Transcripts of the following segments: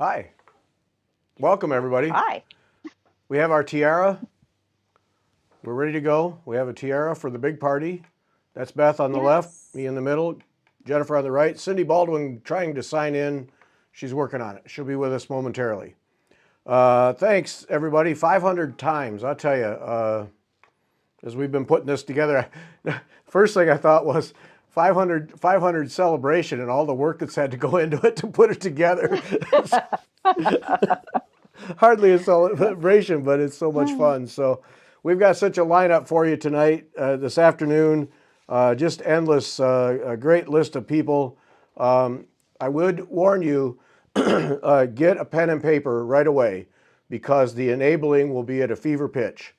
Hi. Welcome, everybody. Hi. We have our tiara. We're ready to go. We have a tiara for the big party. That's Beth on the left, me in the middle, Jennifer on the right. Cindy Baldwin trying to sign in. She's working on it. She'll be with us momentarily. Thanks, everybody. 500 times, I'll tell you, as we've been putting this together. First thing I thought was 500 celebration and all the work that's had to go into it to put it together. Hardly a celebration, but it's so much fun. So we've got such a lineup for you tonight, this afternoon. Just endless, a great list of people. I would warn you, get a pen and paper right away because the enabling will be at a fever pitch.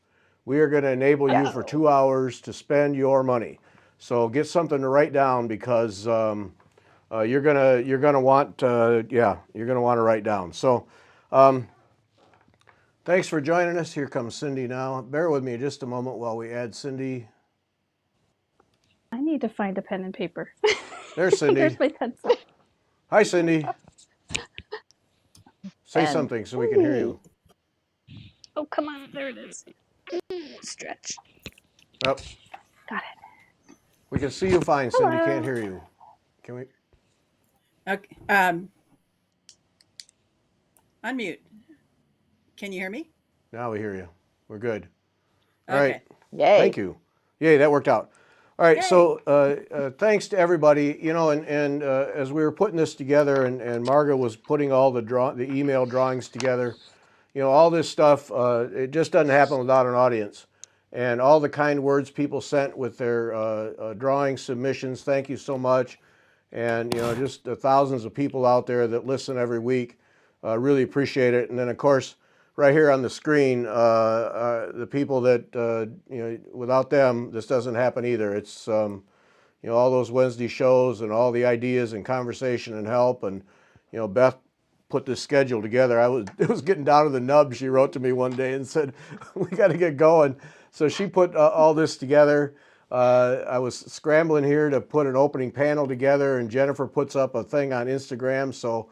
We are going to enable you for 2 hours to spend your money. So get something to write down because you're gonna want you're gonna want to write down. So thanks for joining us. Here comes Cindy now. Bear with me just a moment while we add Cindy. I need to find a pen and paper. There's Cindy. There's my pencil. Hi, Cindy. Say something so we can hear you. Oh, come on. There it is. Stretch. Oh, Got it. we can see you fine, Cindy. Can't hear you. Can we? Okay. Unmute. Can you hear me? Now we hear you. We're good. All Okay. right. Yay. Thank you. Yay, that worked out. All right, Yay. so thanks to everybody. You know, and as we were putting this together, and Marga was putting all the email drawings together, you know, all this stuff, it just doesn't happen without an audience. And all the kind words people sent with their drawing submissions, thank you so much. And, you know, just the thousands of people out there that listen every week, really appreciate it. And then, of course, right here on the screen, the people that, you know, without them, this doesn't happen either. It's, you know, all those Wednesday shows and all the ideas and conversation and help. And, you know, Beth put this schedule together. It was getting down to the nub. She wrote to me one day and said, we got to get going. So she put all this together. I was scrambling here to put an opening panel together, and Jennifer puts up a thing on Instagram. So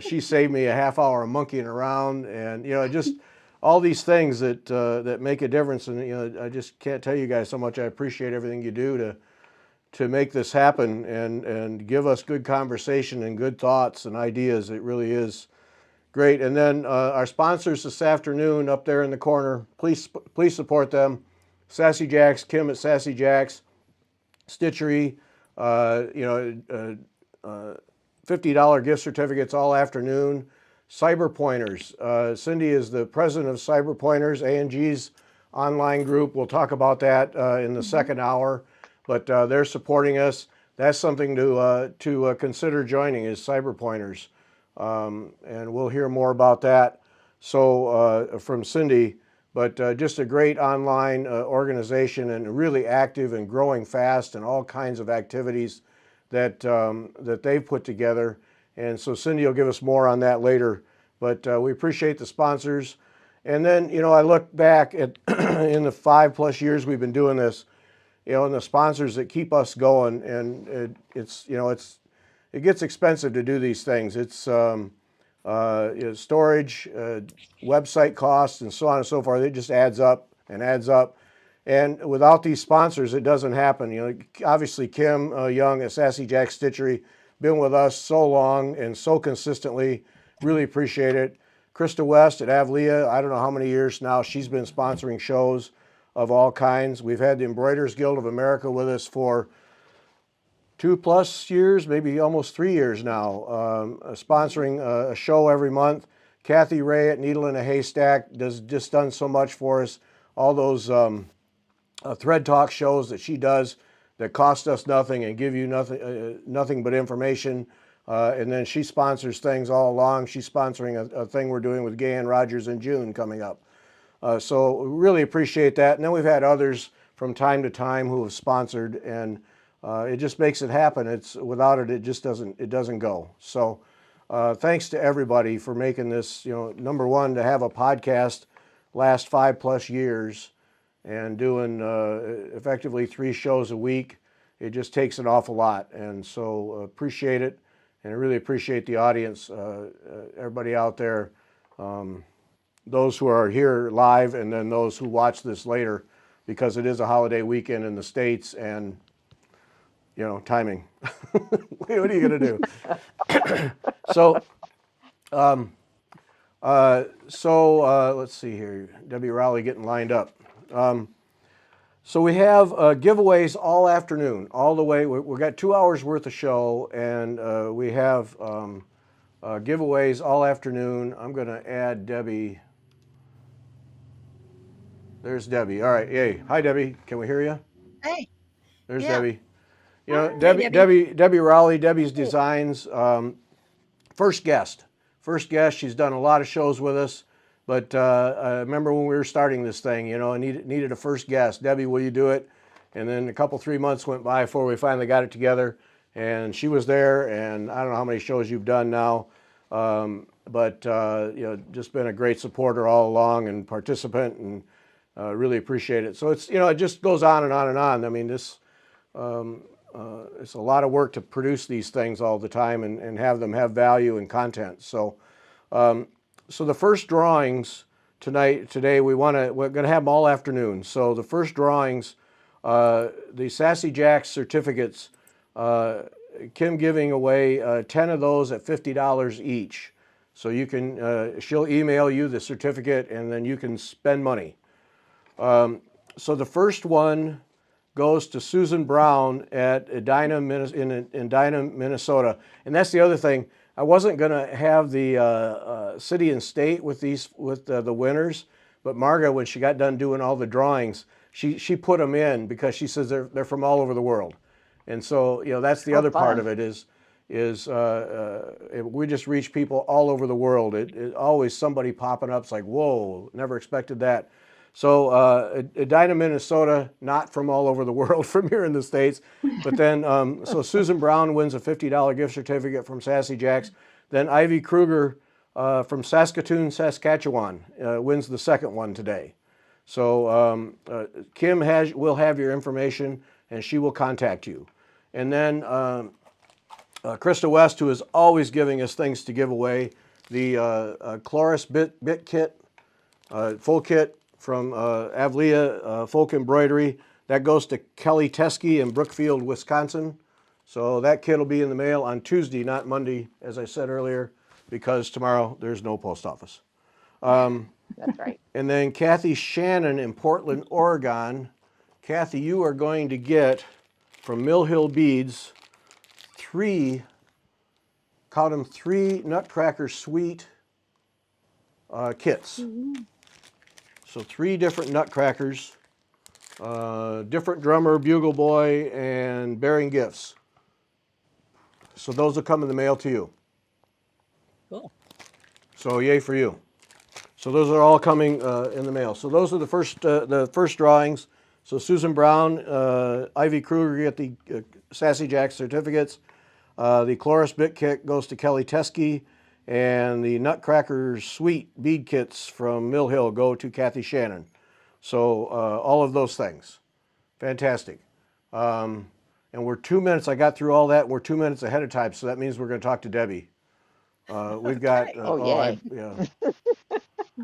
she saved me a half hour of monkeying around, and you know, just all these things that that make a difference. And you know, I just can't tell you guys how much I appreciate everything you do to make this happen and give us good conversation and good thoughts and ideas. It really is great. And then our sponsors this afternoon up there in the corner, please support them. Sassy Jacks, Kim at Sassy Jacks, Stitchery, you know, $50 gift certificates all afternoon. Cyber Pointers. Cindy is the president of Cyber Pointers, A&G's online group. We'll talk about that in the second hour, but they're supporting us. That's something to consider joining is Cyber Pointers. And we'll hear more about that. So from Cindy, but just a great online organization and really active and growing fast and all kinds of activities that that they've put together. And so Cindy will give us more on that later. But we appreciate the sponsors. And then, you know, I look back at in the 5+ years we've been doing this, you know, and the sponsors that keep us going. And it's, you know, it gets expensive to do these things. It's you know, storage, website costs, and so on and so forth. It just adds up and adds up. And without these sponsors, it doesn't happen. You know, obviously Kim Young at Sassy Jack Stitchery, been with us so long and so consistently. Really appreciate it. Krista West at Avlia, I don't know how many years now she's been sponsoring shows of all kinds. We've had the Embroiderers Guild of America with us for 2+ years, maybe almost 3 years now, sponsoring a show every month. Kathy Ray at Needle in a Haystack just done so much for us. All those Thread Talk shows that she does that cost us nothing and give you nothing but information. And then she sponsors things all along. She's sponsoring a thing we're doing with Gay and Rogers in June coming up. So we really appreciate that. And then we've had others from time to time who have sponsored, and it just makes it happen. It's without it, it just doesn't go. So thanks to everybody for making this, you know, number one, to have a podcast last 5+ years and doing effectively 3 shows a week. It just takes an awful lot. And so appreciate it. I really appreciate the audience, everybody out there, those who are here live and then those who watch this later, because it is a holiday weekend in the States and, you know, timing. What are you going to do? Let's see here. Debbie Rowley getting lined up. So we have giveaways all afternoon, all the way. We've got 2 hours worth of show, and we have giveaways all afternoon. I'm going to add Debbie. There's Debbie. All right. Yay. Hi, Debbie. Can we hear you? Hey. There's Yeah. Debbie. You know, Hey, Debbie Rowley, Debbie's Designs, first guest. She's done a lot of shows with us, but I remember when we were starting this thing, you know, I needed a first guest. Debbie, will you do it? And then a couple, 3 months went by before we finally got it together, and she was there, and I don't know how many shows you've done now, but you know, just been a great supporter all along and participant, and really appreciate it. So it's, you know, it just goes on and on and on. I mean, this, it's a lot of work to produce these things all the time and have them have value and content. So, so the first drawings today, we're going to have them all afternoon. So the first drawings, the Sassy Jacks certificates, Kim giving away 10 of those at $50 each. So you can, she'll email you the certificate and then you can spend money. So the first one goes to Susan Brown at Edina, in Edina, Minnesota. And that's the other thing. I wasn't going to have the city and state with the winners, but Marga, when she got done doing all the drawings, she put them in because she says they're from all over the world. And so, you know, that's the other part of it is we just reach people all over the world. It always somebody popping up. It's like, whoa, never expected that. So Edina, Minnesota, not from all over the world, from here in the States. But then, so Susan Brown wins a $50 gift certificate from Sassy Jacks. Then Ivy Kruger from Saskatoon, Saskatchewan wins the second one today. So Kim will have your information and she will contact you. And then Krista West, who is always giving us things to give away, the Chloris bit kit, full kit, from Avlia Folk Embroidery. That goes to Kelly Teskey in Brookfield, Wisconsin. So that kit will be in the mail on Tuesday, not Monday, as I said earlier, because tomorrow there's no post office. That's right. And then Kathy Shannon in Portland, Oregon. Kathy, you are going to get from Mill Hill Beads count them, 3 Nutcracker Sweet kits. Mm-hmm. So 3 different nutcrackers, different drummer, bugle boy, and bearing gifts. So those will come in the mail to you. Cool. So yay for you. So those are all coming in the mail. So those are the first drawings. So Susan Brown, Ivy Kruger get the Sassy Jacks certificates. The Chloris bit kit goes to Kelly Teskey. And the Nutcracker Sweet bead kits from Mill Hill go to Kathy Shannon. So all of those things. Fantastic. And we're 2 minutes, I got through all that, and we're 2 minutes ahead of time, so that means we're going to talk to Debbie. We've got... yay. Yeah.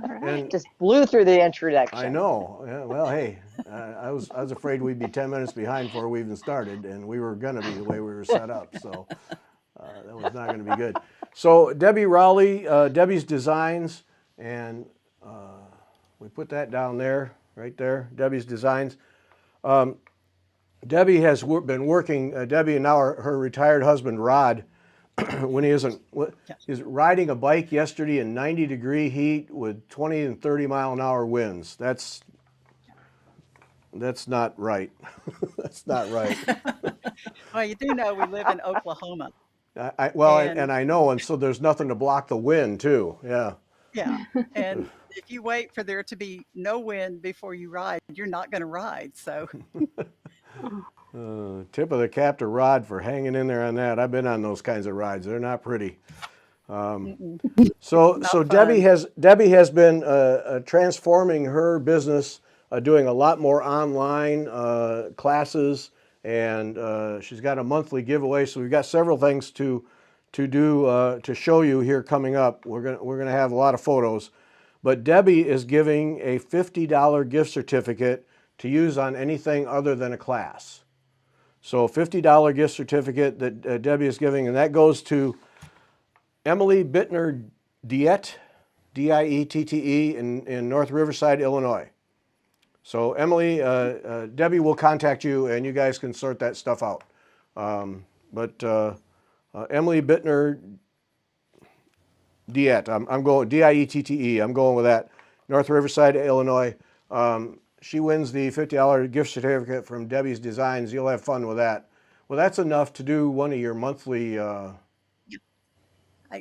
All right. And Just blew through the introduction. I know. Yeah, well, hey, I was afraid we'd be 10 minutes behind before we even started, and we were going to be the way we were set up, so that was not going to be good. So Debbie Rowley, Debbie's Designs, and we put that down there, right there, Debbie's Designs. Debbie has been working, Debbie and now her retired husband, Rod, when he isn't, he's riding a bike yesterday in 90-degree heat with 20 and 30 mile an hour winds. That's not right. That's not right. Well, you do know we live in Oklahoma. And I know, and so there's nothing to block the wind too. Yeah. Yeah. And if you wait for there to be no wind before you ride, you're not going to ride. So Tip of the cap to Rod for hanging in there on that. I've been on those kinds of rides. They're not pretty. So Debbie has been transforming her business, doing a lot more online classes, and she's got a monthly giveaway. So we've got several things to to do to show you here coming up. We're gonna have a lot of photos, but Debbie is giving a $50 gift certificate to use on anything other than a class. So a $50 gift certificate that Debbie is giving, and that goes to Emily Bittner Diette, Diette in North Riverside, Illinois. So Emily, Debbie will contact you, and you guys can sort that stuff out. Emily Bittner Diette, I'm going Diette. I'm going with that. North Riverside, Illinois. She wins the $50 gift certificate from Debbie's Designs. You'll have fun with that. Well, that's enough to do one of your monthly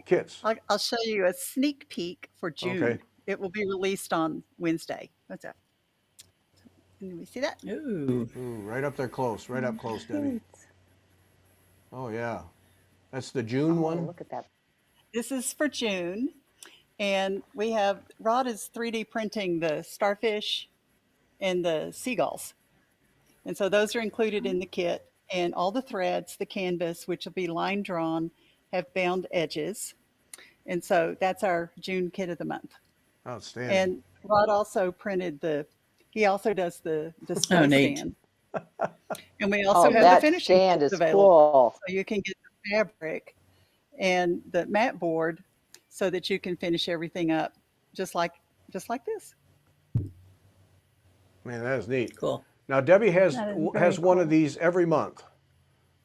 kits. I'll show you a sneak peek for June. Okay. It will be released on Wednesday. What's that? Can we see that? Ooh. Ooh, right up there close, right up close, Debbie. Oh yeah, that's the June Oh, one. look at that. This is for June. And we have, Rod is 3D printing the starfish and the seagulls. And so those are included in the kit. And all the threads, the canvas, which will be line drawn, have bound edges. And so that's our June kit of the month. Outstanding. And Rod also printed he also does the display neat. stand. And we also Oh, have that the finishing stand kits is available. cool. So you can get the fabric and the mat board so that you can finish everything up just like this. Man, that is neat. Cool. Now Debbie has That is very has one of cool. these every month.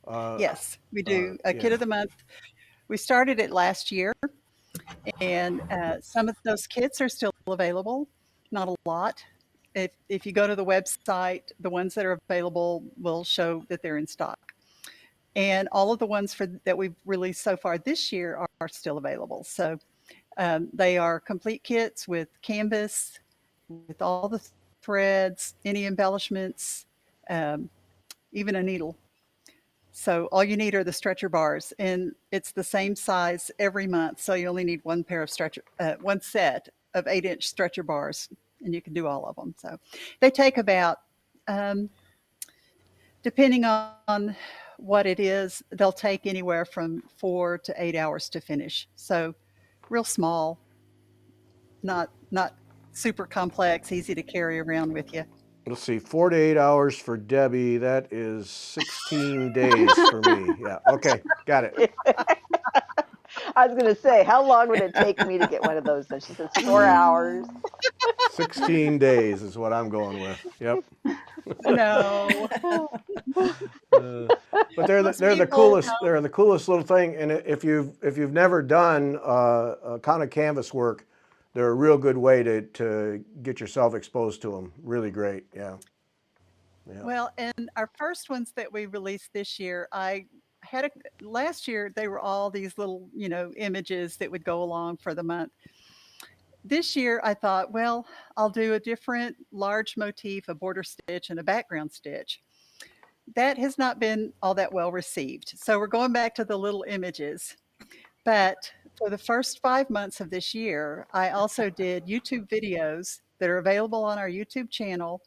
Yes, we do a kit yeah. of the month. We started it last year, and some of those kits are still available, not a lot. If you go to the website, the ones that are available will show that they're in stock. And all of the ones that we've released so far this year are still available. So they are complete kits with canvas, with all the threads, any embellishments, even a needle. So all you need are the stretcher bars, and it's the same size every month. So you only need one set of 8-inch stretcher bars, and you can do all of them. So they take about, depending on what it is, they'll take anywhere from 4 to 8 hours to finish. So real small, not super complex, easy to carry around with you. Let's see, 4 to 8 hours for Debbie. That is 16 days for me. Yeah. Okay, got it. I was going to say, how long would it take me to get one of those? And she says 4 hours. 16 days is what I'm going with. Yep. No. But they're the People coolest. know. They're the coolest little thing. And if you've never done kind of canvas work, they're a real good way to get yourself exposed to them. Really great. Yeah. Yeah. Well, and our first ones that we released this year, last year they were all these little, images that would go along for the month. This year I thought, well, I'll do a different large motif, a border stitch and a background stitch. That has not been all that well received. So we're going back to the little images. But for the first 5 months of this year, I also did YouTube videos that are available on our YouTube channel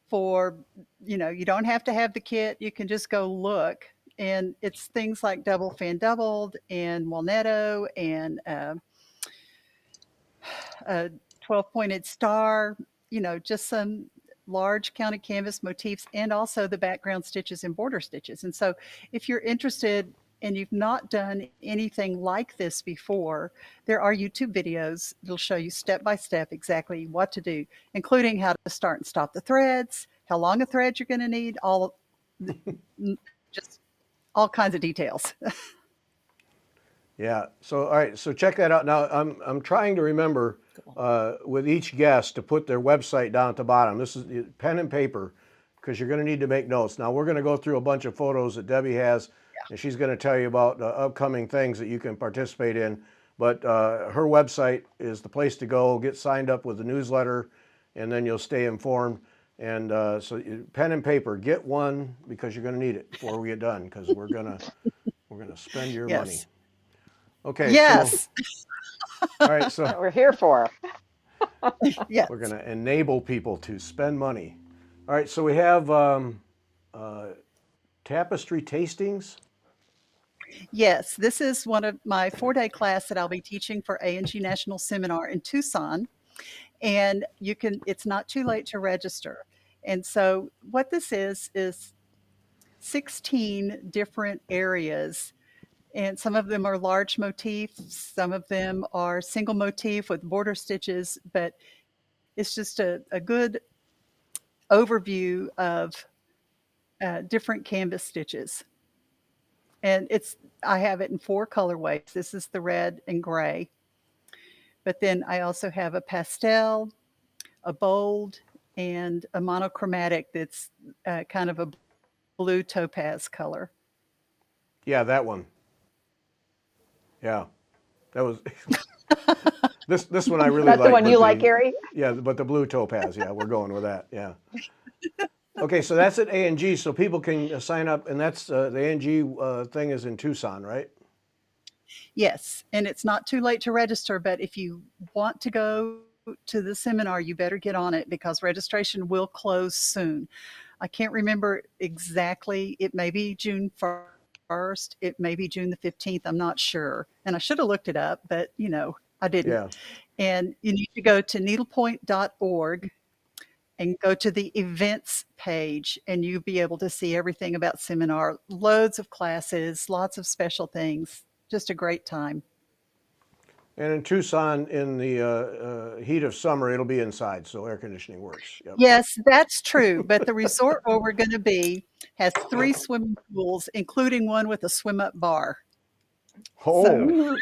for, you don't have to have the kit. You can just go look. And it's things like double fan doubled and walnetto and a 12-pointed star, just some large counted canvas motifs and also the background stitches and border stitches. And so if you're interested and you've not done anything like this before, there are YouTube videos that'll show you step by step exactly what to do, including how to start and stop the threads, how long a thread you're going to need, just all kinds of details. Yeah. So all right. So check that out. Now I'm trying to remember with each guest to put their website down at the bottom. This is pen and paper because you're going to need to make notes. Now we're going to go through a bunch of photos that Debbie has, and she's going to tell you about upcoming things that you can participate in. But her website is the place to go. Get signed up with the newsletter, and then you'll stay informed. And so pen and paper, get one because you're going to need it before we get done because we're gonna spend your Yes. money. Okay. Yes. So, all right. So What we're here for. Yes. we're going to enable people to spend money. All right. So we have tapestry tastings. Yes, this is one of my 4-day class that I'll be teaching for A&G National Seminar in Tucson. And it's not too late to register. And so what this is 16 different areas, and some of them are large motifs, some of them are single motif with border stitches, but it's just a good overview of different canvas stitches. And I have it in 4 colorways. This is the red and gray. But then I also have a pastel, a bold, and a monochromatic that's kind of a blue topaz color. Yeah, that one. Yeah, that was this one I really That's like. the one but you like, Gary? Yeah, but the blue topaz. Yeah, we're going with that. Yeah. Okay, so that's at A&G, so people can sign up, and that's the A&G thing is in Tucson, right? Yes, and it's not too late to register, but if you want to go to the seminar, you better get on it because registration will close soon. I can't remember exactly. It may be June 1st. It may be June the 15th. I'm not sure. And I should have looked it up, but I didn't. Yeah. And you need to go to needlepoint.org and go to the events page, and you'll be able to see everything about seminar, loads of classes, lots of special things, just a great time. And in Tucson, in the heat of summer, it'll be inside, so air conditioning works. Yep. Yes, that's true, but the resort where we're going to be has 3 swimming pools, including one with a swim-up bar. Oh,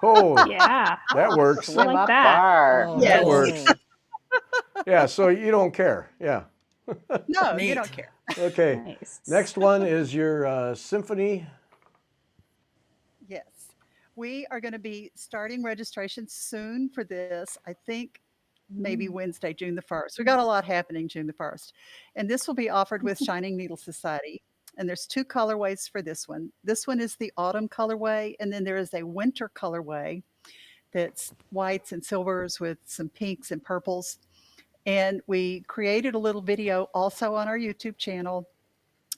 oh, Yeah. that works. Swim like up that. bar. Oh, Yes. That works. neat. Yeah, so you don't care. Yeah. No, you Neat. don't care. Okay. Nice. Next one is your symphony. Yes. We are going to be starting registration soon for this. I think maybe Wednesday, June the 1st. We got a lot happening June the 1st. And this will be offered with Shining Needle Society. And there's 2 colorways for this one. This one is the autumn colorway, and then there is a winter colorway that's whites and silvers with some pinks and purples. And we created a little video also on our YouTube channel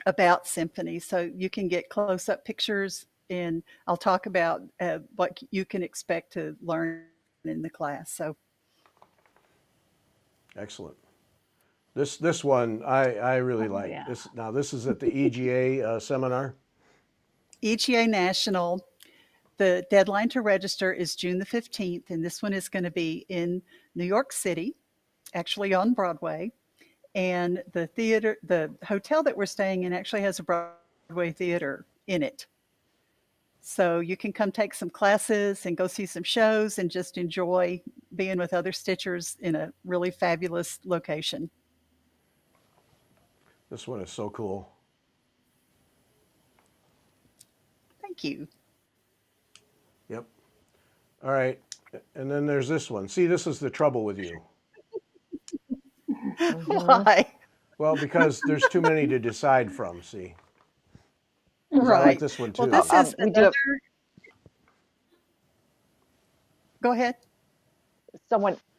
about symphony, so you can get close-up pictures, and I'll talk about what you can expect to learn in the class. So Excellent. This one I really Oh, like. yeah. This is at the EGA seminar. EGA National, the deadline to register is June the 15th, and this one is going to be in New York City, actually on Broadway. And the hotel that we're staying in actually has a Broadway theater in it. So you can come take some classes and go see some shows and just enjoy being with other stitchers in a really fabulous location. This one is so cool. Thank you. Yep. All right. And then there's this one. See, this is the trouble with you. Why? Well, because there's too many to decide from, see. 'Cause I like Right. this one too. Well, this is we do have- another. Go ahead.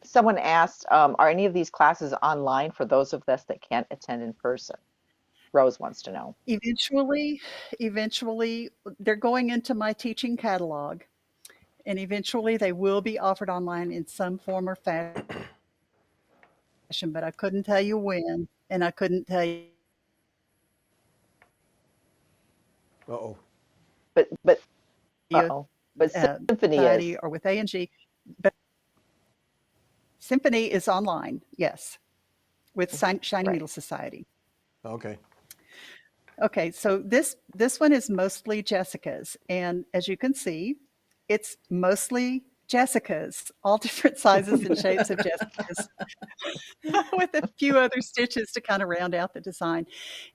Someone asked, are any of these classes online for those of us that can't attend in person? Rose wants to know. Eventually, they're going into my teaching catalog, and eventually they will be offered online in some form or fashion, but I couldn't tell you when, and I couldn't tell you. Uh-oh. But You, uh-oh. But Symphony Society is. or with A&G, but Symphony is online, yes, with Shining Right. Needle Society. Okay. Okay, so this one is mostly Jessica's, and as you can see, it's mostly Jessica's, all different sizes and shapes of Jessica's, with a few other stitches to kind of round out the design.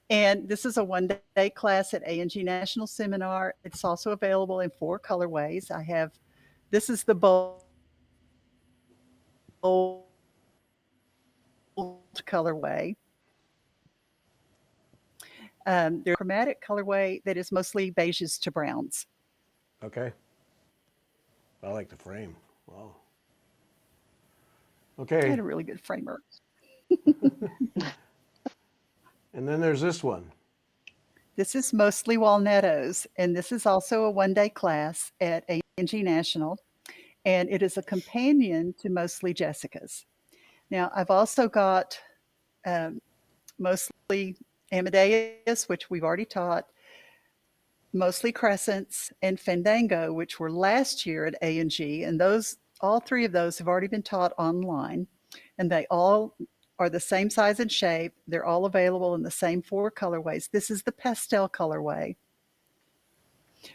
And this is a 1-day class at A&G National Seminar. It's also available in 4 colorways. This is the bold colorway. There's a chromatic colorway that is mostly beiges to browns. Okay. I like the frame. Wow. I Okay. had a really good framer. And then there's this one. This is mostly Walnettos, and this is also a one-day class at A&G National, and it is a companion to Mostly Jessica's. Now, I've also got Mostly Amadeus, which we've already taught, Mostly Crescents, and Fandango, which were last year at A&G, and all three of those have already been taught online, and they all are the same size and shape. They're all available in the same 4 colorways. This is the pastel colorway.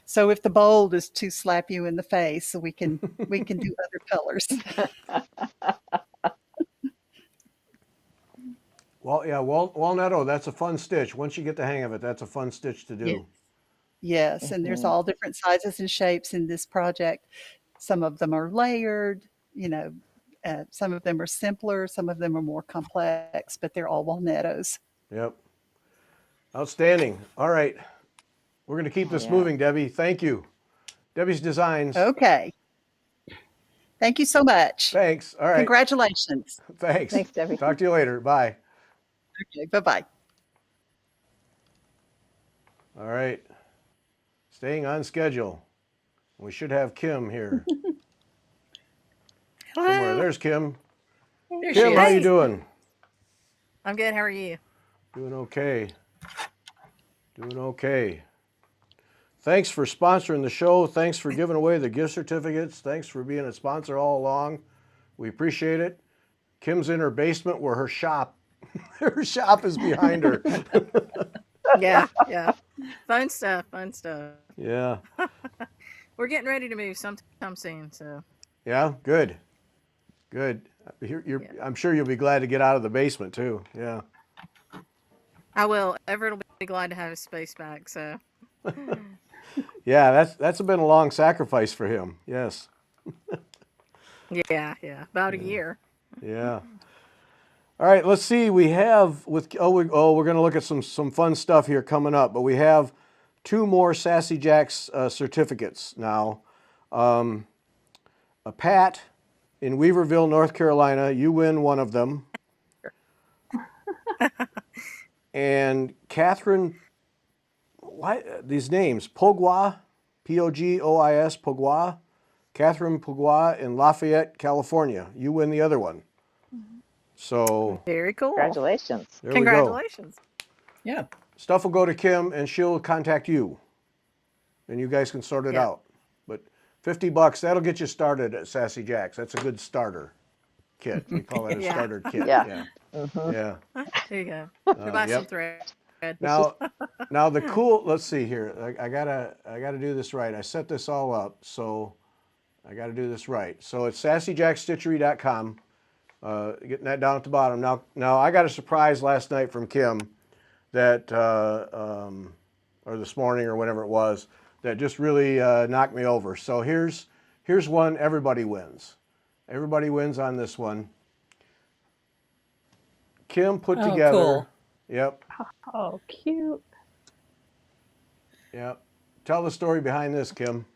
So if the bold is to slap you in the face, we can do other colors. Well, yeah, Walnetto, that's a fun stitch. Once you get the hang of it, that's a fun stitch to do. Yes, and there's all different sizes and shapes in this project. Some of them are layered, some of them are simpler, some of them are more complex, but they're all Walnettos. Yep. Outstanding. All right. We're going to keep this moving, Debbie. Thank you. Debbie's Designs. Okay. Thank you so much. Thanks. All right. Congratulations. Thanks. Thanks, Debbie. Talk to you later. Bye. Okay, bye-bye. All right. Staying on schedule. We should have Kim here. Somewhere. There's Kim. There Kim, she how is. you doing? I'm good. How are you? Doing okay. Doing okay. Thanks for sponsoring the show. Thanks for giving away the gift certificates. Thanks for being a sponsor all along. We appreciate it. Kim's in her basement where her shop is behind her. Yeah. Fun stuff. Yeah. We're getting ready to move sometime soon. So. Yeah, good. I'm sure you'll be glad to get out of the basement too. Yeah. I will. Everett will be glad to have his space back. So. Yeah, that's been a long sacrifice for him. Yes. Yeah. About a year. Yeah. All right, let's see. We have we're going to look at some fun stuff here coming up, but we have 2 more Sassy Jacks certificates now. A Pat in Weaverville, North Carolina. You win one of them. And Catherine, these names, Pogwa, P-O-G-O-I-S, Pogwa, Catherine Pogwa in Lafayette, California. You win the other one. So Very cool. Congratulations. there Congratulations. we go. Yeah. Stuff will go to Kim and she'll contact you. And you guys can sort it out. But $50, that'll get you started at Sassy Jacks. That's a good starter kit. We call that a starter kit. Yeah. Yeah. There you go. Buy some thread. Now the let's see here. I gotta do this right. I set this all up, so I gotta do this right. So it's sassyjackstitchery.com. Getting that down at the bottom. Now I got a surprise last night from Kim that, or this morning or whenever it was, that just really knocked me over. So here's one everybody wins. Everybody wins on this one. Kim put together. Cool. Yep. Oh, cute. Yep. Tell the story behind this, Kim.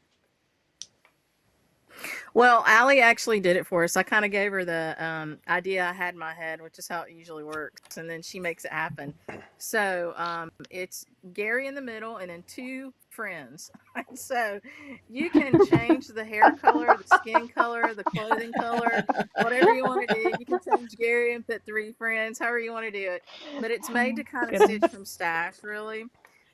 Well, Allie actually did it for us. I kind of gave her the idea I had in my head, which is how it usually works, and then she makes it happen. So it's Gary in the middle and then 2 friends. So you can change the hair color, the skin color, the clothing color, whatever you want to do. You can change Gary and put 3 friends, however you want to do it. But it's made to kind of stitch from stash, really.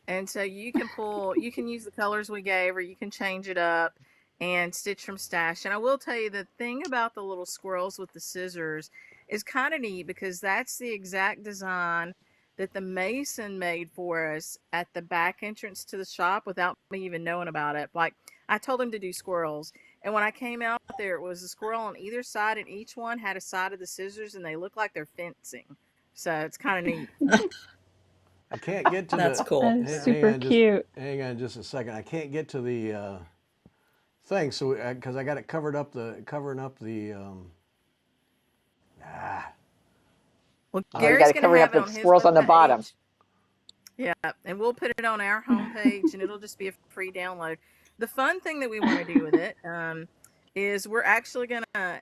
And so you can use the colors we gave, or you can change it up and stitch from stash. And I will tell you, the thing about the little squirrels with the scissors is kind of neat, because that's the exact design that the mason made for us at the back entrance to the shop without me even knowing about it. Like, I told him to do squirrels, and when I came out there, it was a squirrel on either side, and each one had a side of the scissors, and they look like they're fencing. So it's kind of neat. I can't get to That's cool. That is super cute. Hang on just a second. I can't get to the thing, so because I got it covering up the. Well, You Gary's got to going cover to up have it the on his squirrels on the bottom. webpage. Yeah, and we'll put it on our homepage, and it'll just be a free download. The fun thing that we want to do with it is we're actually going to,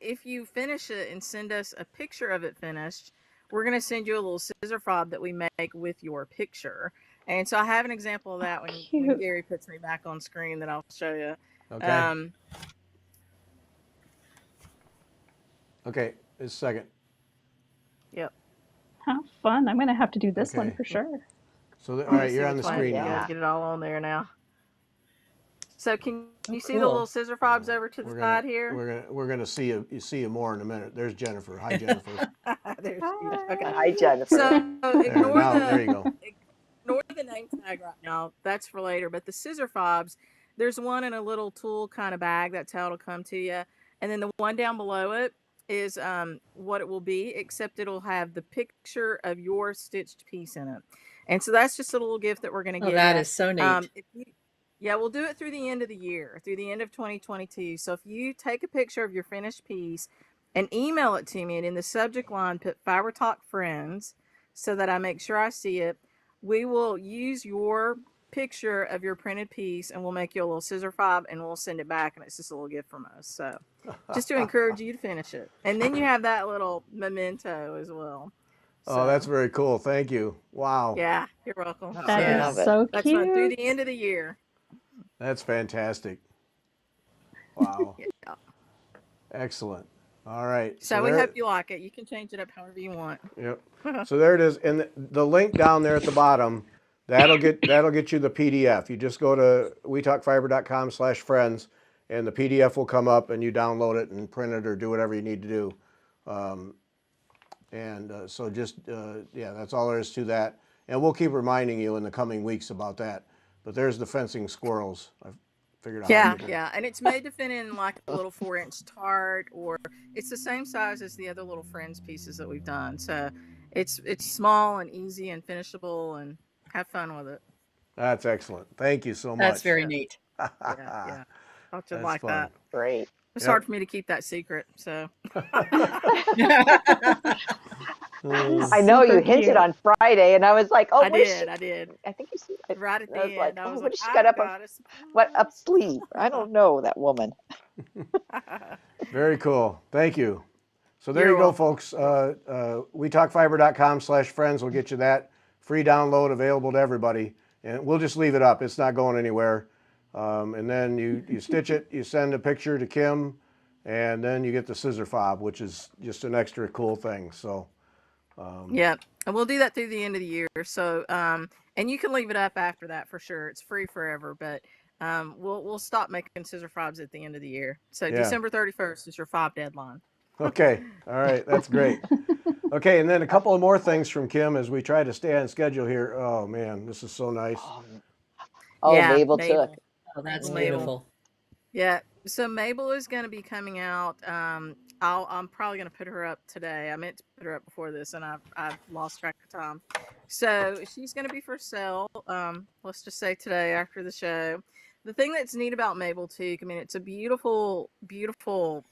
if you finish it and send us a picture of it finished, we're going to send you a little scissor fob that we make with your picture. And so I have an example of that when Cute. Gary puts me back on screen that I'll show you. Okay. Okay. This second. Yep. How fun. I'm going to have to do this one Okay. for sure. So, all Let me right, see you're on which the one I screen have to now. get it all on there now. So can Oh, you see the cool. little scissor fobs over to the side here? We're gonna see you more in a minute. There's Jennifer. Hi, Jennifer. There she is. Okay. Hi, Jennifer. So There you go. ignore the name tag right now. That's for later. But the scissor fobs, there's one in a little tool kind of bag. That's how it'll come to you. And then the one down below it is what it will be, except it'll have the picture of your stitched piece in it. And so that's just a little gift that we're going to Oh, give that you. is so neat. Yeah, we'll do it through the end of the year, through the end of 2022. So if you take a picture of your finished piece and email it to me, and in the subject line put Fiber Talk Friends so that I make sure I see it, we will use your picture of your printed piece and we'll make you a little scissor fob and we'll send it back, and it's just a little gift from us. So just to encourage you to finish it. And then you have that little memento as well. Oh, that's very cool. Thank you. Wow. Yeah, you're welcome. That I is love it. so cute. That's fun through the end of the year. That's fantastic. Wow. Yeah. Excellent. All right. So we there- hope you like it. You can change it up however you want. Yep. So there it is, and the link down there at the bottom, that'll get you the PDF. You just go to wetalkfiber.com/friends, and the PDF will come up, and you download it and print it or do whatever you need to do. So just yeah, that's all there is to that. And we'll keep reminding you in the coming weeks about that. But there's the fencing squirrels. I've figured out. how to get it. Yeah, and it's made to fit in like a little 4-inch tart, or it's the same size as the other little Friends pieces that we've done. So it's small and easy and finishable, and have fun with it. That's excellent. Thank you so much. That's very neat. Yeah. Thought you'd That's like fun. that. Great. It's Yep. hard for me to keep that secret, so I know you Super hinted cute. on Friday, and I was like, oh, I did. I think you see. Right at the I was like, end, I oh, was what like, has she got I've up? got a What up surprise. sleeve? I don't know that woman. Very cool. Thank you. So there You're you go, welcome. folks. wetalkfiber.com/friends will get you that free download available to everybody. And we'll just leave it up. It's not going anywhere. And then you stitch it, you send a picture to Kim, and then you get the scissor fob, which is just an extra cool thing. So Yeah, and we'll do that through the end of the year. So, and you can leave it up after that for sure. It's free forever, but we'll stop making scissor fobs at the end of the year. So Yeah. December 31st is your fob deadline. okay. All right. That's great. Okay. And then a couple of more things from Kim as we try to stay on schedule here. Oh, man, this is so nice. Oh, Yeah, Mabel took. Oh, that's Mabel. beautiful. Yeah. So Mabel is going to be coming out. I'm probably going to put her up today. I meant to put her up before this, and I've lost track of time. So she's going to be for sale. Let's just say today after the show. The thing that's neat about Mabel too, I mean, it's a beautiful, beautiful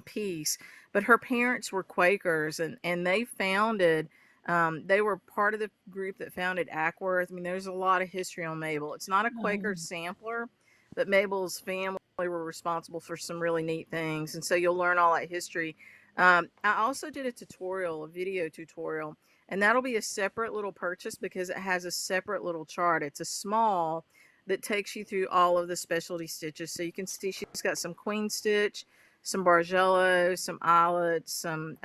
piece. But her parents were Quakers, and they founded. They were part of the group that founded Ackworth. I mean, there's a lot of history on Mabel. It's not a Quaker sampler, but Mabel's family were responsible for some really neat things, and so you'll learn all that history. I also did a tutorial, a video tutorial, and that'll be a separate little purchase because it has a separate little chart. It's a small that takes you through all of the specialty stitches, so you can see she's got some queen stitch, some bargello, some eyelets, some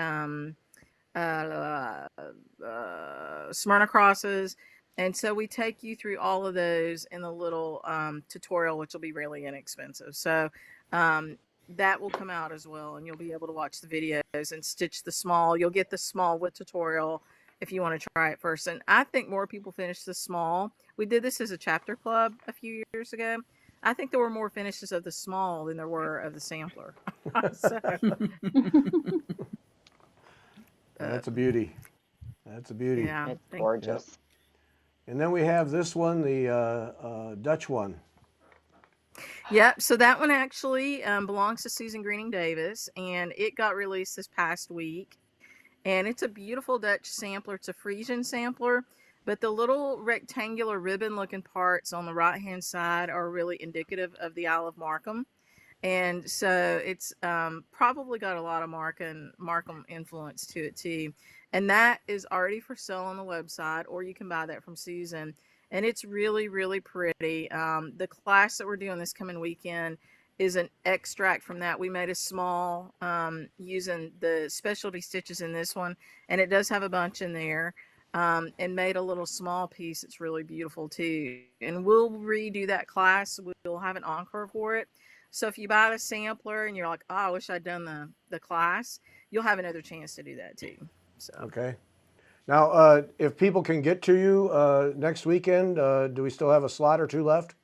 Smyrna crosses. And so we take you through all of those in the little tutorial, which will be really inexpensive. So that will come out as well, and you'll be able to watch the videos and stitch the small. You'll get the small with tutorial if you want to try it first. And I think more people finish the small. We did this as a chapter club a few years ago. I think there were more finishes of the small than there were of the sampler. So, That's a beauty. That's a beauty. yeah, It's thank- gorgeous. And then we have this one, the Dutch one. Yep. So that one actually belongs to Susan Greening Davis, and it got released this past week. And it's a beautiful Dutch sampler. It's a Frisian sampler, but the little rectangular ribbon-looking parts on the right-hand side are really indicative of the Isle of Markham. And so it's probably got a lot of Markham influence to it too. And that is already for sale on the website, or you can buy that from Susan. and it's really, really pretty. The class that we're doing this coming weekend is an extract from that. We made a small using the specialty stitches in this one, and it does have a bunch in there. And made a little small piece. It's really beautiful too. And we'll redo that class. We'll have an encore for it. So if you buy the sampler and you're like, oh, I wish I'd done the class, you'll have another chance to do that too. So Okay. Now, if people can get to you next weekend, do we still have a slot or two left?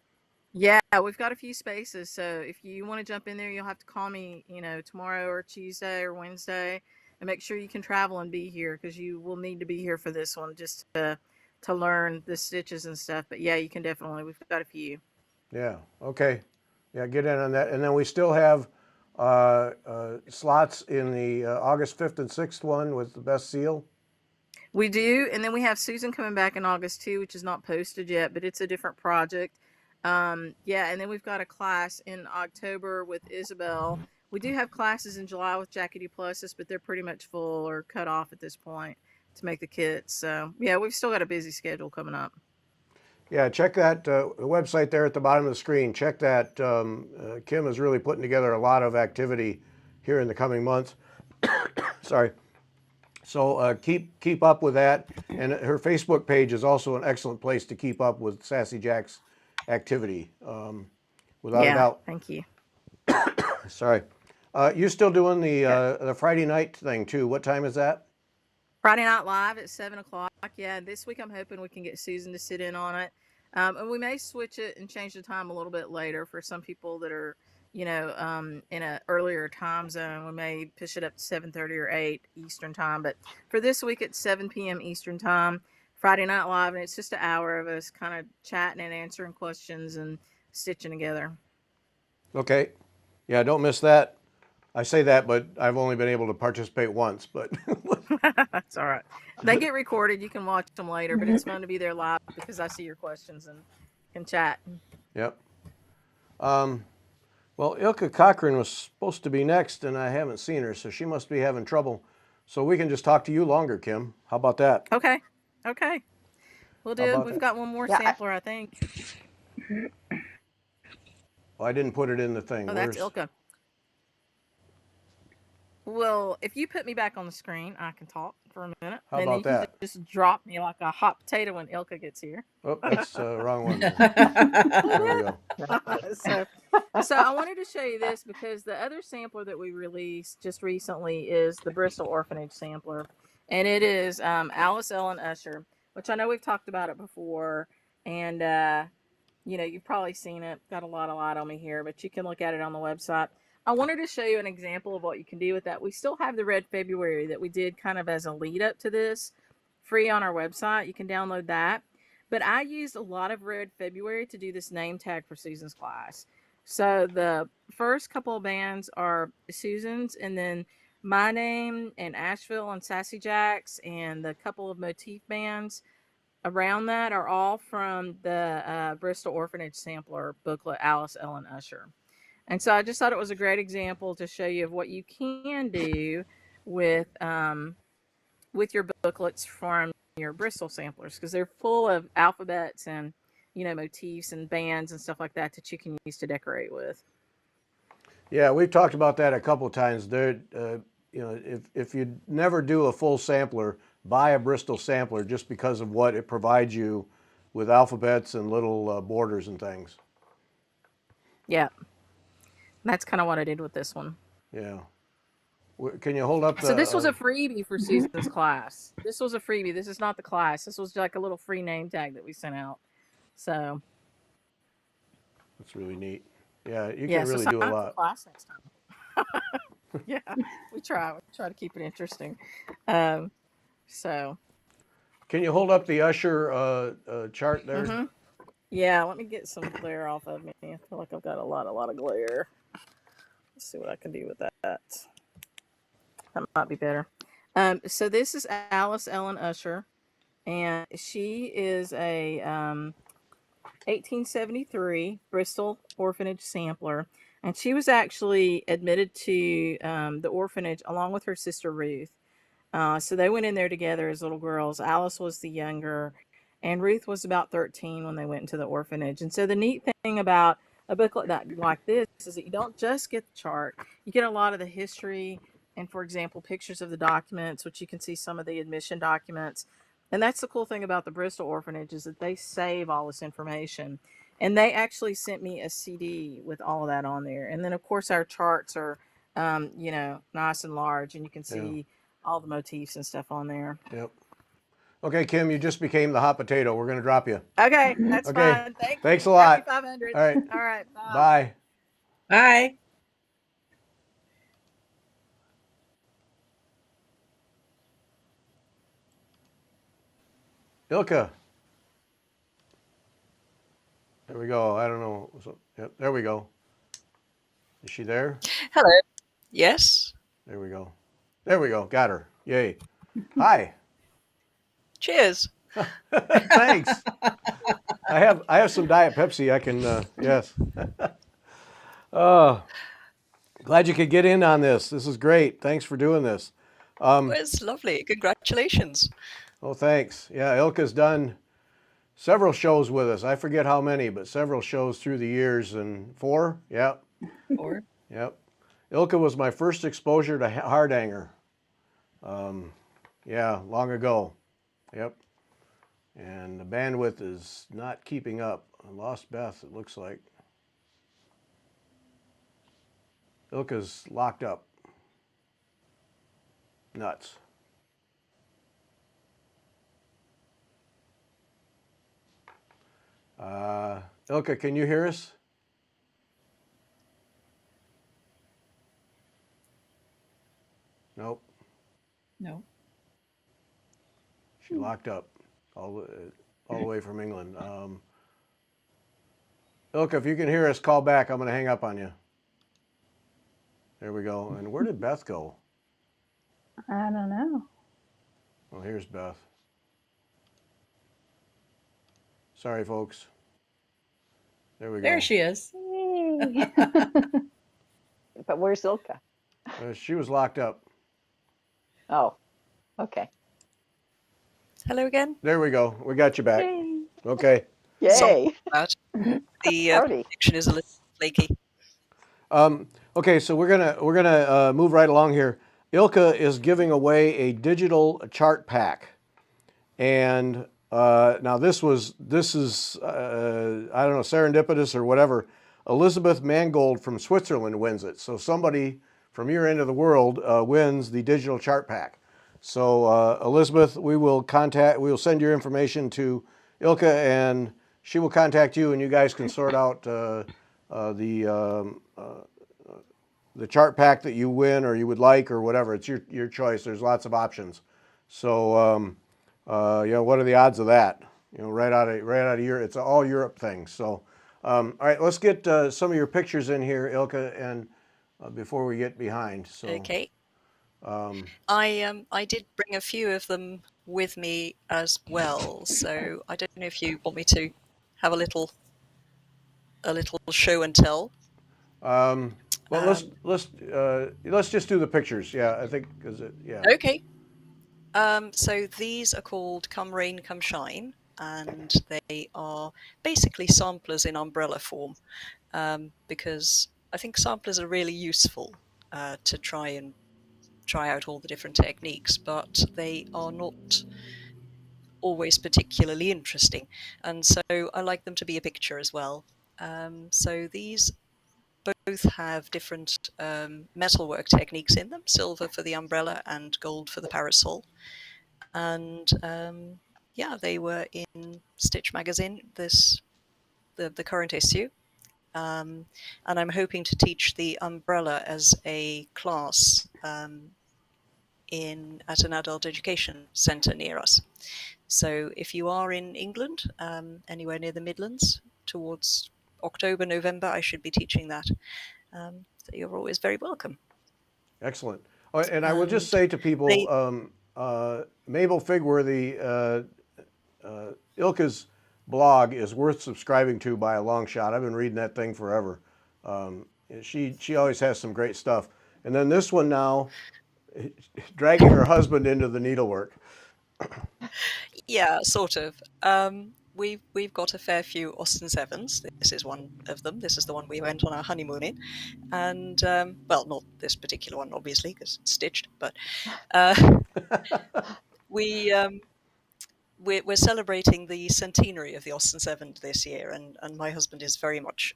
yeah, we've got a few spaces. So if you want to jump in there, you'll have to call me, tomorrow or Tuesday or Wednesday, and make sure you can travel and be here, because you will need to be here for this one just to learn the stitches and stuff. But yeah, you can definitely. We've got a few. Yeah. Okay. Yeah, get in on that. And then we still have slots in the August 5th and 6th one with the best seal. We do, and then we have Susan coming back in August too, which is not posted yet, but it's a different project. Yeah, and then we've got a class in October with Isabel. We do have classes in July with Jackie Duplessis, but they're pretty much full or cut off at this point to make the kits. So yeah, we've still got a busy schedule coming up. Yeah, check that website there at the bottom of the screen. Check that. Kim is really putting together a lot of activity here in the coming months. Sorry. So keep up with that. And her Facebook page is also an excellent place to keep up with Sassy Jack's activity. Without a doubt. Thank you. Sorry. You're still doing the Friday night thing too. What time is that? Friday Night Live at 7:00. Yeah, this week I'm hoping we can get Susan to sit in on it. And we may switch it and change the time a little bit later for some people that are, in a earlier time zone. We may push it up to 7:30 or 8 Eastern time. But for this week, it's 7 p.m. Eastern time, Friday Night Live, and it's just an hour of us kind of chatting and answering questions and stitching together. Okay. Yeah, don't miss that. I say that, but I've only been able to participate once. But That's all right. They get recorded. You can watch them later, but it's fun to be there live because I see your questions and can chat. Yep. Well, Ilka Cochran was supposed to be next, and I haven't seen her, so she must be having trouble. So we can just talk to you longer, Kim. How about that? Okay. We'll do. We've got one more sampler, I think. Well, I didn't put it in the thing. Oh, that's Ilka. Well, if you put me back on the screen, I can talk for a minute. How and about then you that? can just drop me like a hot potato when Ilka gets here. Oh, that's the wrong one. There we go. So I wanted to show you this because the other sampler that we released just recently is the Bristol Orphanage sampler, and it is Alice Ellen Usher, which I know we've talked about it before, and you've probably seen it. Got a lot of light on me here, but you can look at it on the website. I wanted to show you an example of what you can do with that. We still have the Red February that we did kind of as a lead up to this, free on our website. You can download that. But I used a lot of Red February to do this name tag for Susan's class. So the first couple of bands are Susan's, and then my name and Asheville and Sassy Jacks, and the couple of motif bands around that are all from the Bristol Orphanage Sampler booklet, Alice Ellen Usher. And so I just thought it was a great example to show you of what you can do with your booklets from your Bristol samplers, because they're full of alphabets and motifs and bands and stuff like that that you can use to decorate with. Yeah, we've talked about that a couple of times. There, if you never do a full sampler, buy a Bristol sampler just because of what it provides you with alphabets and little borders and things. Yeah. That's kind of what I did with this one. Yeah. Can you hold up the... So this was a freebie for Susan's class. This was a freebie. This is not the class. This was like a little free name tag that we sent out. So... That's really neat. Yeah, you can really do a lot. For class next time. Yeah, we try. We try to keep it interesting. So... Can you hold up the Usher chart there? Mm-hmm. Yeah, let me get some glare off of me. I feel like I've got a lot of glare. Let's see what I can do with that. That might be better. So this is Alice Ellen Usher, and she is a 1873 Bristol Orphanage sampler, and she was actually admitted to the orphanage along with her sister Ruth. So they went in there together as little girls. Alice was the younger, and Ruth was about 13 when they went into the orphanage. And so the neat thing about a booklet like this is that you don't just get the chart, you get a lot of the history and, for example, pictures of the documents, which you can see some of the admission documents. And that's the cool thing about the Bristol orphanage is that they save all this information. And they actually sent me a CD with all of that on there. And then, of course, our charts are, nice and large, and you can Yeah. see all the motifs and stuff on there. Yep. Okay, Kim, you just became the hot potato. We're going to drop you. Okay, that's Okay. fine. Thank Thanks you. a lot. Happy 500. All right. All right. Bye. Bye. Bye. Ilka. There we go. I don't know. Yep, there we go. Is she there? Hello. Yes. There we go. There we go. Got her. Yay. Hi. Cheers. Thanks. I have some Diet Pepsi. I can yes. Glad you could get in on this. This is great. Thanks for doing this. It was lovely. Congratulations. Oh, thanks. Yeah, Ilka's done several shows with us. I forget how many, but several shows through the years, and 4. Yep. Or Yep. Ilka was my first exposure to Hardanger. Yeah, long ago. Yep. And the bandwidth is not keeping up. I lost Beth, it looks like. Ilka's locked up. Nuts. Ilka, can you hear us? Nope. no. She locked up all the way from England. Ilka, if you can hear us, call back. I'm going to hang up on you. There we go. And where did Beth go? I don't know. Well, here's Beth. Sorry, folks. There we go. There she is. Yay. But where's Ilka? She was locked up. Oh, okay. Hello again. There we go. We got you back. Yay. Okay. Yay. Sorry about the Party. connection is a little flaky. Okay, so we're gonna move right along here. Ilka is giving away a digital chart pack, and now this is I don't know, serendipitous or whatever. Elizabeth Mangold from Switzerland wins it. So somebody from your end of the world wins the digital chart pack. So Elizabeth, we will send your information to Ilka, and she will contact you, and you guys can sort out the chart pack that you win or you would like or whatever. It's your choice. There's lots of options. So what are the odds of that? Right out of Europe. It's an all Europe thing. So all right, let's get some of your pictures in here, Ilka, and before we get behind. So Okay. I did bring a few of them with me as well. So I don't know if you want me to have a little show and tell. Well, let's just do the pictures. Yeah, I think yeah. Okay. So these are called Come Rain, Come Shine, and they are basically samplers in umbrella form, because I think samplers are really useful to try out all the different techniques, but they are not always particularly interesting, and so I like them to be a picture as well. So these both have different metalwork techniques in them, silver for the umbrella and gold for the parasol. And they were in Stitch magazine, the current issue. And I'm hoping to teach the umbrella as a class at an adult education centre near us. So if you are in England, anywhere near the Midlands, towards October, November, I should be teaching that. So you're always very welcome. Excellent. And I will just say to people, Mabel Figworthy, Ilka's blog is worth subscribing to by a long shot. I've been reading that thing forever. She always has some great stuff. And then this one now, dragging her husband into the needlework. Yeah, sort of. We've got a fair few Austin Sevens. This is one of them. This is the one we went on our honeymoon in, and well, not this particular one, obviously, because it's stitched. But we we're celebrating the centenary of the Austin Seven this year, and my husband is very much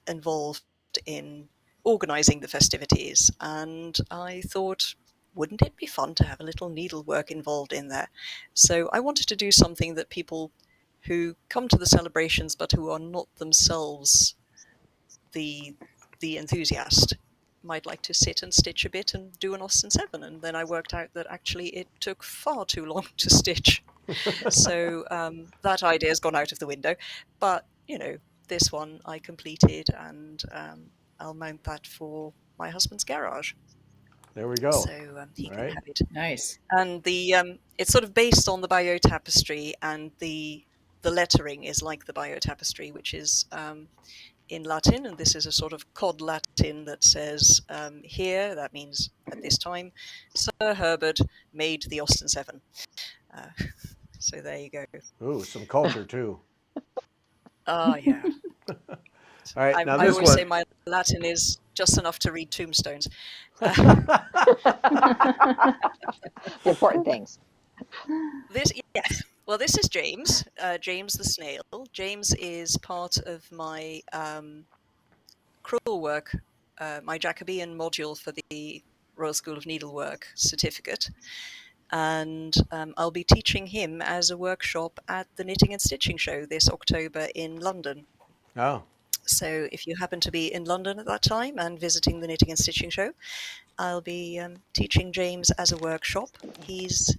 involved in organising the festivities. And I thought, wouldn't it be fun to have a little needlework involved in there? So I wanted to do something that people who come to the celebrations but who are not themselves the enthusiast might like to sit and stitch a bit and do an Austin Seven. And then I worked out that actually it took far too long to stitch. So that idea has gone out of the window. But, you know, this one I completed, and I'll mount that for my husband's garage. There we go. So he All can right. have it. Nice. And the it's sort of based on the Bayeux tapestry, and the lettering is like the Bayeux tapestry, which is in Latin, and this is a sort of cod Latin that says here, that means at this time, Sir Herbert made the Austin Seven. So there you go. Ooh, some culture too. Oh, yeah. All right, now I this always one. say my Latin is just enough to read tombstones. The important things. Well, this is James, James the snail. James is part of my crewel work, my Jacobean module for the Royal School of Needlework certificate. And I'll be teaching him as a workshop at the Knitting and Stitching Show this October in London. Oh, So if you happen to be in London at that time and visiting the Knitting and Stitching Show, I'll be teaching James as a workshop. He's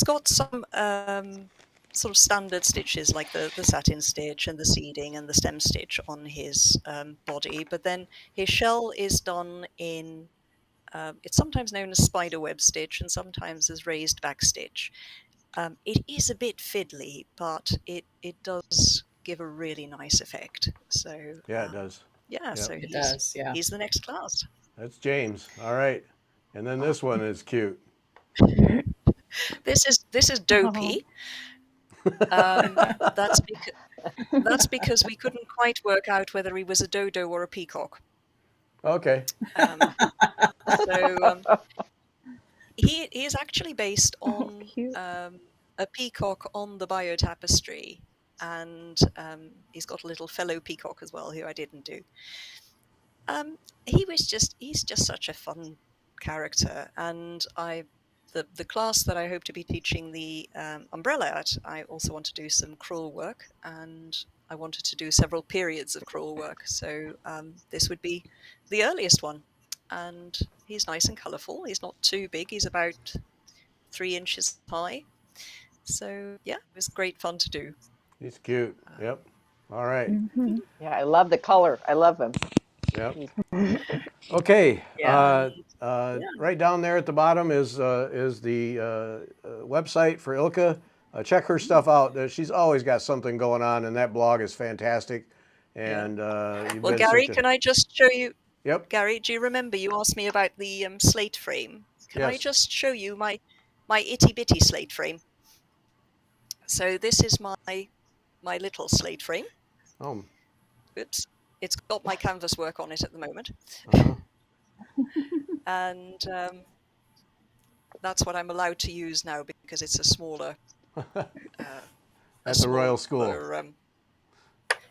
got some sort of standard stitches like the satin stitch and the seeding and the stem stitch on his body, but then his shell is done in it's sometimes known as spider web stitch and sometimes as raised back stitch. It is a bit fiddly, but it does give a really nice effect. So yeah, it does. yeah, Yep. so It does, yeah. he's the next class. That's James. All right. And then this one is cute. This is Dopey. That's because we couldn't quite work out whether he was a dodo or a peacock. Okay. So he is actually based on Cute. a peacock on the Bayeux tapestry, and he's got a little fellow peacock as well, who I didn't do. He's just such a fun character, and the class that I hope to be teaching the umbrella at, I also want to do some crewel work, and I wanted to do several periods of crewel work. So this would be the earliest one, and he's nice and colourful. He's not too big. He's about 3 inches high. So yeah, it was great fun to do. He's cute. Yep. All right. Yeah, I love the color. I love him. Yep. Okay. Yeah. Right down there at the bottom is the website for Ilka. Check her stuff out. She's always got something going on, and that blog is fantastic. And you've Well, been Gary, such a- can I just show you? Yep. Gary, do you remember you asked me about the slate frame? Can I Yes. just show you my itty bitty slate frame? So this is my little slate frame. Oh. Oops, it's got my canvas work on it at the moment, Uh-huh. and that's what I'm allowed to use now because it's a smaller. At the Royal School.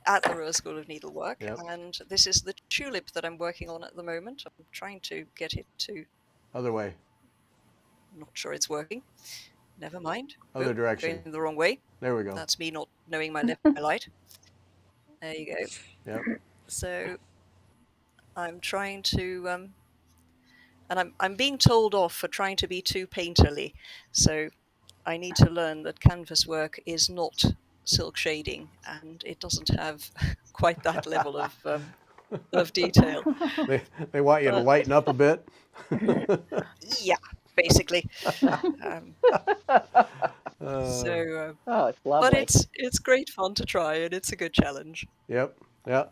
At the Royal School of Needlework, Yep. and this is the tulip that I'm working on at the moment. I'm trying to get it to. Other way. I'm not sure it's working. Never mind. Other Oop, direction. Going the wrong way. There we go. That's me not knowing my left my light. There you go. Yep. So I'm trying to, and I'm being told off for trying to be too painterly. So I need to learn that canvas work is not silk shading, and it doesn't have quite that level of detail. They want you to lighten up a bit. Yeah, basically. Oh, it's lovely. But it's great fun to try, and it's a good challenge. Yep. Yeah.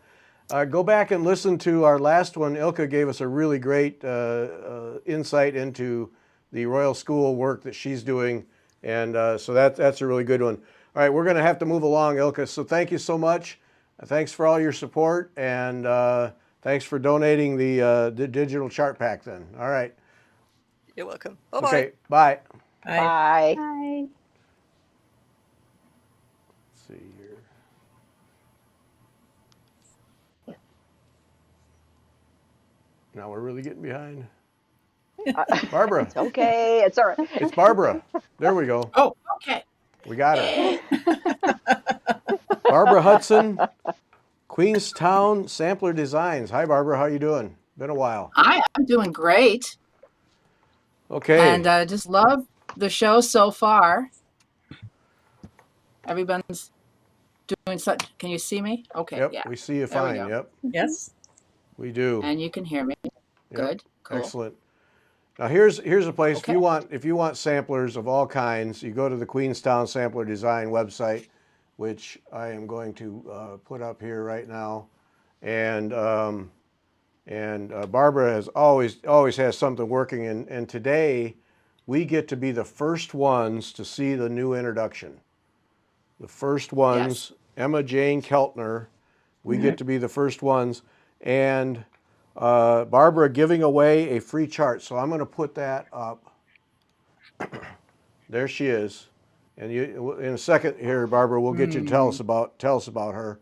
Go back and listen to our last one. Ilka gave us a really great insight into the Royal School work that she's doing, And so that's a really good one. All right, we're going to have to move along, Ilka. So thank you so much. Thanks for all your support, and thanks for donating the digital chart pack then. All right. You're welcome. Bye-bye. Okay, bye. Bye. Hi. Let's see here. Now we're really getting behind. Barbara. It's okay. It's all right. It's Barbara. There we go. Oh, okay. We got her. Barbara Hudson, Queenstown Sampler Designs. Hi, Barbara. How you doing? Been a while. I'm doing great, Okay. and I just love the show so far. Everyone's doing such. Can you see me? Okay, Yep, yeah, we see you There we fine. go. Yep, yes, we do. and you can hear me. Yep, Good, cool. excellent. Now here's a place Okay. if you want samplers of all kinds, you go to the Queenstown Sampler Design website, which I am going to put up here right now, and Barbara has always has something working, and today we get to be the first ones to see the new introduction. The first ones, Emma Jane Keltner, we get to be the first ones, and Barbara giving away a free chart. So I'm going to put that up. There she is, and you in a second here, Barbara, we'll get you to tell us about her.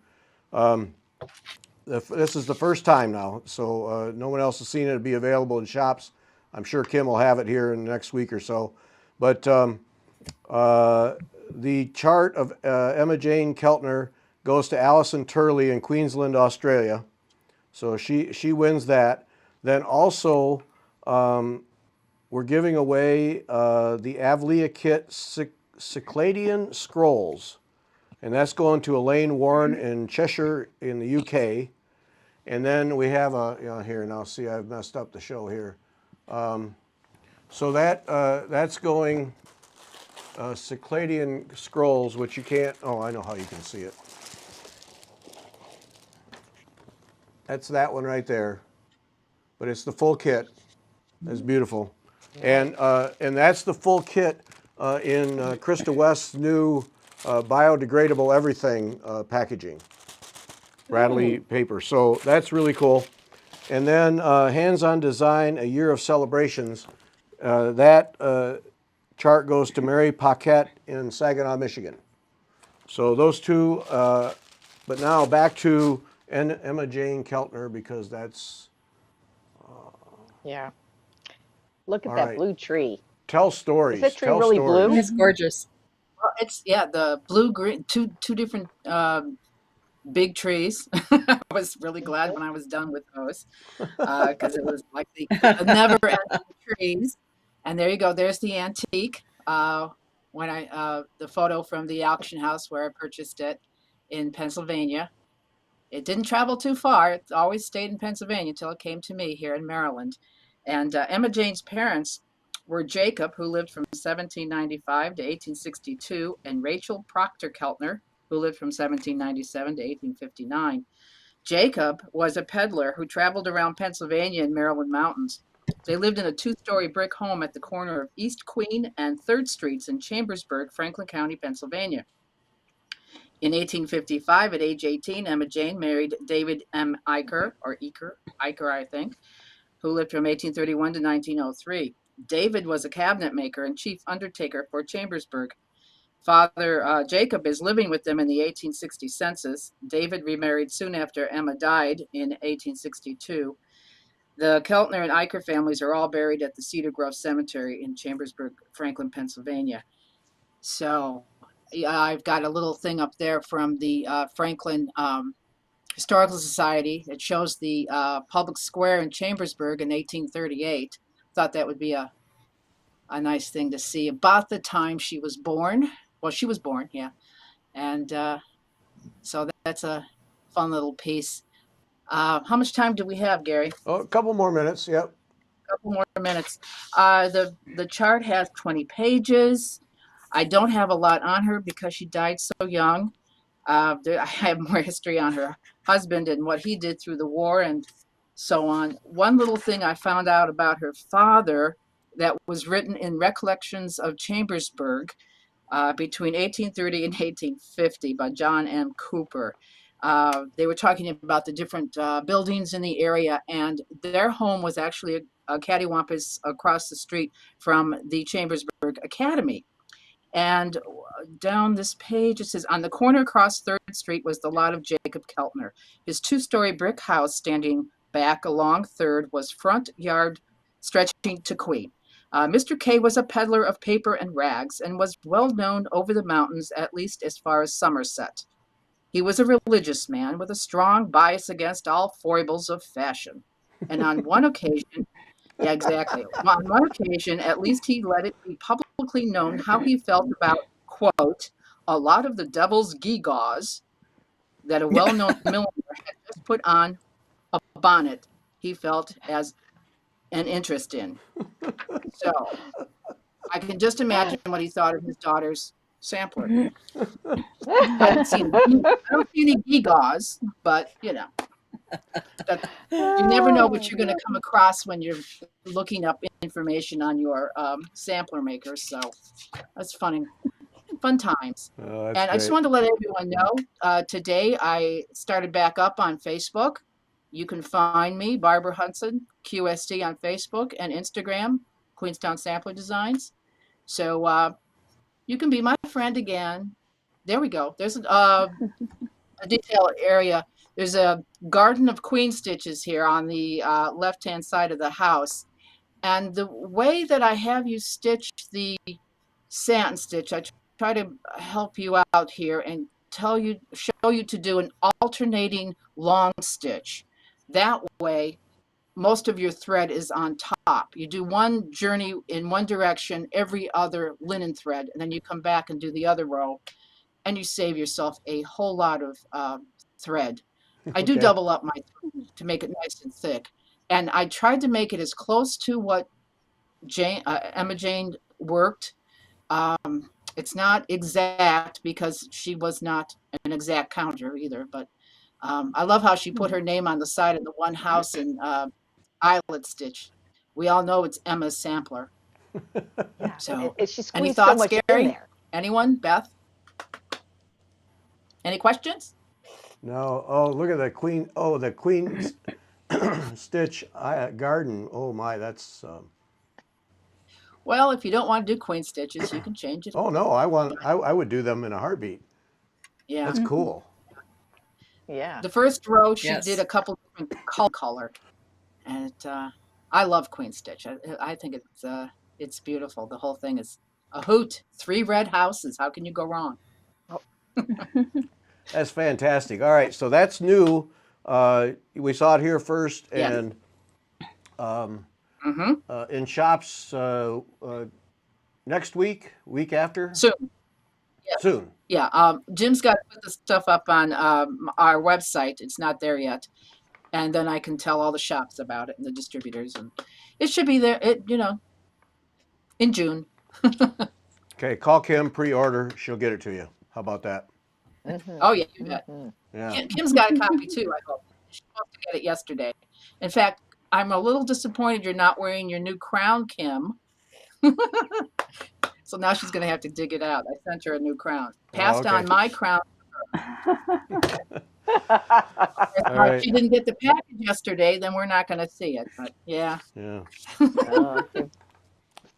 This is the first time now, so no one else has seen it. It'll be available in shops. I'm sure Kim will have it here in the next week or so. But the chart of Emma Jane Keltner goes to Alison Turley in Queensland, Australia. So she wins that. Then also, we're giving away the Avlia Kit Cycladian Scrolls. And that's going to Elaine Warren in Cheshire in the UK. And then we have here now. See, I've messed up the show here. So that's going Cycladian Scrolls, which you can't. Oh, I know how you can see it. That's that one right there, but it's the full kit. It's beautiful, and that's the full kit in Krista West's new biodegradable everything packaging, rattly paper. So that's really cool. And then hands-on design, a year of celebrations. That chart goes to Mary Paquette in Saginaw, Michigan. So those two. But now back to Emma Jane Keltner, because that's Yeah. Look at all that right. blue tree. Tell stories. Is that tree Tell really stories. blue? It's gorgeous. Well, it's the blue green, two different big trees. I was really glad when I was done with those because it was like the never-ending trees. And there you go. There's the antique. When the photo from the auction house where I purchased it in Pennsylvania. It didn't travel too far. It always stayed in Pennsylvania until it came to me here in Maryland. And Emma Jane's parents were Jacob, who lived from 1795 to 1862, and Rachel Proctor Keltner, who lived from 1797 to 1859. Jacob was a peddler who traveled around Pennsylvania and Maryland mountains. They lived in a two-story brick home at the corner of East Queen and 3rd Streets in Chambersburg, Franklin County, Pennsylvania. In 1855, at age 18, Emma Jane married David M. Eicher, I think, who lived from 1831 to 1903. David was a cabinet maker and chief undertaker for Chambersburg. Father Jacob is living with them in the 1860 census. David remarried soon after Emma died in 1862. The Keltner and Eicher families are all buried at the Cedar Grove Cemetery in Chambersburg, Franklin, Pennsylvania. So I've got a little thing up there from the Franklin Historical Society. It shows the public square in Chambersburg in 1838. Thought that would be a nice thing to see about the time she was born. Well, she was born, yeah. And so that's a fun little piece. How much time do we have, Gary? Oh, a couple more minutes. Yep. A couple more minutes. The chart has 20 pages. I don't have a lot on her because she died so young. I have more history on her husband and what he did through the war and so on. One little thing I found out about her father that was written in Recollections of Chambersburg between 1830 and 1850 by John M. Cooper. They were talking about the different buildings in the area, and their home was actually a cattywampus across the street from the Chambersburg Academy. And down this page, it says, on the corner across 3rd Street was the lot of Jacob Keltner. His 2-story brick house standing back along 3rd was front yard stretching to Queen. Mr. K was a peddler of paper and rags and was well known over the mountains, at least as far as Somerset. He was a religious man with a strong bias against all foibles of fashion. And on one occasion, yeah, exactly. On one occasion, at least he let it be publicly known how he felt about, quote, a lot of the devil's gewgaws that a well-known milliner had just put on a bonnet he felt as an interest in. So I can just imagine what he thought of his daughter's sampler. I don't see any gewgaws, but you know. You never know what you're going to come across when you're looking up information on your sampler makers. So that's fun times. Oh, And that's I just great. wanted to let everyone know today I started back up on Facebook. You can find me, Barbara Hudson, QSD on Facebook and Instagram, Queenstown Sampler Designs. So you can be my friend again. There we go. There's a detail area. There's a garden of queen stitches here on the left-hand side of the house. And the way that I have you stitch the satin stitch, I try to help you out here and show you to do an alternating long stitch. That way, most of your thread is on top. You do one journey in one direction every other linen thread, and then you come back and do the other row, and you save yourself a whole lot of thread. I do Okay. double up my to make it nice and thick. And I tried to make it as close to what Emma Jane worked. It's not exact because she was not an exact counter either, but I love how she put her name on the side of the one house in eyelet stitch. We all know it's Emma's sampler. Yeah. So, She any squeezed so thoughts, much in Gary? there. Anyone? Beth? Any questions? No. Oh, look at the queen. Oh, the queen stitch garden. Oh my, that's. Well, if you don't want to do queen stitches, you can change it. Oh no, I would do them in a heartbeat. Yeah. That's cool. Yeah. The first row, she Yes. did a couple different color, and I love queen stitch. I think it's beautiful. The whole thing is a hoot. 3 red houses. How can you go wrong? That's fantastic. All right, so that's new. We saw it here first, Yes. and Mm-hmm. in shops next week, week after, So Yes. soon. yeah, Jim's got to put the stuff up on our website. It's not there yet, and then I can tell all the shops about it and the distributors, and it should be there. In June. Okay, call Kim, pre-order. She'll get it to you. How about that? Mhm. Oh yeah, you bet. Mhm. Yeah. Kim's got a copy too. I hope she's supposed to get it yesterday. In fact, I'm a little disappointed you're not wearing your new crown, Kim. So now she's going to have to dig it out. I sent her a new crown. Passed okay. on my crown. All right. If she didn't get the package yesterday, then we're not going to see it. But yeah. Yeah. Oh, too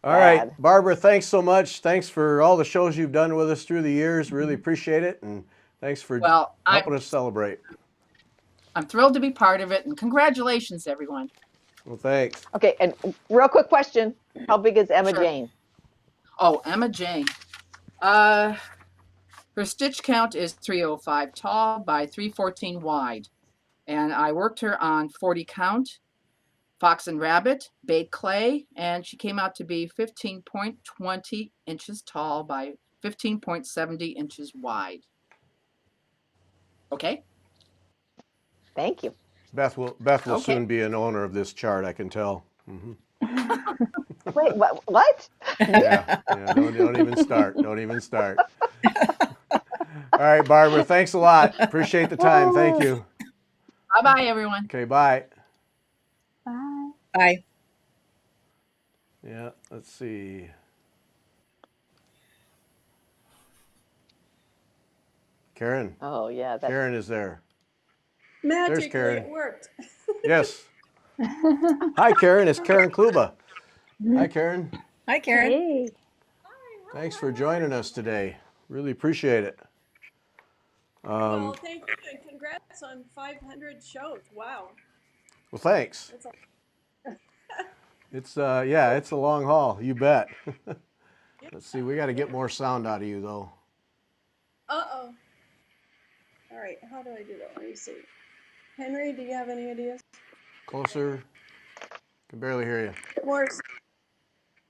All right, bad. Barbara, thanks so much. Thanks for all the shows you've done with us through the years. Really appreciate it, and thanks for Well, helping us celebrate. I'm thrilled to be part of it, and congratulations, everyone. Well, thanks. Okay, and real quick question. How big is Emma Sure. Jane? Oh, Emma Jane. Her stitch count is 305 tall by 314 wide. And I worked her on 40 count, fox and rabbit, baked clay, and she came out to be 15.20 inches tall by 15.70 inches wide. Okay? Thank you. Beth will Okay. soon be an owner of this chart, I can tell. Mm-hmm. Wait, what? Yeah. Don't even start. Don't even start. All right, Barbara, thanks a lot. Appreciate the time. Thank you. Bye-bye, everyone. Okay, bye. Bye. Bye. Yeah, let's see. Karen. Oh yeah, that's Karen is there. Magically, Karen. it worked. Yes. Hi, Karen. It's Karen Kluba. Hi, Karen. Hi, Karen. Hey. Thanks for joining us today. Really appreciate it. Well, thank you and congrats on 500 shows. Wow. Well, thanks. That's It's yeah, it's a long haul. You bet. Let's see. We got to get more sound out of you, though. Uh-oh. All right, how do I do that? Let me see. Henry, do you have any ideas? Closer. Can barely hear you.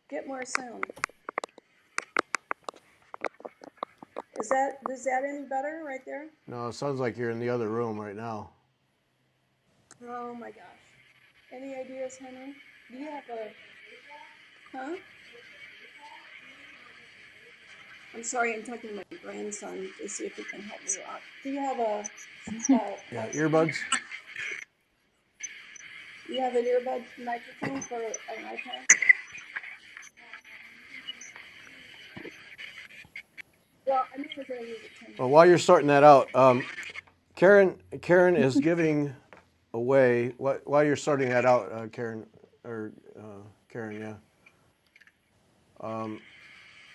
Get more sound. Is that any better right there? No, it sounds like you're in the other room right now. Oh my gosh. Any ideas, Henry? Do you have a huh? I'm sorry, I'm talking to my grandson to see if he can help me out. Do you have a Yeah, earbuds. you have an earbud microphone for an iPad? Well, I'm never going to use it. Well, while you're sorting that out, Karen is giving away. While you're sorting that out, Karen, yeah.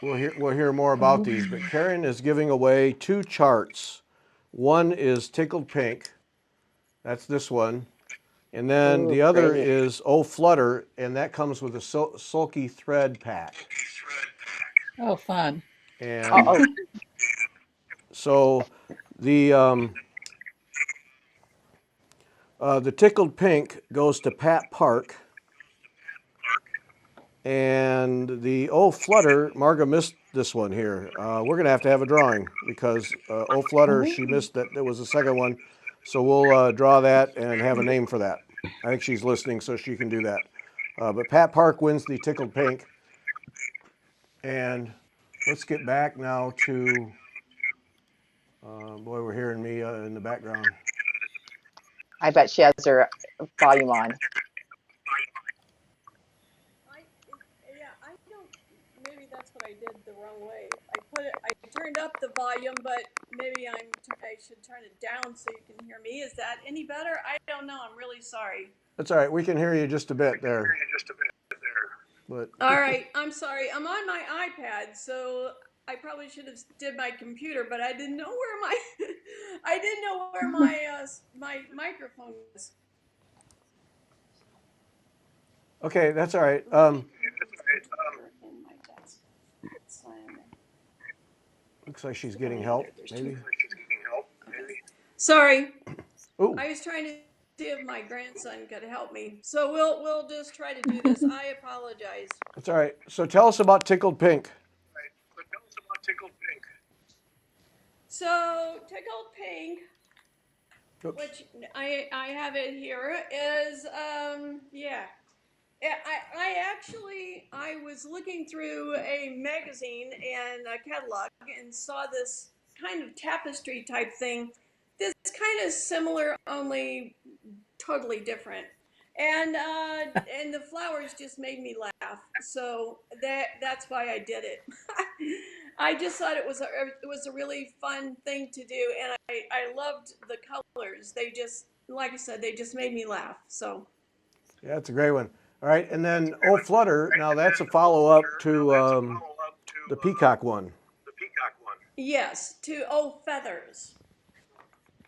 We'll hear more about these, but Karen is giving away 2 charts. One is Tickled Pink. That's this one. And then the other great. is Oh Flutter, and that comes with a sulky thread pack. Oh, fun. And Oh, so the Tickled Pink goes to Pat Park, and the Oh Flutter, Marga missed this one here. We're gonna have to have a drawing because Oh Flutter, she missed that. There was a second one, so we'll draw that and have a name for that. I think she's listening, so she can do that. But Pat Park wins the Tickled Pink, and let's get back now to. Boy, we're hearing me in the background. I bet she has her volume on. Yeah, I don't. Maybe that's what I did the wrong way. I turned up the volume, but maybe I should turn it down so you can hear me. Is that any better? I don't know. I'm really sorry. That's all right. We can hear you just a bit there. But All right, I'm sorry. I'm on my iPad, so I probably should have did my computer, but I didn't know where my I didn't know where my microphone was. okay, that's all right. In my desk. Looks like she's getting help. Maybe. Sorry, Ooh. I was trying to see if my grandson could help me. So we'll just try to do this. I apologize. That's all right. So tell us about Tickled Pink. So Tickled Pink, Oops. which I have it here, is yeah. I was looking through a magazine and a catalog and saw this kind of tapestry type thing. This kind of similar, only totally different. And the flowers just made me laugh. So that's why I did it. I just thought it was a really fun thing to do, and I loved the colors. They just, like I said, they just made me laugh. So Yeah, it's a great one. All right, and then Oh Flutter. Now that's a follow-up to the Peacock one. yes, to Oh Feathers.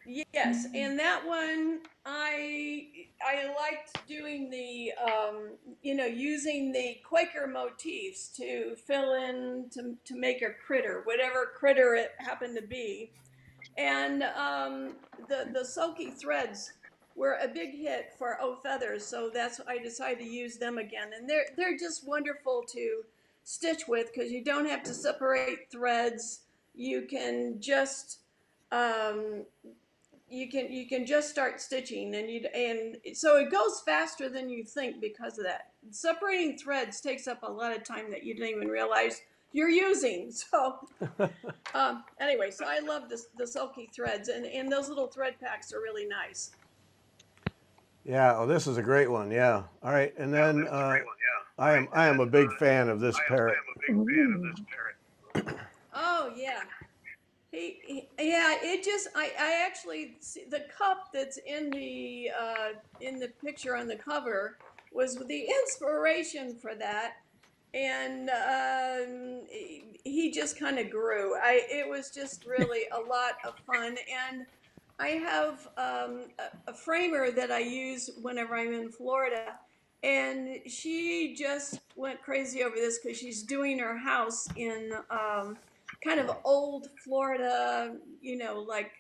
Yes, and that one I liked doing the using the Quaker motifs to fill in to make a critter, whatever critter it happened to be, and the sulky threads were a big hit for Oh Feathers, so that's I decided to use them again, and they're just wonderful to stitch with because you don't have to separate threads. You can just um, you can just start stitching and so it goes faster than you think because of that. Separating threads takes up a lot of time that you didn't even realize you're using. So anyway, so I love the sulky threads and those little thread packs are really nice. Yeah. Oh, this is a great one. Yeah. All right, and then I am a big fan of this parrot. Oh yeah. Yeah, it just I actually see the cup that's in the picture on the cover was the inspiration for that, and he just kind of grew. It was just really a lot of fun, and I have a framer that I use whenever I'm in Florida, and she just went crazy over this because she's doing her house in kind of old Florida, like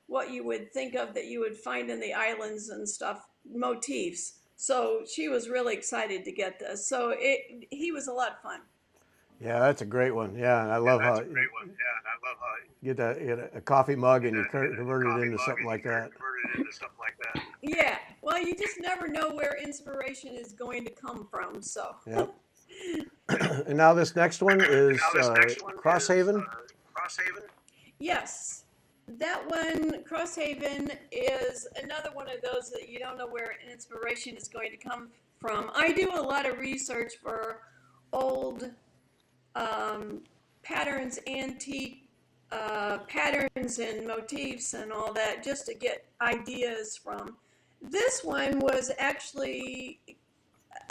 what you would think of that you would find in the islands and stuff, motifs. So she was really excited to get this. So he was a lot of fun. Yeah, that's a great one. Yeah, and I love how you get a coffee mug and you convert it into something like that. Yeah, well, you just never know where inspiration is going to come from. So. Yep. And now this next one is Crosshaven. Yes, that one, Crosshaven, is another one of those that you don't know where inspiration is going to come from. I do a lot of research for old patterns, antique patterns and motifs and all that, just to get ideas from. This one was actually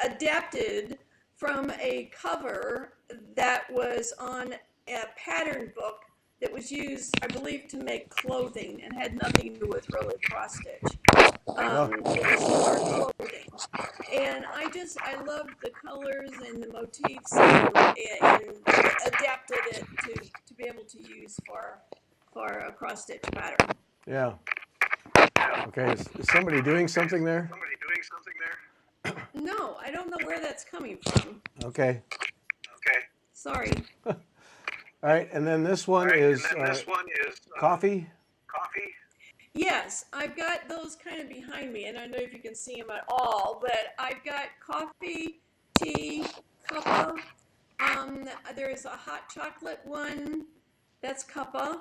adapted from a cover that was on a pattern book that was used, I believe, to make clothing and had nothing to do with really cross stitch. It was for clothing. And I loved the colors and the motifs and adapted it to be able to use for a cross stitch pattern. Yeah. Okay, is somebody doing something there? No, I don't know where that's coming from. Okay. Sorry. All right, and then this one is coffee. Yes, I've got those kind of behind me, and I don't know if you can see them at all, but I've got coffee, tea, cuppa. There's a hot chocolate one. That's cuppa.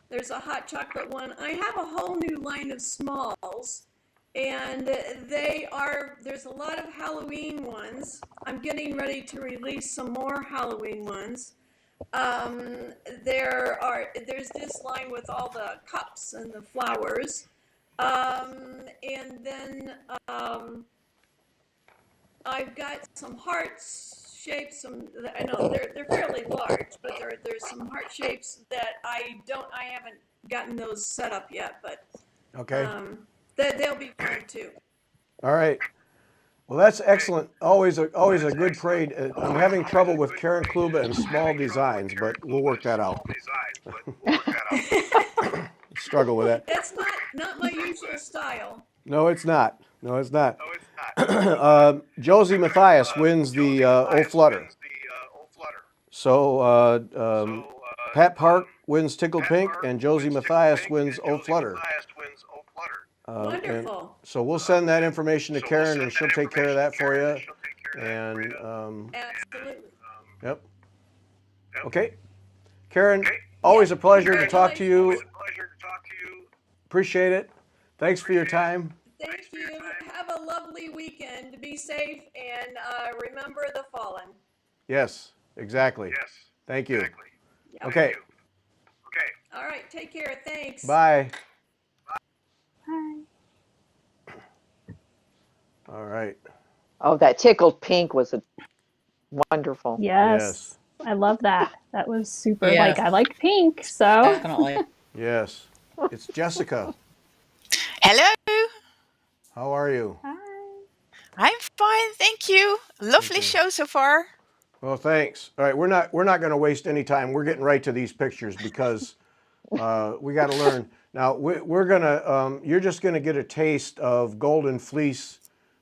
There's a hot chocolate one. I have a whole new line of smalls, and there's a lot of Halloween ones. I'm getting ready to release some more Halloween ones. There's this line with all the cups and the flowers, and then I've got some hearts shapes. I know they're fairly large, but there's some heart shapes that I haven't gotten those set up yet, but Okay. they'll be fun too. All right. Well, that's excellent. Always a good parade. I'm having trouble with Karen Kluba and small designs, but we'll work that out. Struggle with that. That's not my usual style. No, it's not. Josie Matthias wins the O Flutter. So Pat Park wins Tickle Pink, and Josie Matthias wins O Flutter. Wonderful. So we'll send that information to Karen, and she'll take care of that for you. And Absolutely. yep. Okay, Karen, always a pleasure to talk to you. Appreciate it. Thanks for your time. Thank you. Have a lovely weekend. Be safe and remember the fallen. Yes, exactly. Thank you. Yep. Okay. All right. Take care. Thanks. Bye. Hi. All right. Oh, that tickled pink was wonderful. Yes. I love that. That was super. Yes. I like pink, so. Definitely. Yes. It's Jessica. Hello. How are you? Hi. I'm fine, thank you. Lovely show so far. Well, thanks. All right, we're not going to waste any time. We're getting right to these pictures because we got to learn. Now we're gonna. You're just gonna get a taste of Golden Fleece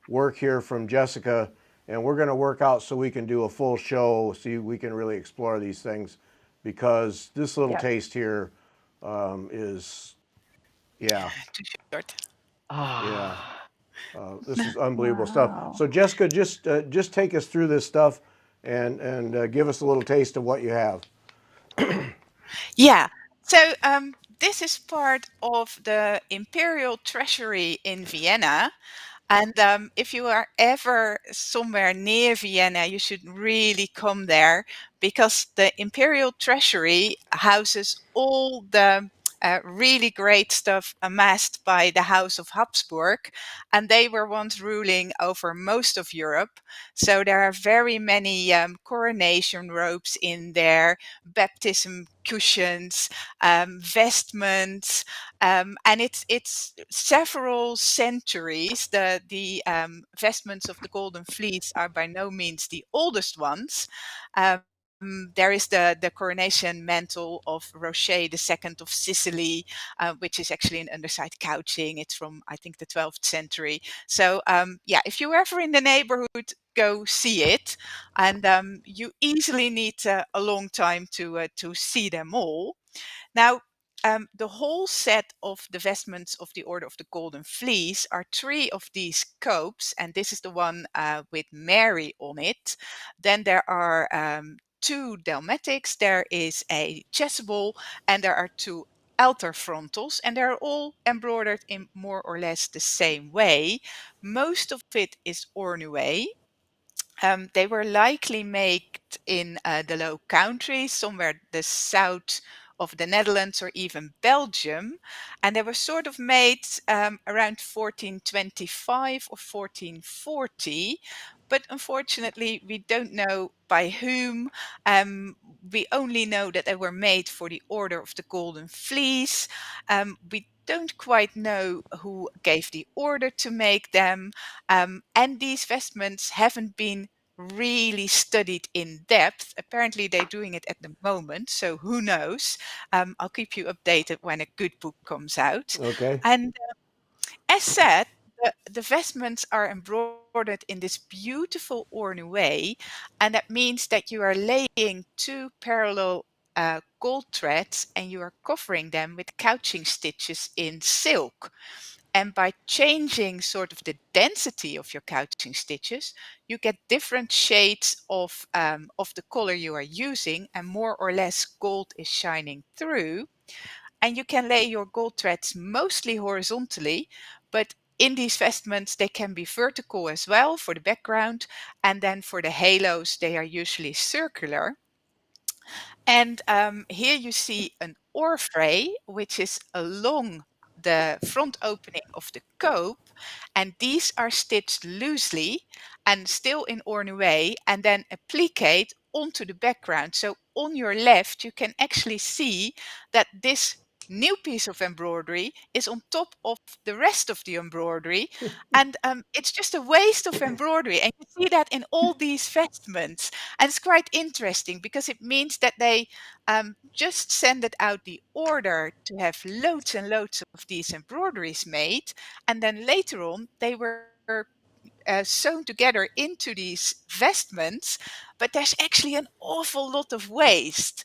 work here from Jessica, and we're gonna work out so we can do a full show, so we can really explore these things, because this little taste here is, yeah. Too short. Yeah, this is unbelievable stuff. So Jessica, just take us through this stuff and give us a little taste of what you have. Yeah. So this is part of the Imperial Treasury in Vienna. And if you are ever somewhere near Vienna, you should really come there because the Imperial Treasury houses all the really great stuff amassed by the House of Habsburg. And they were once ruling over most of Europe. So there are very many coronation robes in there, baptism cushions, vestments, and it's several centuries. The vestments of the Golden Fleece are by no means the oldest ones. There is the coronation mantle of Rocher II of Sicily, which is actually an underside couching. It's from, I think, the 12th century. So yeah, if you're ever in the neighborhood, go see it. And you easily need a long time to see them all. Now, the whole set of the vestments of the Order of the Golden Fleece are 3 of these copes, and this is the one with Mary on it. Then there are 2 dalmatics, there is a chasuble, and there are 2 altar frontals, and they're all embroidered in more or less the same way. Most of it is ornue. They were likely made in the Low Countries, somewhere the south of the Netherlands or even Belgium. And they were sort of made around 1425 or 1440. But unfortunately, we don't know by whom. We only know that they were made for the Order of the Golden Fleece. We don't quite know who gave the order to make them. And these vestments haven't been really studied in depth. Apparently, they're doing it at the moment, so who knows? I'll keep you updated when a good book comes out. Okay. And as said, the vestments are embroidered in this beautiful ornue, and that means that you are laying 2 parallel gold threads and you are covering them with couching stitches in silk. And by changing sort of the density of your couching stitches, you get different shades of the color you are using, and more or less gold is shining through. And you can lay your gold threads mostly horizontally, but in these vestments, they can be vertical as well for the background. And then for the halos, they are usually circular. And here you see an orfray, which is along the front opening of the cope. And these are stitched loosely and still in ornue and then appliqued onto the background. So on your left, you can actually see that this new piece of embroidery is on top of the rest of the embroidery. And it's just a waste of embroidery. And you see that in all these vestments. And it's quite interesting because it means that they just send it out the order to have loads and loads of these embroideries made. And then later on, they were sewn together into these vestments, but there's actually an awful lot of waste.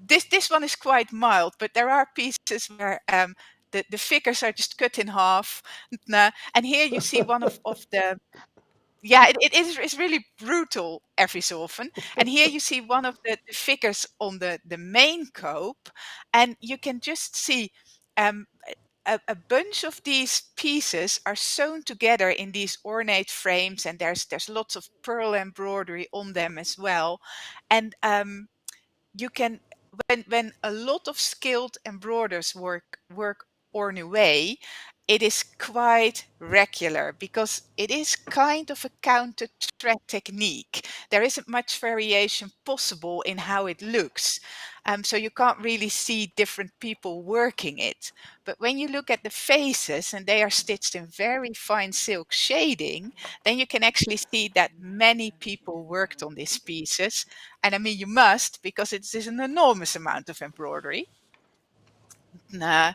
This one is quite mild, but there are pieces where the figures are just cut in half. And here you see one of the yeah, it is it's really brutal every so often. And here you see one of the figures on the main cope, and you can just see um, a bunch of these pieces are sewn together in these ornate frames, and there's lots of pearl embroidery on them as well. And you can when a lot of skilled embroiders work ornue, it is quite regular because it is kind of a counter thread technique. There isn't much variation possible in how it looks. So you can't really see different people working it. But when you look at the faces and they are stitched in very fine silk shading, then you can actually see that many people worked on these pieces. And I mean, you must, because it is an enormous amount of embroidery. Nah.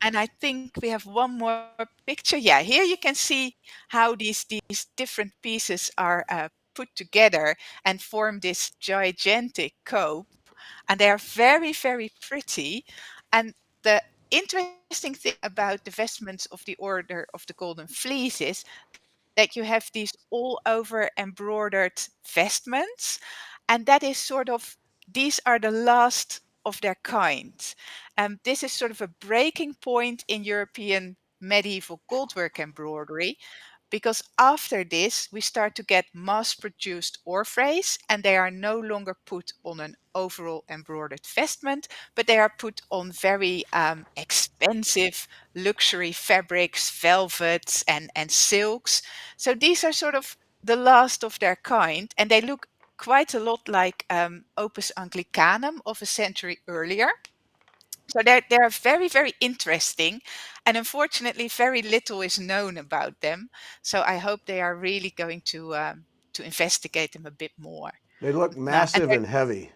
And I think we have one more picture. Yeah, here you can see how these different pieces are put together and form this gigantic cope. And they are very, very pretty. And the interesting thing about the vestments of the Order of the Golden Fleece is that you have these all over embroidered vestments. And that is sort of, these are the last of their kind. This is sort of a breaking point in European medieval goldwork embroidery, because after this we start to get mass-produced orphrase, and they are no longer put on an overall embroidered vestment, but they are put on very expensive luxury fabrics, velvets, and silks. So these are sort of the last of their kind, and they look quite a lot like Opus Anglicanum of a century earlier. So they're very, very interesting, and unfortunately, very little is known about them. So I hope they are really going to investigate them a bit more. They look And massive and heavy.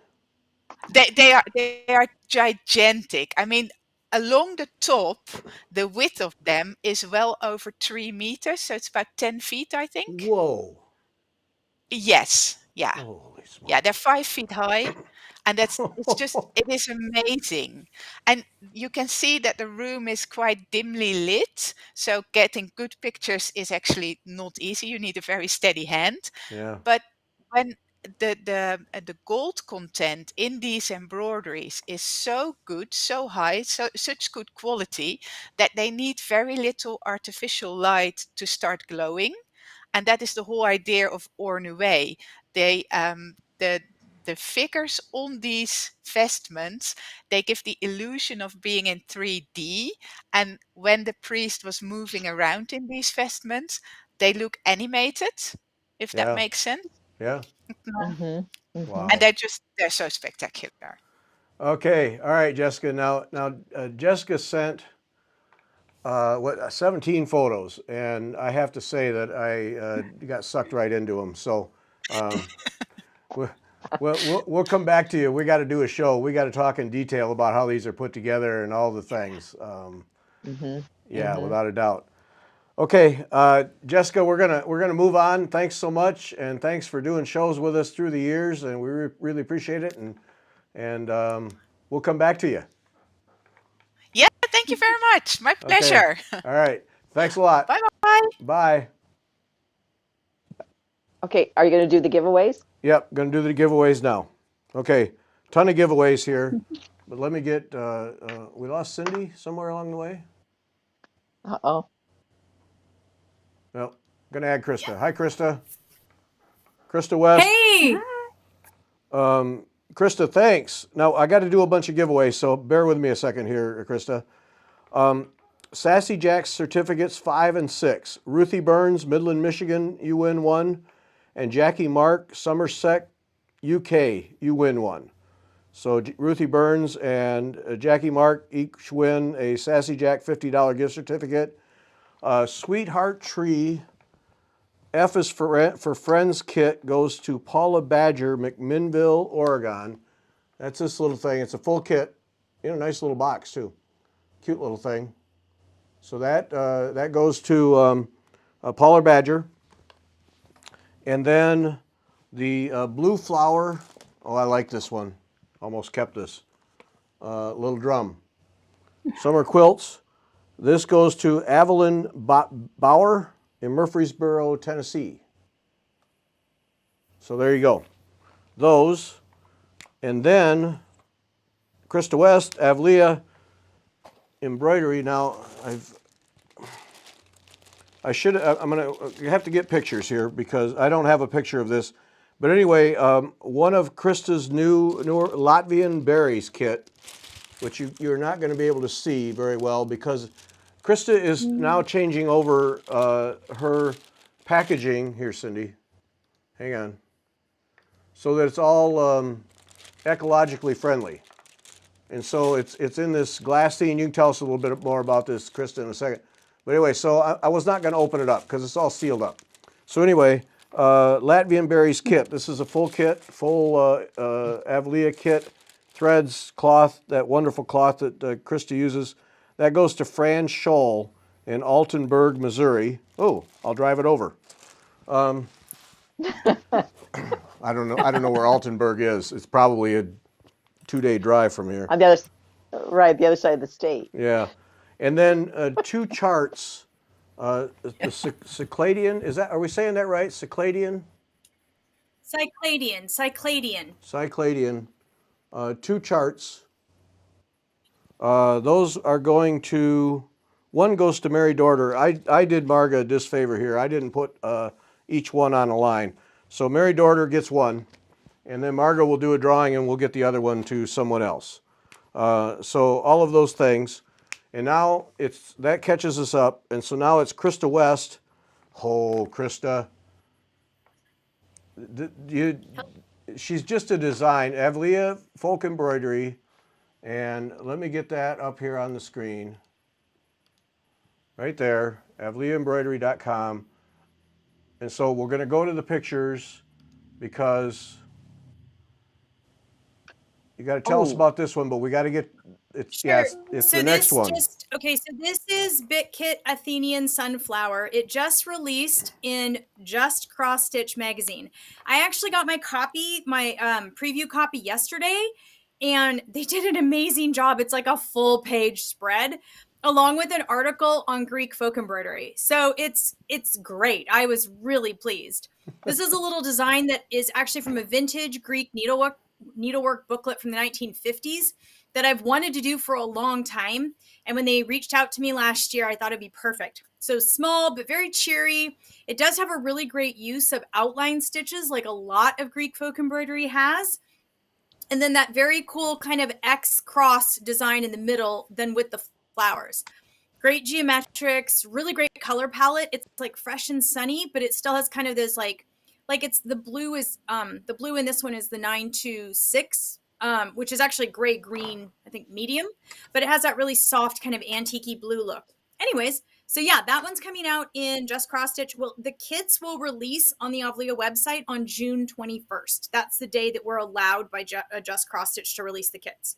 they are gigantic. I mean, along the top, the width of them is well over 3 meters, so it's about 10 feet, I think. Whoa. Yes, yeah. Holy Yeah, they're smokes. 5 feet high, and it is amazing. And you can see that the room is quite dimly lit, so getting good pictures is actually not easy. You need a very steady hand. Yeah. But when the gold content in these embroideries is so good, so high, such good quality, that they need very little artificial light to start glowing. And that is the whole idea of Ornuet. They the figures on these vestments, they give the illusion of being in 3D. And when the priest was moving around in these vestments, they look animated, if that Yeah. makes sense. Yeah. Mm-hmm. Mm-hmm. Wow. And they're so spectacular. Okay. All right, Jessica. Now, Jessica sent 17 photos, and I have to say that I got sucked right into them. So we'll come back to you. We got to do a show. We got to talk in detail about how these are put together and all the things. Mm-hmm. Yeah, Mm-hmm. without a doubt. Okay, Jessica, we're gonna move on. Thanks so much, and thanks for doing shows with us through the years, and we really appreciate it. And we'll come back to you. Yeah, thank you very much. My Okay. pleasure. All right. Thanks a lot. Bye-bye. Bye. Okay, are you going to do the giveaways? Yep, gonna do the giveaways now. Okay, ton of giveaways here, but let me get. We lost Cindy somewhere along the way. Uh-oh. Well, gonna add Krista. Hi, Krista. Krista West. Hey! Krista, thanks. Now I got to do a bunch of giveaways, so bear with me a second here, Krista. Sassy Jack's certificates 5 and 6. Ruthie Burns, Midland, Michigan, you win one, and Jackie Mark, Somerset, UK, you win one. So Ruthie Burns and Jackie Mark each win a Sassy Jack $50 gift certificate. Sweetheart Tree, F is for Friends kit goes to Paula Badger, McMinnville, Oregon. That's this little thing. It's a full kit. Nice little box too. Cute little thing. So that goes to Paula Badger. And then the blue flower. Oh, I like this one. Almost kept this. Little drum. Summer quilts. This goes to Evelyn Bauer in Murfreesboro, Tennessee. So there you go. Those. And then Krista West, Avlia embroidery. Now you have to get pictures here because I don't have a picture of this. But anyway, one of Krista's new Latvian berries kit, which you're not going to be able to see very well because Krista is now changing over her packaging. Here, Cindy, hang on. So that it's all ecologically friendly. And so it's in this glassine. You can tell us a little bit more about this, Krista, in a second. But anyway, so I was not going to open it up because it's all sealed up. So anyway, Latvian Berries kit. This is a full kit, full Avlia kit, threads, cloth, that wonderful cloth that Krista uses. That goes to Fran Scholl in Altenburg, Missouri. Oh, I'll drive it over. I don't know where Altenburg is. It's probably a 2-day drive from here. On the other side of the state. Yeah. And then 2 charts. The Cycladian, are we saying that right? Cycladian? Cycladian. 2 charts. Those are going to one goes to Mary Dorter. I did Marga a disfavor here. I didn't put each one on a line. So Mary Dorter gets one, and then Marga will do a drawing and we'll get the other one to someone else. So all of those things. And now that catches us up. And so now it's Krista West. Oh, Krista. She's just a design. Avlia Folk Embroidery. And let me get that up here on the screen. Right there, avliaembroidery.com. And so we're going to go to the pictures because you got to tell us about this one, but we got to get it's Sure. it's So the next this one. okay, so this is BitKit Athenian Sunflower. It just released in Just Cross Stitch magazine. I actually got my preview copy yesterday, and they did an amazing job. It's like a full page spread along with an article on Greek folk embroidery. So it's great. I was really pleased. This is a little design that is actually from a vintage Greek needlework booklet from the 1950s that I've wanted to do for a long time. And when they reached out to me last year, I thought it'd be perfect. So small, but very cheery. It does have a really great use of outline stitches like a lot of Greek folk embroidery has. And then that very cool kind of X cross design in the middle, then with the flowers. Great geometrics, really great color palette. It's like fresh and sunny, but it still has kind of this like it's the blue in this one is the 926, which is actually gray green, I think medium, but it has that really soft kind of antique-y blue look. Anyways, so yeah, that one's coming out in Just Cross Stitch. Well, the kits will release on the Avlia website on June 21st. That's the day that we're allowed by Just Cross Stitch to release the kits.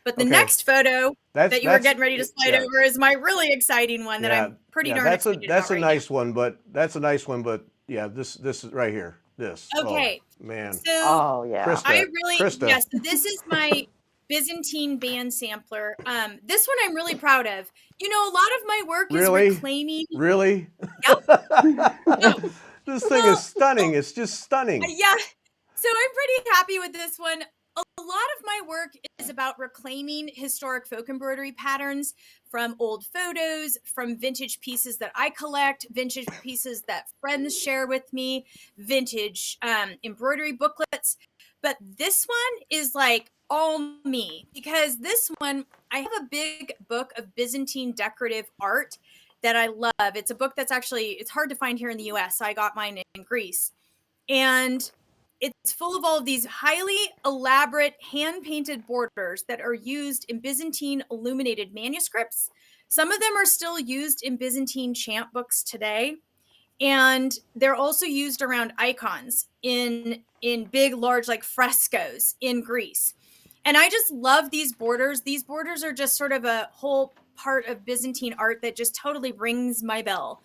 But the next photo that you were getting ready to slide over is my really exciting one that I'm pretty darn excited about. That's a nice one, but yeah, this is right here. This. Okay. Oh, man. So Krista. So this is my Byzantine band sampler. This one I'm really proud of. You know, a lot of my work is reclaiming. Really? Yep. This thing is stunning. It's just stunning. Yeah. So I'm pretty happy with this one. A lot of my work is about reclaiming historic folk embroidery patterns from old photos, from vintage pieces that I collect, vintage pieces that friends share with me, vintage embroidery booklets. But this one is like all me, because this one, I have a big book of Byzantine decorative art that I love. It's a book that's it's hard to find here in the US. So I got mine in Greece. And it's full of all of these highly elaborate hand-painted borders that are used in Byzantine illuminated manuscripts. Some of them are still used in Byzantine chant books today. And they're also used around icons in big, large, like frescoes in Greece. And I just love these borders. These borders are just sort of a whole part of Byzantine art that just totally rings my bell.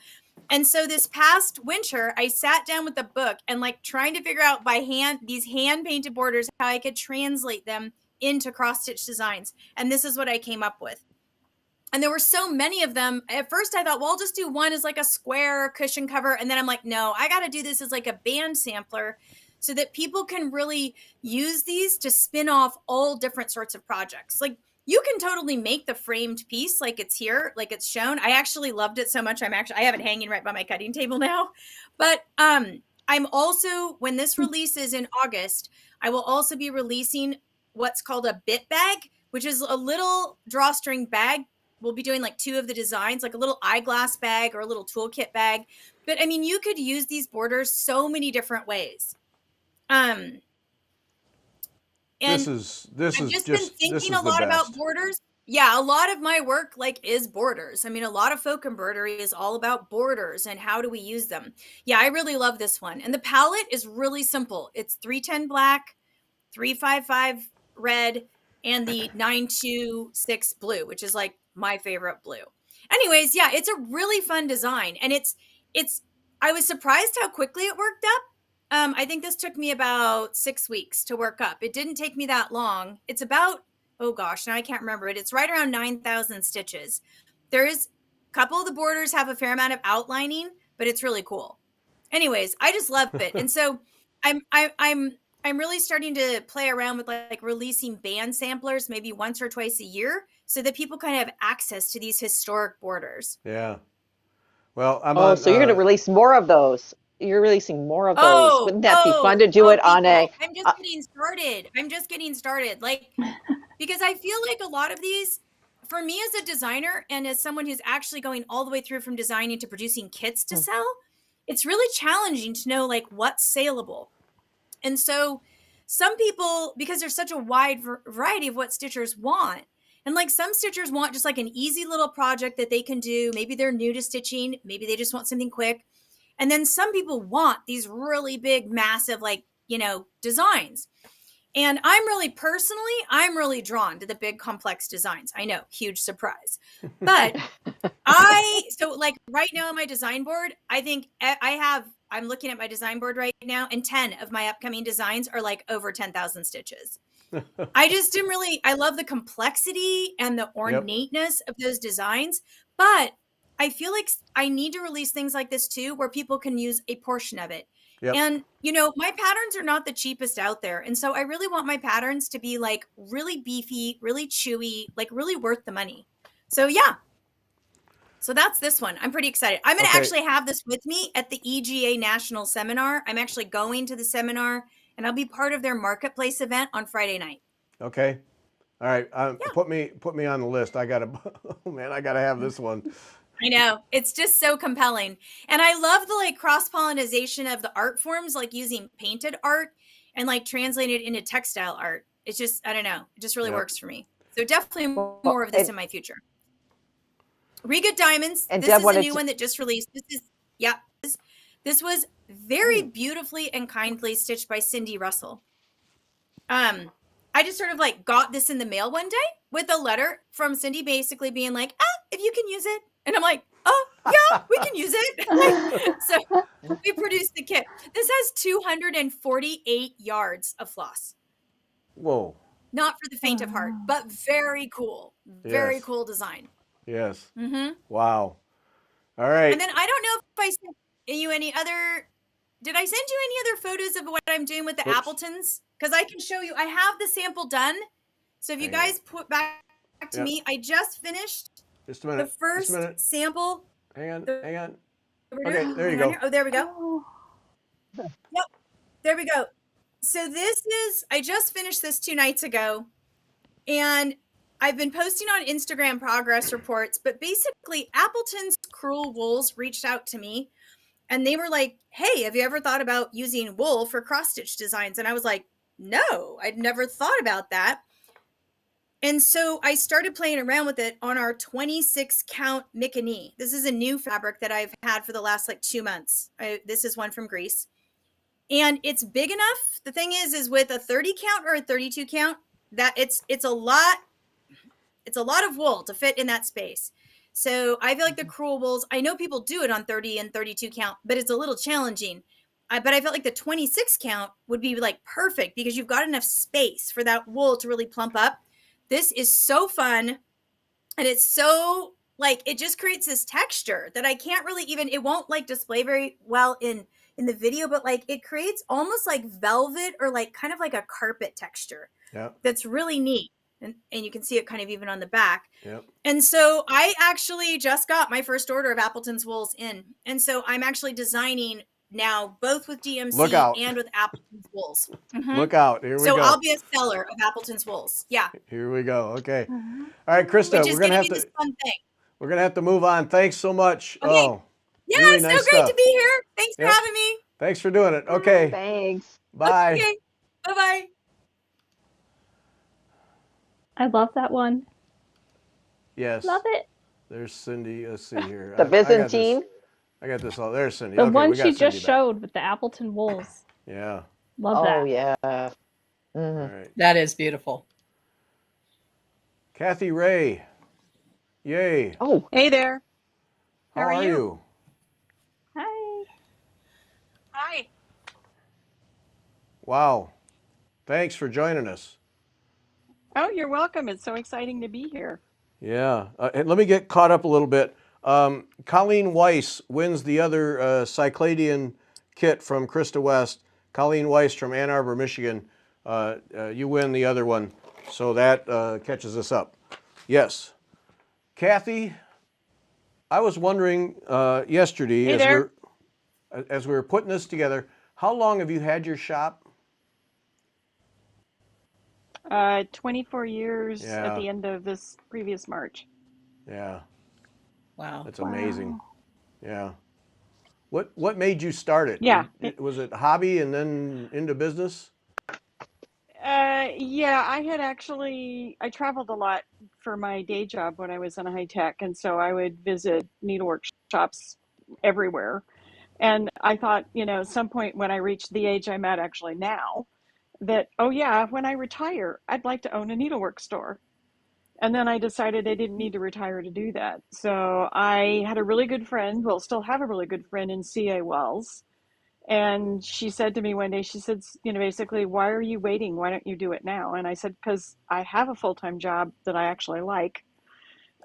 And so this past winter, I sat down with the book and like trying to figure out by hand, these hand painted borders, how I could translate them into cross stitch designs. And this is what I came up with. And there were so many of them. At first I thought, well, I'll just do one as like a square cushion cover. And then I'm like, no, I got to do this as like a band sampler so that people can really use these to spin off all different sorts of projects. Like, you can totally make the framed piece like it's here, like it's shown. I actually loved it so much. I have it hanging right by my cutting table now. But I'm also, when this releases in August, I will also be releasing what's called a bit bag, which is a little drawstring bag. We'll be doing like 2 of the designs, like a little eyeglass bag or a little toolkit bag. But I mean, you could use these borders so many different ways. And I've just been thinking a lot about borders. Yeah, a lot of my work is borders. I mean, a lot of folk embroidery is all about borders and how do we use them. Yeah, I really love this one. And the palette is really simple. It's 310 black, 355 red, and the 926 blue, which is like my favorite blue. Anyways, yeah, it's a really fun design. And I was surprised how quickly it worked up. I think this took me about 6 weeks to work up. It didn't take me that long. It's about, oh gosh, now I can't remember it. It's right around 9,000 stitches. A couple of the borders have a fair amount of outlining, but it's really cool. Anyways, I just love it. And so I'm I'm really starting to play around with like releasing band samplers maybe once or twice a year so that people kind of have access to these historic borders. Yeah. Well, I'm Oh, on. so you're going to release more of those. You're releasing more of those. Oh, Wouldn't that be fun to do it on people, a? I'm just getting started. I'm just getting started. Like, because I feel like a lot of these, for me as a designer and as someone who's actually going all the way through from designing to producing kits to sell, it's really challenging to know like what's saleable. And so some people, because there's such a wide variety of what stitchers want, and like some stitchers want just like an easy little project that they can do. Maybe they're new to stitching. Maybe they just want something quick. And then some people want these really big, massive, like, you know, designs. And I'm really drawn to the big complex designs. I know, huge surprise. But so like right now on my design board, I think I'm looking at my design board right now, and 10 of my upcoming designs are like over 10,000 stitches. I love the complexity and the ornateness of those designs, but I feel like I need to release things like this too, where people can use a portion of it. Yep. And, you know, my patterns are not the cheapest out there. And so I really want my patterns to be like really beefy, really chewy, like really worth the money. So yeah. So that's this one. I'm pretty excited. I'm going to actually have this with me at the EGA National Seminar. I'm actually going to the seminar and I'll be part of their marketplace event on Friday night. Okay. All right. Put me on the list. I gotta, oh man, I gotta have this one. I know. It's just so compelling. And I love the like cross-pollination of the art forms, like using painted art and like translating it into textile art. It's just, I don't know. It just really works for me. So definitely more of this in my future. Regood Diamonds. And This Deb is a wanted new one that just released. This was very beautifully and kindly stitched by Cindy Russell. I just sort of like got this in the mail one day with a letter from Cindy basically being like, if you can use it. And I'm like, oh, yeah, we can use it. So we produced the kit. This has 248 yards of floss. Whoa. Not for the faint of heart, but very cool. Very cool design. Yes. Mm-hmm. Wow. All right. And then I don't know if I sent you any other, did I send you any other photos of what I'm doing with the Appletons? Because I can show you, I have the sample done. So if you guys put back to me, I just finished just a minute. The first sample. Hang on. Okay, there you go. Oh, there we go. Yep, there we go. So I just finished this 2 nights ago, and I've been posting on Instagram progress reports, but basically Appleton's Cruel Wools reached out to me, and they were like, hey, have you ever thought about using wool for cross-stitch designs? And I was like, no, I'd never thought about that. And so I started playing around with it on our 26 count Mikini. This is a new fabric that I've had for the last like 2 months. This is one from Greece. And it's big enough. The thing is with a 30 count or a 32 count, that it's a lot of wool to fit in that space. So I feel like the Cruel Wools, I know people do it on 30 and 32 count, but it's a little challenging. But I felt like the 26 count would be like perfect because you've got enough space for that wool to really plump up. This is so fun, and it's so, like, it just creates this texture that I can't really even, it won't, like, display very well in the video, but, like, it creates almost like velvet or, like, kind of like a carpet texture. Yeah. That's really neat, and you can see it kind of even on the back. Yep. And so I actually just got my first order of Appleton's wools in, and so I'm actually designing now both with DMC and with Appleton's wools. Mm-hmm. Look out. Here we go. So I'll be a seller of Appleton's wools. Yeah. Here we go. Okay. All right, Krista, Which is we're going to have be this fun thing. We're going to have to move on. Thanks so much. Okay. Oh, yeah, really it's nice so great stuff. to be here. Thanks for having me. Thanks for doing it. Okay. Thanks. Bye. Okay. Bye-bye. I love that one. Yes. Love it. There's Cindy. Let's see here. The Byzantine. I got this all. There's Cindy. The okay, one we got she Cindy just back. showed with the Appleton wools. Yeah. Love that. Oh, yeah. All right. That is beautiful. Kathy Ray. Yay. Oh. Hey there. How are you? Hi. Hi. Wow. Thanks for joining us. Oh, you're welcome. It's so exciting to be here. Yeah. And let me get caught up a little bit. Colleen Weiss wins the other Cycladian kit from Krista West. Colleen Weiss from Ann Arbor, Michigan. You win the other one, so that catches us up. Yes. Kathy, I was wondering yesterday Hey there. as we were putting this together, how long have you had your shop? 24 years at Yeah, the end of this previous March. yeah, Wow. that's amazing. Wow. Yeah. What made you start it? Yeah. Was it hobby and then into business? Yeah, I traveled a lot for my day job when I was in high tech, and so I would visit needlework shops everywhere. And I thought, at some point when I reached the age I'm at actually now, that, oh yeah, when I retire, I'd like to own a needlework store. And then I decided I didn't need to retire to do that. So I had a really good friend, well, still have a really good friend in CA Wells. And she said to me one day, she said, basically, why are you waiting? Why don't you do it now? And I said, because I have a full-time job that I actually like.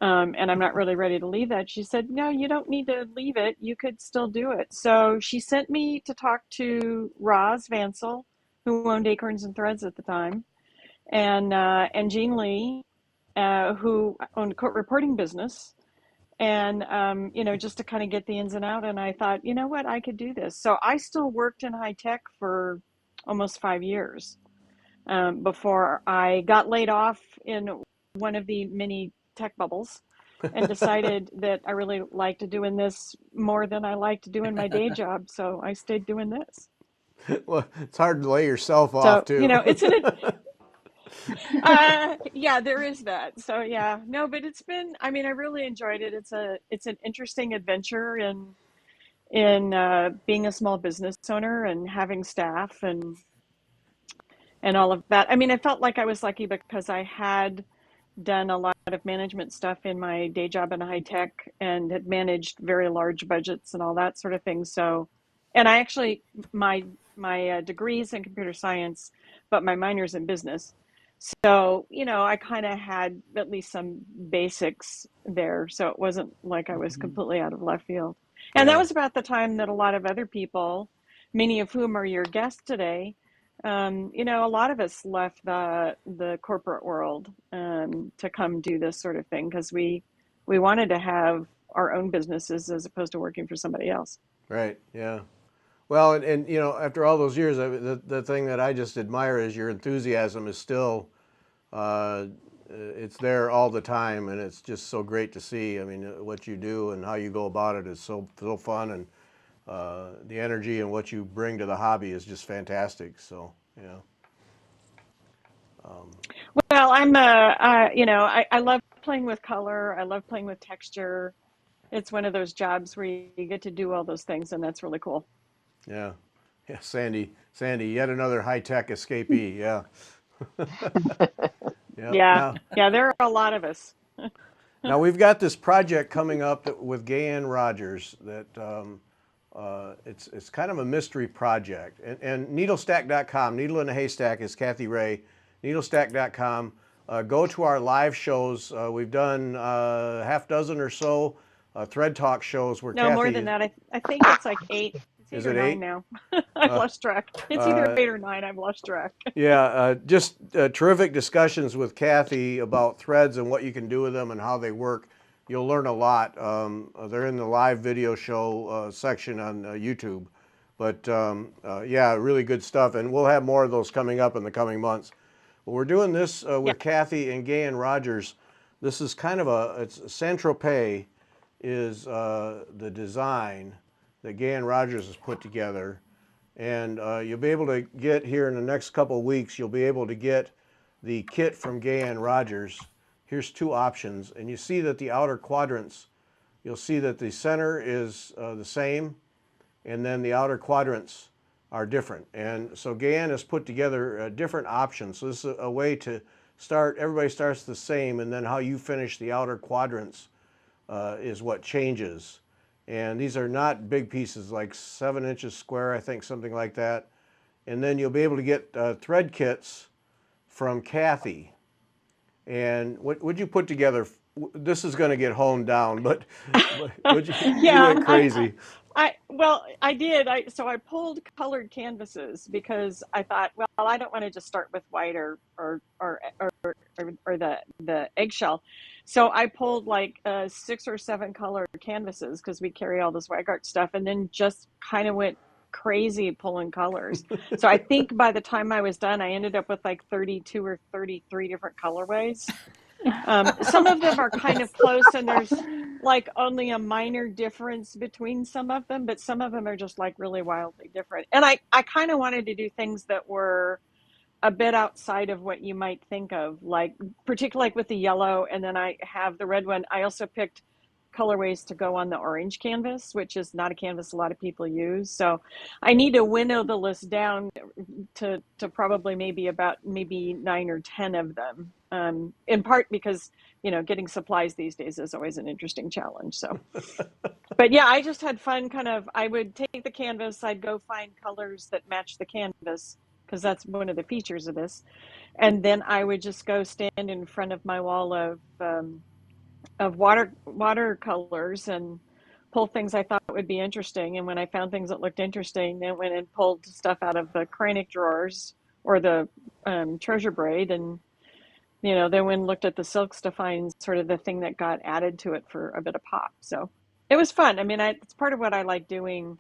And I'm not really ready to leave that. She said, no, you don't need to leave it. You could still do it. So she sent me to talk to Roz Vansel, who owned Acorns and Threads at the time, and Jean Lee, who owned a court reporting business, and just to kind of get the ins and out. And I thought, you know what, I could do this. So I still worked in high tech for almost 5 years before I got laid off in one of the mini tech bubbles and decided that I really liked doing this more than I liked doing my day job. So I stayed doing this. Well, it's hard to lay yourself off So, too. it's yeah, there is that. So yeah, no, but I mean, I really enjoyed it. It's an interesting adventure in being a small business owner and having staff and all of that. I mean, I felt like I was lucky because I had done a lot of management stuff in my day job in high tech and had managed very large budgets and all that sort of thing. So, and I actually, my degree's in computer science, but my minor's in business. So, I kind of had at least some basics there. So it wasn't like I was completely out of left field. And that Yeah. was about the time that a lot of other people, many of whom are your guests today, a lot of us left the corporate world to come do this sort of thing because we wanted to have our own businesses as opposed to working for somebody else. Right. Yeah. Well, and after all those years, the thing that I just admire is your enthusiasm is still, it's there all the time, and it's just so great to see. I mean, what you do and how you go about it is so fun, and the energy and what you bring to the hobby is just fantastic. So, yeah. Well, I love playing with color. I love playing with texture. It's one of those jobs where you get to do all those things, and that's really cool. Yeah. Yeah. Sandy, yet another high-tech escapee. Yeah. Yeah. Yeah, yeah, there are a lot of us. Now we've got this project coming up with Gayanne Rogers that it's kind of a mystery project. And needlestack.com, Needle in a Haystack is Kathy Ray. Needlestack.com. Go to our live shows. We've done half dozen or so Thread Talk shows where No, Kathy more than that. I think it's like 8. It's Is eight or it 9 8? now. I've lost track. It's either 8 or 9. I've lost track. Yeah, just terrific discussions with Kathy about threads and what you can do with them and how they work. You'll learn a lot. They're in the live video show section on YouTube. But yeah, really good stuff. And we'll have more of those coming up in the coming months. But we're doing this with Kathy and Gayanne Rogers. This is kind of it's Saint-Tropez is the design that Gayanne Rogers has put together. And you'll be able to get here in the next couple of weeks, you'll be able to get the kit from Gayanne Rogers. Here's 2 options. And you see that the outer quadrants, you'll see that the center is the same, and then the outer quadrants are different. And so Gayanne has put together different options. So this is a way to start, everybody starts the same, and then how you finish the outer quadrants is what changes. And these are not big pieces, like 7 inches square, I think, something like that. And then you'll be able to get thread kits from Kathy. And what would you put together? This is going to get honed down, but you Yeah, went crazy. I did. I pulled colored canvases because I thought, well, I don't want to just start with white or the eggshell. So I pulled like 6 or 7 color canvases because we carry all this Wag Art stuff, and then just kind of went crazy pulling colors. So I think by the time I was done, I ended up with like 32 or 33 different colorways. Some of them are kind of close, and there's like only a minor difference between some of them, but some of them are just like really wildly different. And I kind of wanted to do things that were a bit outside of what you might think of, like particularly like with the yellow, and then I have the red one. I also picked colorways to go on the orange canvas, which is not a canvas a lot of people use. So I need to winnow the list down to probably maybe 9 or 10 of them. In part because, getting supplies these days is always an interesting challenge. So, but yeah, I just had fun I would take the canvas, I'd go find colors that match the canvas, because that's one of the features of this. And then I would just go stand in front of my wall of watercolors and pull things I thought would be interesting. And when I found things that looked interesting, then went and pulled stuff out of the Kreinik drawers or the treasure braid, and then when looked at the silks to find sort of the thing that got added to it for a bit of pop. So it was fun. I mean, it's part of what I like doing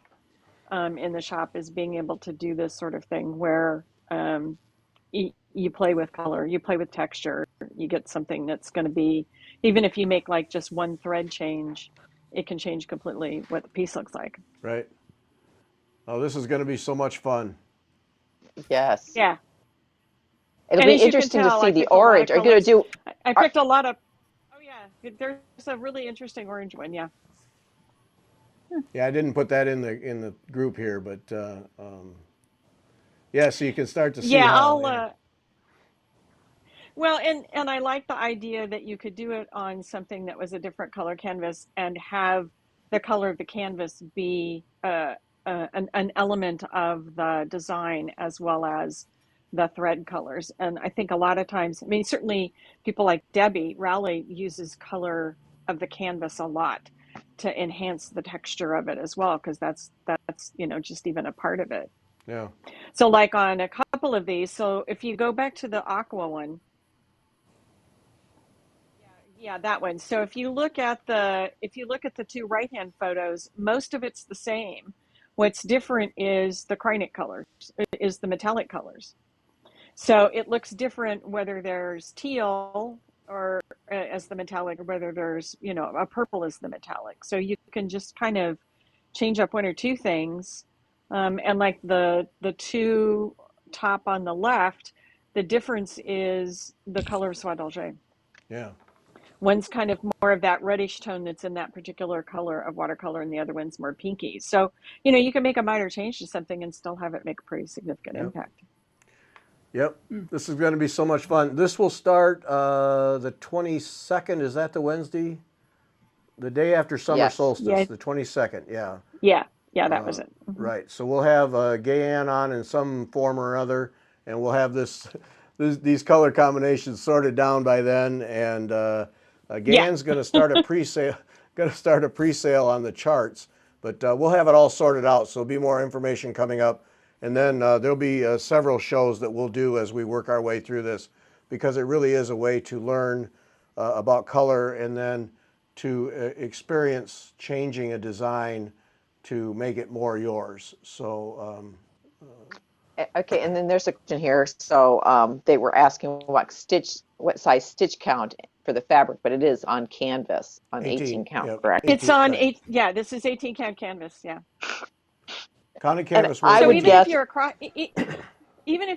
in the shop, is being able to do this sort of thing where you play with color, you play with texture, you get something that's going to be, even if you make like just one thread change, it can change completely what the piece looks like. Right. Oh, this is going to be so much fun. Yes. Yeah. It'll And be as you can interesting to tell, see I the picked a lot of orange. Are you going to colors. do? I picked a lot of, oh yeah, there's a really interesting orange one. Yeah. Yeah, I didn't put that in the group here, but yeah, so you can start to see Yeah, how. well, and I like the idea that you could do it on something that was a different color canvas and have the color of the canvas be an element of the design as well as the thread colors. And I think a lot of times, I mean, certainly people like Debbie Rowley uses color of the canvas a lot to enhance the texture of it as well, because that's just even a part of it. Yeah. So like on a couple of these, so if you go back to the aqua one, yeah, that one. So if you look at the 2 right-hand photos, most of it's the same. What's different is the Kreinik colors, is the metallic colors. So it looks different whether there's teal or as the metallic, or whether there's, a purple as the metallic. So you can just kind of change up 1 or 2 things. And like the 2 top on the left, the difference is the color of Soie d'Alger. Yeah. One's kind of more of that reddish tone that's in that particular color of watercolor, and the other one's more pinky. So, you can make a minor change to something and still have it make a pretty significant impact. Yep. This is going to be so much fun. This will start the 22nd. Is that the Wednesday? The day after summer solstice, Yeah. the 22nd. Yeah. Yeah, that was it. Mm-hmm. Right. So we'll have Gay Ann on in some form or other, and we'll have these color combinations sorted down by then. And Gay Ann's going to start a pre-sale. On the charts, but we'll have it all sorted out. So there'll be more information coming up, and then there'll be several shows that we'll do as we work our way through this, because it really is a way to learn about color and then to experience changing a design to make it more yours. So Okay, and then there's a question here. So they were asking what size stitch count for the fabric, but it is on canvas on 18 count, yep, correct? 18, It's on right. 8. Yeah, this is 18 count canvas. Yeah. Counted canvas. I So would even guess, if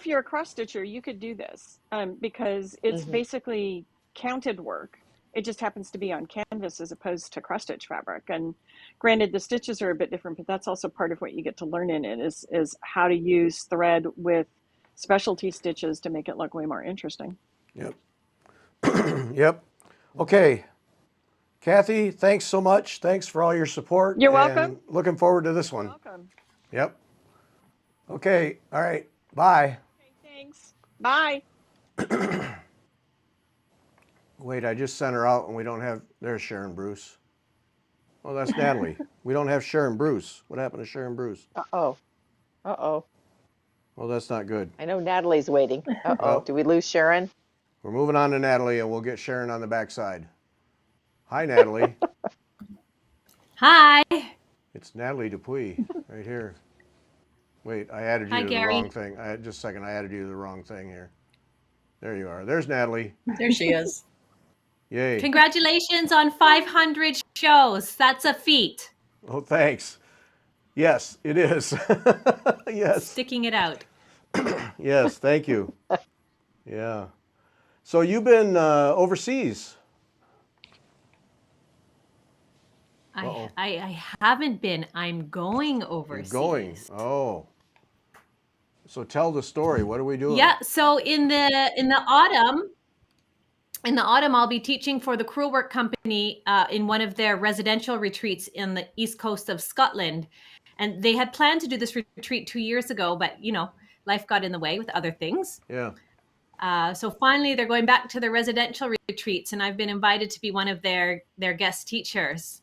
you're a cross stitcher, you could do this because it's basically counted work. It just happens to be on canvas as opposed to cross stitch fabric. And granted, the stitches are a bit different, but that's also part of what you get to learn in it is how to use thread with specialty stitches to make it look way more interesting. Yep. Yep. Okay. Kathy, thanks so much. Thanks for all your support. You're welcome. Looking forward to this one. You're welcome. Yep. Okay. All right. Bye. Okay, thanks. Bye. Wait, I just sent her out and we don't have, there's Sharon Bruce. Oh, that's Natalie. We don't have Sharon Bruce. What happened to Sharon Bruce? Uh-oh. Uh-oh. Well, that's not good. I know Natalie's waiting. Uh-oh. Well, Did we lose Sharon? we're moving on to Natalie, and we'll get Sharon on the backside. Hi, Natalie. Hi. It's Natalie Dupuy right here. Wait, I added you Hi, to the Gary. wrong thing. Just a second, I added you to the wrong thing here. There you are. There's Natalie. There she is. Yay. Congratulations on 500 shows. That's a feat. Oh, thanks. Yes, it is. Yes. Sticking it out. Yes, thank you. Yeah. So you've been overseas. I haven't been. I'm going overseas. You're going. Oh. So tell the story. What are we doing? Yeah. So in the autumn, I'll be teaching for the Cruel Work Company in one of their residential retreats in the east coast of Scotland. And they had planned to do this retreat 2 years ago, but life got in the way with other things. Yeah. So finally, they're going back to the residential retreats, and I've been invited to be one of their guest teachers.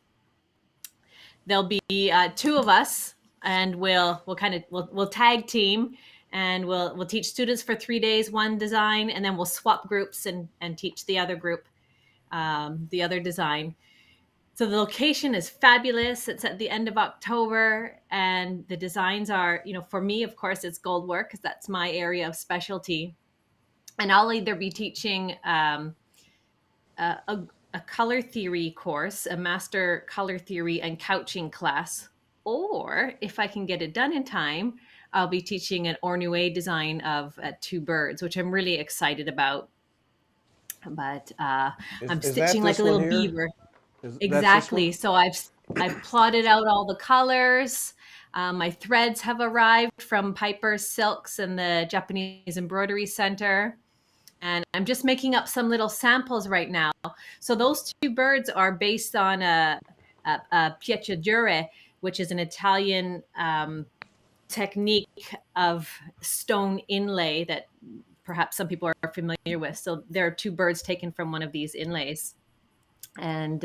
There'll be two of us, and we'll tag team, and we'll teach students for 3 days one design, and then we'll swap groups and teach the other group the other design. So the location is fabulous. It's at the end of October, and the designs are, for me, of course, it's gold work because that's my area of specialty. And I'll either be teaching a color theory course, a master color theory and couching class, or if I can get it done in time, I'll be teaching an Ornue design of two birds, which I'm really excited about. But I'm stitching like a little beaver. Exactly. So I've plotted out all the colors. My threads have arrived from Piper's Silks and the Japanese Embroidery Center. And I'm just making up some little samples right now. So those two birds are based on a piaciature, which is an Italian technique of stone inlay that perhaps some people are familiar with. So there are two birds taken from one of these inlays. And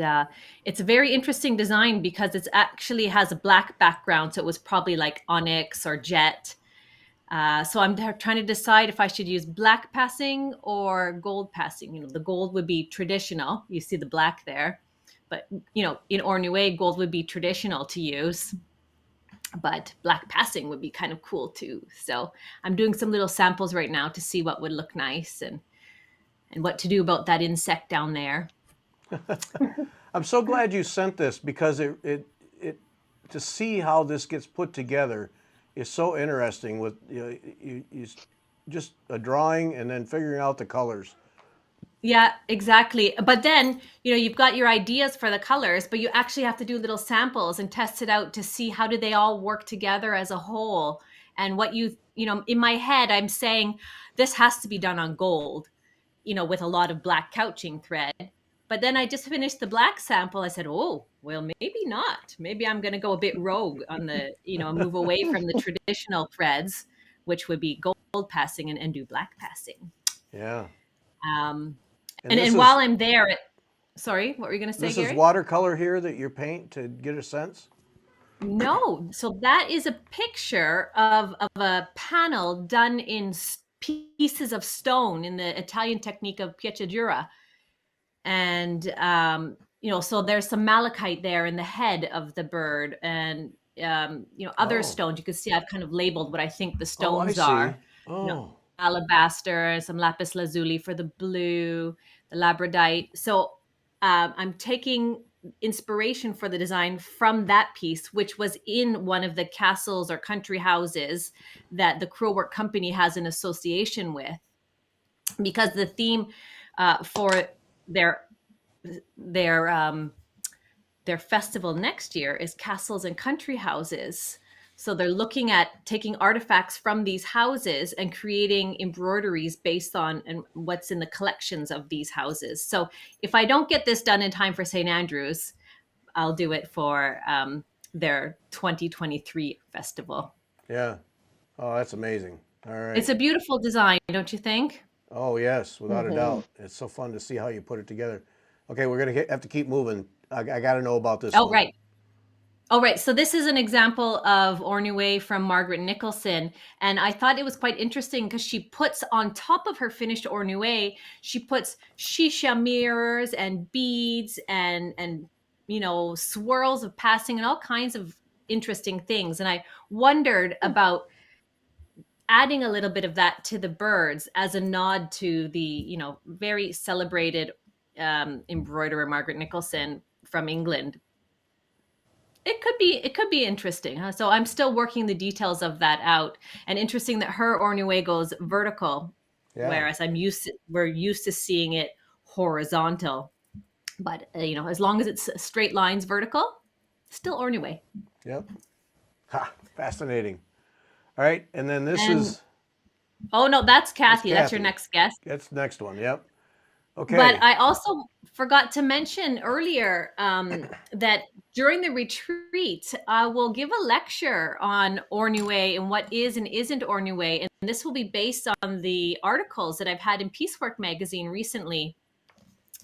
it's a very interesting design because it actually has a black background. So it was probably like onyx or jet. So I'm trying to decide if I should use black passing or gold passing. The gold would be traditional. You see the black there. But, in Ornue, gold would be traditional to use. But black passing would be kind of cool too. So I'm doing some little samples right now to see what would look nice and what to do about that insect down there. I'm so glad you sent this because it to see how this gets put together is so interesting with you just a drawing and then figuring out the colors. Yeah, exactly. But then, you've got your ideas for the colors, but you actually have to do little samples and test it out to see how do they all work together as a whole. And what in my head, I'm saying this has to be done on gold, with a lot of black couching thread. But then I just finished the black sample. I said, oh, well, maybe not. Maybe I'm going to go a bit rogue on the, move away from the traditional threads, which would be gold passing and do black passing. Yeah. And while I'm there, sorry, what were you going to say, Gary? This is watercolor here that you paint to get a sense? No. So that is a picture of a panel done in pieces of stone in the Italian technique of piaciatura. And, so there's some malachite there in the head of the bird and, other stones. You can see I've kind of labeled what I think the stones are. Alabaster, some lapis lazuli for the blue, the labradite. So I'm taking inspiration for the design from that piece, which was in one of the castles or country houses that the Cruel Work Company has an association with, because the theme for their festival next year is castles and country houses. So they're looking at taking artifacts from these houses and creating embroideries based on what's in the collections of these houses. So if I don't get this done in time for St. Andrews, I'll do it for their 2023 festival. Yeah. Oh, that's amazing. All right. It's a beautiful design, don't you think? Oh, yes, without a doubt. It's so fun to see how you put it together. Okay, we're going to have to keep moving. I got to know about this one. Right. All right, so this is an example of Ornue from Margaret Nicholson, and I thought it was quite interesting because she puts on top of her finished Ornue, she puts shisha mirrors and beads and swirls of passing and all kinds of interesting things. And I wondered about adding a little bit of that to the birds as a nod to the very celebrated embroiderer Margaret Nicholson from England. It could be interesting, huh? So I'm still working the details of that out. And interesting that her Ornue goes vertical, Yeah. whereas we're used to seeing it horizontal. But as long as it's straight lines vertical, still Ornue. Yep. Ha, fascinating. All right, and then this And is oh no, that's Kathy. That's your Kathy. next guest. That's the next one. Yep. Okay. But I also forgot to mention earlier that during the retreat, I will give a lecture on Ornue and what is and isn't Ornue. And this will be based on the articles that I've had in Piecework magazine recently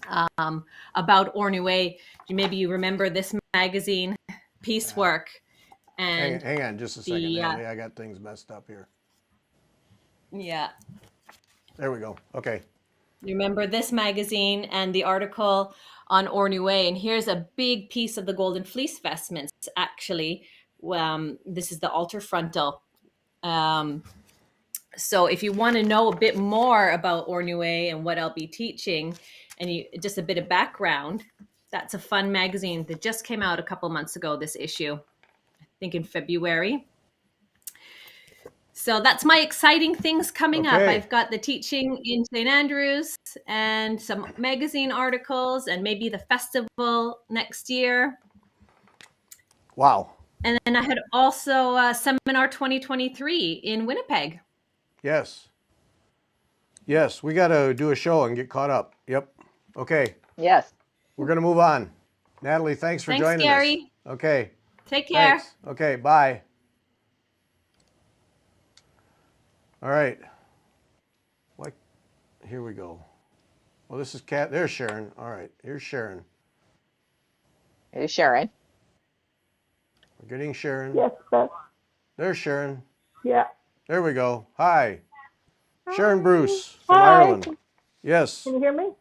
about Ornue. Maybe you remember this magazine, Piecework. And hang on just a second, Natalie. I got things messed up here. Yeah. There we go. Okay. You remember this magazine and the article on Ornue, and here's a big piece of the golden fleece vestments, actually. This is the altar frontal. So if you want to know a bit more about Ornue and what I'll be teaching, and just a bit of background, that's a fun magazine that just came out a couple months ago, this issue, I think in February. So that's my exciting things coming up. I've got the teaching in St. Andrews and some magazine articles and maybe the festival next year. Wow. And then I had also Seminar 2023 in Winnipeg. Yes. Yes, we got to do a show and get caught up. Yep. Okay. Yes. We're going to move on. Natalie, thanks for joining Gary. us. Okay. Take care. Thanks. Okay, bye. All right. Here we go. Well, this is Kat. There's Sharon. All right. Here's Sharon. Hey, Sharon. We're getting Sharon. Yes, Beth. There's Sharon. Yeah. There we go. Hi. Sharon Bruce from Hi. Ireland. Yes. Can you hear me?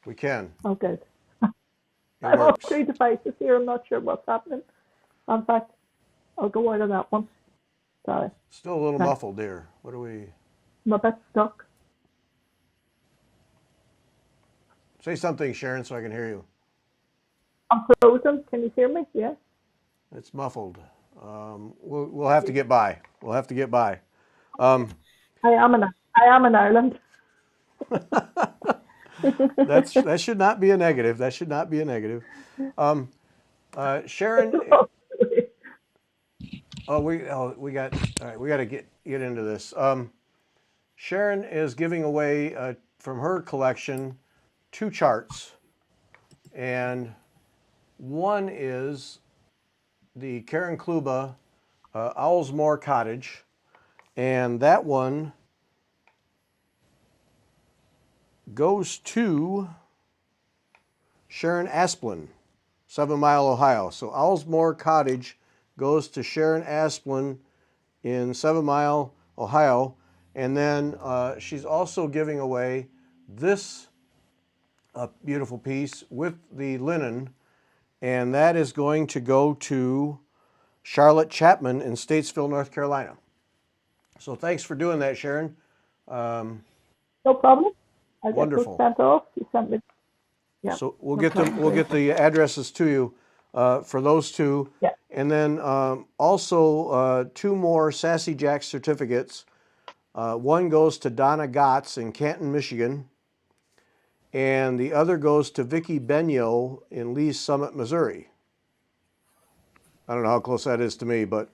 We can. Oh, good. It I'm on works. 3 devices here. I'm not sure what's happening. In fact, I'll go out of that one. Sorry. Still a little muffled there. What do we... I'm a bit stuck. Say something, Sharon, so I can hear you. I'm frozen. Can you hear me? Yeah. It's muffled. We'll have to get by. We'll have to get by. I am in Ireland. That should not be a negative. That should not be a negative. Sharon. We got to get into this. Sharon is giving away from her collection 2 charts, and one is the Karen Kluba Owlsmore Cottage, and that one goes to Sharon Asplin, 7 Mile, Ohio. So Owlsmore Cottage goes to Sharon Asplin in 7 Mile, Ohio. And then she's also giving away this beautiful piece with the linen, and that is going to go to Charlotte Chapman in Statesville, North Carolina. So thanks for doing that, Sharon. No problem. I Wonderful. Sent off. You sent me. Yeah. So we'll get the addresses to you for those 2. Yeah. And then also 2 more Sassy Jack certificates. One goes to Donna Gotts in Canton, Michigan, and the other goes to Vicki Benyo in Lee's Summit, Missouri. I don't know how close that is to me, but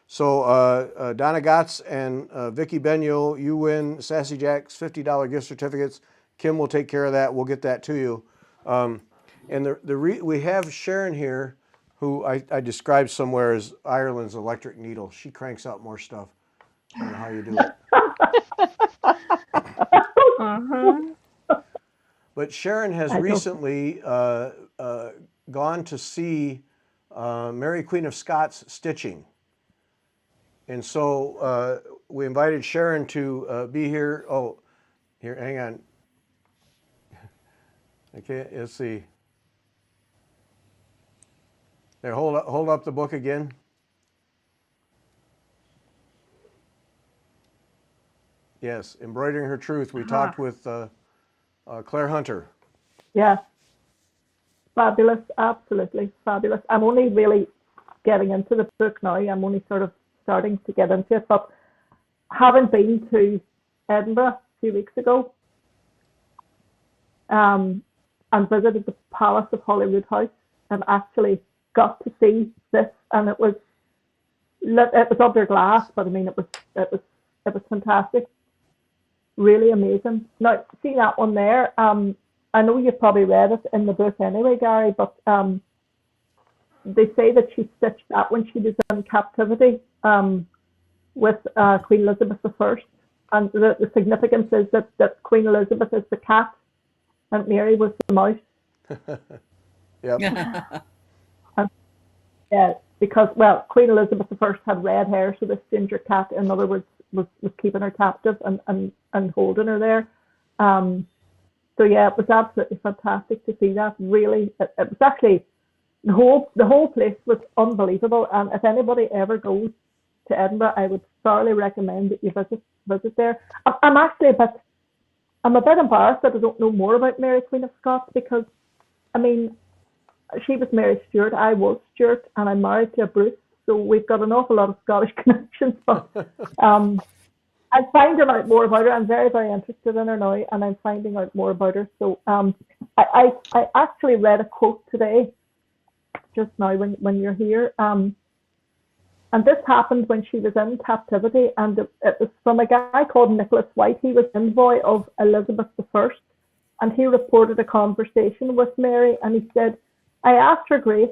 so Donna Gotts and Vicki Benyo, you win Sassy Jack's $50 gift certificates. Kim will take care of that. We'll get that to you. And we have Sharon here, who I described somewhere as Ireland's electric needle. She cranks out more stuff. I don't know how you do it. But Sharon has recently gone to see Mary Queen of Scots stitching. And so we invited Sharon to be here. Oh, here, hang on. Okay, let's see. There, hold up the book again. Yes, Embroidering Her Truth. We talked with Claire Hunter. Yeah, fabulous, absolutely fabulous. I'm only really getting into the book now. I'm only sort of starting to get into it, but having been to Edinburgh a few weeks ago, and visited the Palace of Holyrood House, and actually got to see this, and it was under glass, but I mean it was fantastic, really amazing. Now, see that one there. I know you've probably read it in the book anyway, Gary, but they say that she stitched that when she was in captivity with Queen Elizabeth I. And the significance is that Queen Elizabeth is the cat and Mary was the mouse. Yep. And, yeah, because, well, Queen Elizabeth I had red hair, so this ginger cat, in other words, was keeping her captive and holding her there. So yeah, it was absolutely fantastic to see that. Really, it was actually the whole place was unbelievable. And if anybody ever goes to Edinburgh, I would thoroughly recommend that you visit there. I'm actually a bit embarrassed that I don't know more about Mary Queen of Scots, because I mean, she was Mary Stuart, I was Stuart, and I'm married to a Bruce, so we've got an awful lot of Scottish connections. But I'm finding out more about her. I'm very, very interested in her now, and I'm finding out more about her. So I actually read a quote today, just now when you're here. And this happened when she was in captivity, and it was from a guy called Nicholas White. He was envoy of Elizabeth I, and he reported a conversation with Mary, and he said, "I asked her Grace,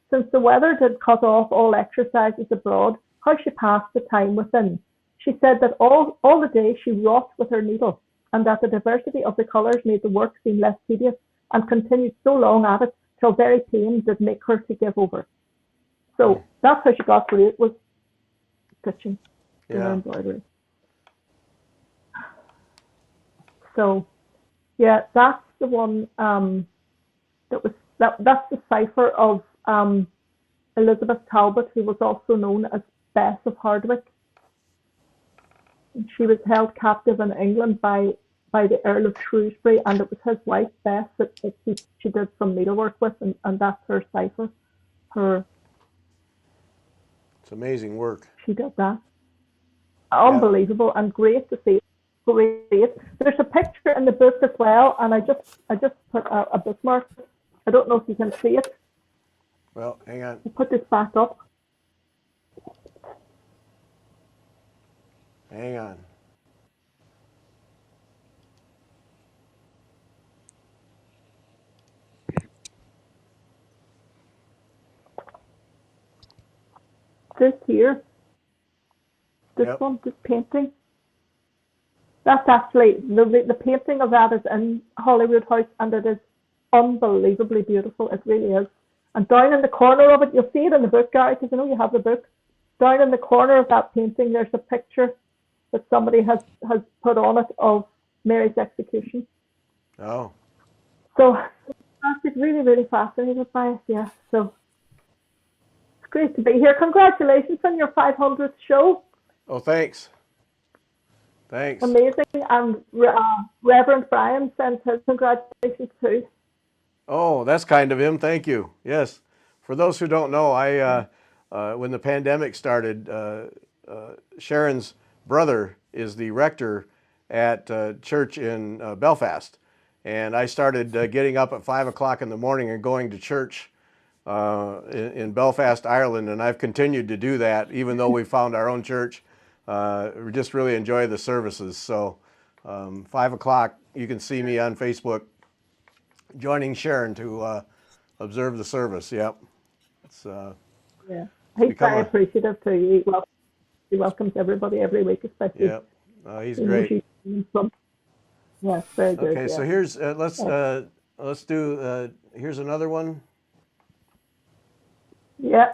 since the weather did cut off all exercises abroad, how she passed the time within. She said that all the day she wrought with her needle, and that the diversity of the colours made the work seem less tedious, and continued so long at it, till very pain did make her to give over." So that's how she got through it, was stitching in her embroidery. So yeah, that's the one that's the cipher of Elizabeth Talbot, who was also known as Bess of Hardwick. She was held captive in England by the Earl of Shrewsbury, and it was his wife Bess that she did some needlework with, and that's her cipher. It's amazing work. She did that. Unbelievable, and great to see. Great. There's a picture in the book as well, and I just put a bookmark. I don't know if you can see it. Well, hang on. I'll put this back up. Hang on. This here. This one, this painting. That's actually, the painting of that is in Holyrood House, and it is unbelievably beautiful. It really is. And down in the corner of it, you'll see it in the book, Gary, because I know you have the book. Down in the corner of that painting, there's a picture that somebody has put on it of Mary's execution. Oh. So I'm really, really fascinated by it, yeah. So it's great to be here. Congratulations on your 500th show. Oh, thanks. Thanks. Amazing. And Reverend Brian sent his congratulations too. Oh, that's kind of him. Thank you. Yes. For those who don't know, when the pandemic started, Sharon's brother is the rector at church in Belfast. And I started getting up at 5 o'clock in the morning and going to church in Belfast, Ireland. And I've continued to do that, even though we found our own church. We just really enjoy the services. So 5 o'clock, you can see me on Facebook joining Sharon to observe the service. Yep. It's, yeah. He's very appreciative too. He welcomes everybody every week, especially. Yep. He's great. Yes, very good. Okay, so here's let's do here's another one. Yeah.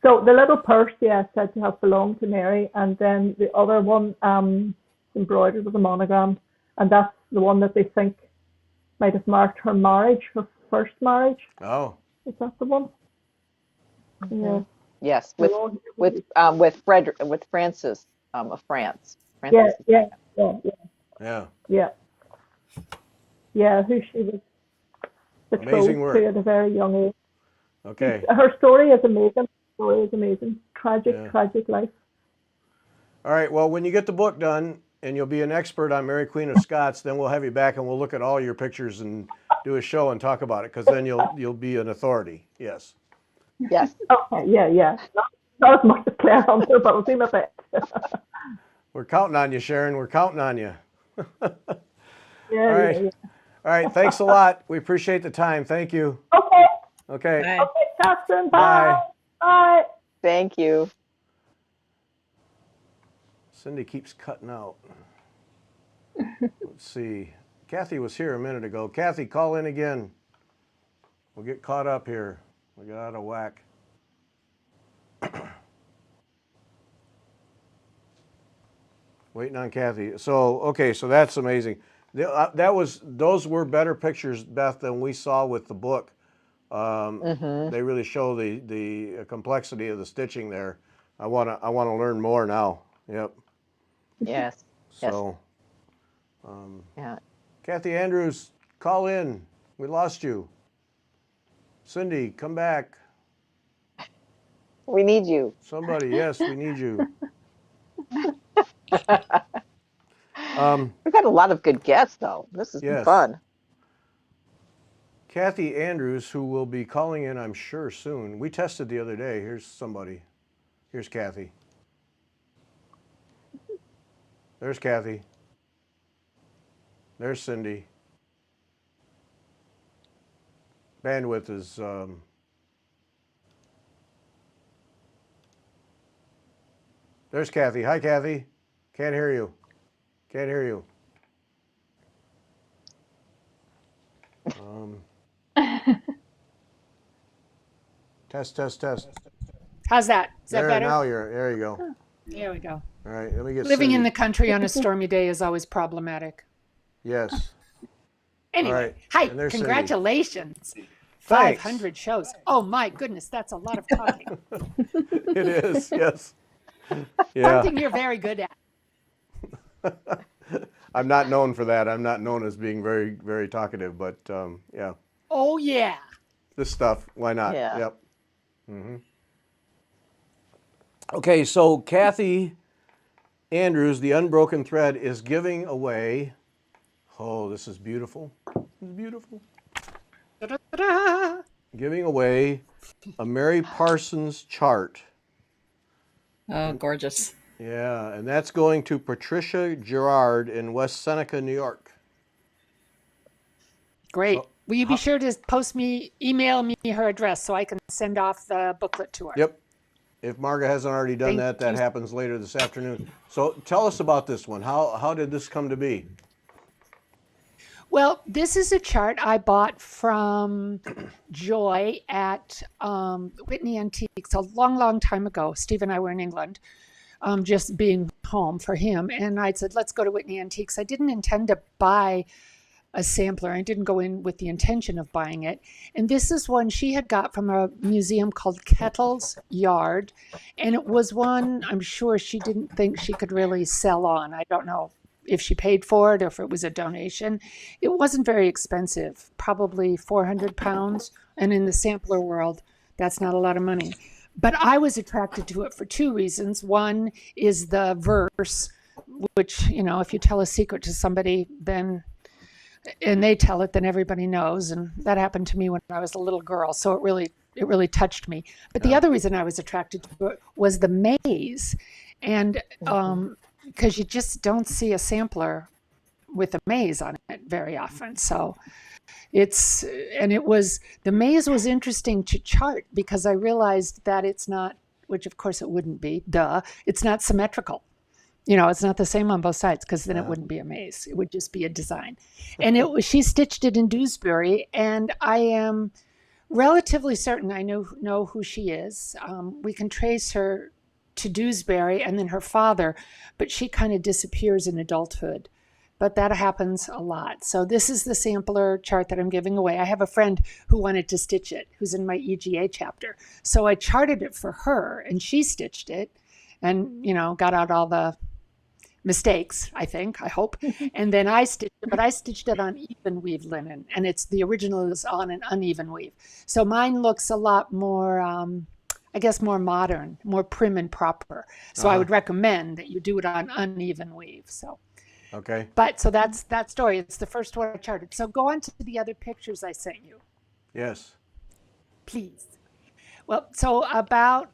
So the little purse, yeah, said to have belonged to Mary, and then the other one, embroidered with a monogram, and that's the one that they think might have marked her marriage, her first marriage. Oh, Is that the one? Yeah. Yes, They're all here. with Francis of France. Yeah, Francis. yeah, yeah, yeah, yeah. yeah. Yeah, who she was betrothed Amazing work. to at a very young age. Okay. Her story is amazing. Story is amazing. Tragic, Yeah. tragic life. All right. Well, when you get the book done and you'll be an expert on Mary Queen of Scots, then we'll have you back and we'll look at all your pictures and do a show and talk about it, because then you'll be an authority. Yes. Yes. Okay, yeah. Not as much as Claire Hunter, but we'll see my best. We're counting on you, Sharon. We're counting on you. Yeah, All right. yeah. All right. Thanks a lot. We appreciate the time. Thank you. Okay. Okay. Bye. Okay, Catherine. Bye. Bye. Thank you. Cindy keeps cutting out. Let's see. Kathy was here a minute ago. Kathy, call in again. We'll get caught up here. We got out of whack. Waiting on Kathy. So, okay, so that's amazing. Those were better pictures, Beth, than we saw with the book. They really show the complexity of the stitching there. I wanna learn more now. Yep. Yes. So, Yeah. Kathy Andrews, call in. We lost you. Cindy, come back. We need you. Somebody, yes, we need you. We've had a lot of good guests, though. This has been Yes. fun. Kathy Andrews, who will be calling in, I'm sure, soon. We tested the other day. Here's somebody. Here's Kathy. There's Kathy. There's Cindy. Bandwidth is... There's Kathy. Hi, Kathy. Can't hear you. Can't hear you. Test. How's that? Is that There, better? now there you go. There we go. All right, let me get Living Cindy. in the country on a stormy day is always problematic. Yes. Anyway, All right, hi, and there's Cindy. congratulations. Thanks. 500 shows. Oh my goodness, that's a lot of talking. It is, yes. Yeah. Something you're very good at. I'm not known for that. I'm not known as being very, very talkative, but yeah. Oh yeah. This stuff, why not? Yeah. Yep. Okay, so Kathy Andrews, the Unbroken Thread, is giving away, oh, this is beautiful. This is beautiful. Da-da-da-da. Giving away a Mary Parsons chart. Oh, gorgeous. Yeah, and that's going to Patricia Gerard in West Seneca, New York. Great. Oh, Will you be sure to email me her address so I can send off the booklet to her? Yep. If Marga hasn't already done Thank that you. happens later this afternoon. So tell us about this one. How did this come to be? Well, this is a chart I bought from Joy at Whitney Antiques a long, long time ago. Steve and I were in England, just being home for him. And I said, let's go to Whitney Antiques. I didn't intend to buy a sampler. I didn't go in with the intention of buying it. And this is one she had got from a museum called Kettle's Yard. And it was one I'm sure she didn't think she could really sell on. I don't know if she paid for it or if it was a donation. It wasn't very expensive, probably 400 pounds. And in the sampler world, that's not a lot of money. But I was attracted to it for two reasons. One is the verse, which, you know, if you tell a secret to somebody, then and they tell it, then everybody knows. And that happened to me when I was a little girl. So it really touched me. But the other reason I was attracted to it was the maze. And because you just don't see a sampler with a maze on it very often. So the maze was interesting to chart because I realized that it's not, which of course it wouldn't be, it's not symmetrical. You know, it's not the same on both sides because then it wouldn't be a maze. It would just be a design. And she stitched it in Dewsbury, and I am relatively certain I know who she is. We can trace her to Dewsbury and then her father, but she kind of disappears in adulthood. But that happens a lot. So this is the sampler chart that I'm giving away. I have a friend who wanted to stitch it, who's in my EGA chapter. So I charted it for her, and she stitched it and, got out all the mistakes, I hope. And then I stitched it, but I stitched it on even weave linen, and the original is on an uneven weave. So mine looks a lot more, more modern, more prim and proper. So I would recommend that you do it on uneven weave. So. Okay. But so that's that story. It's the first one I charted. So go on to the other pictures I sent you. Yes. Please. Well, so about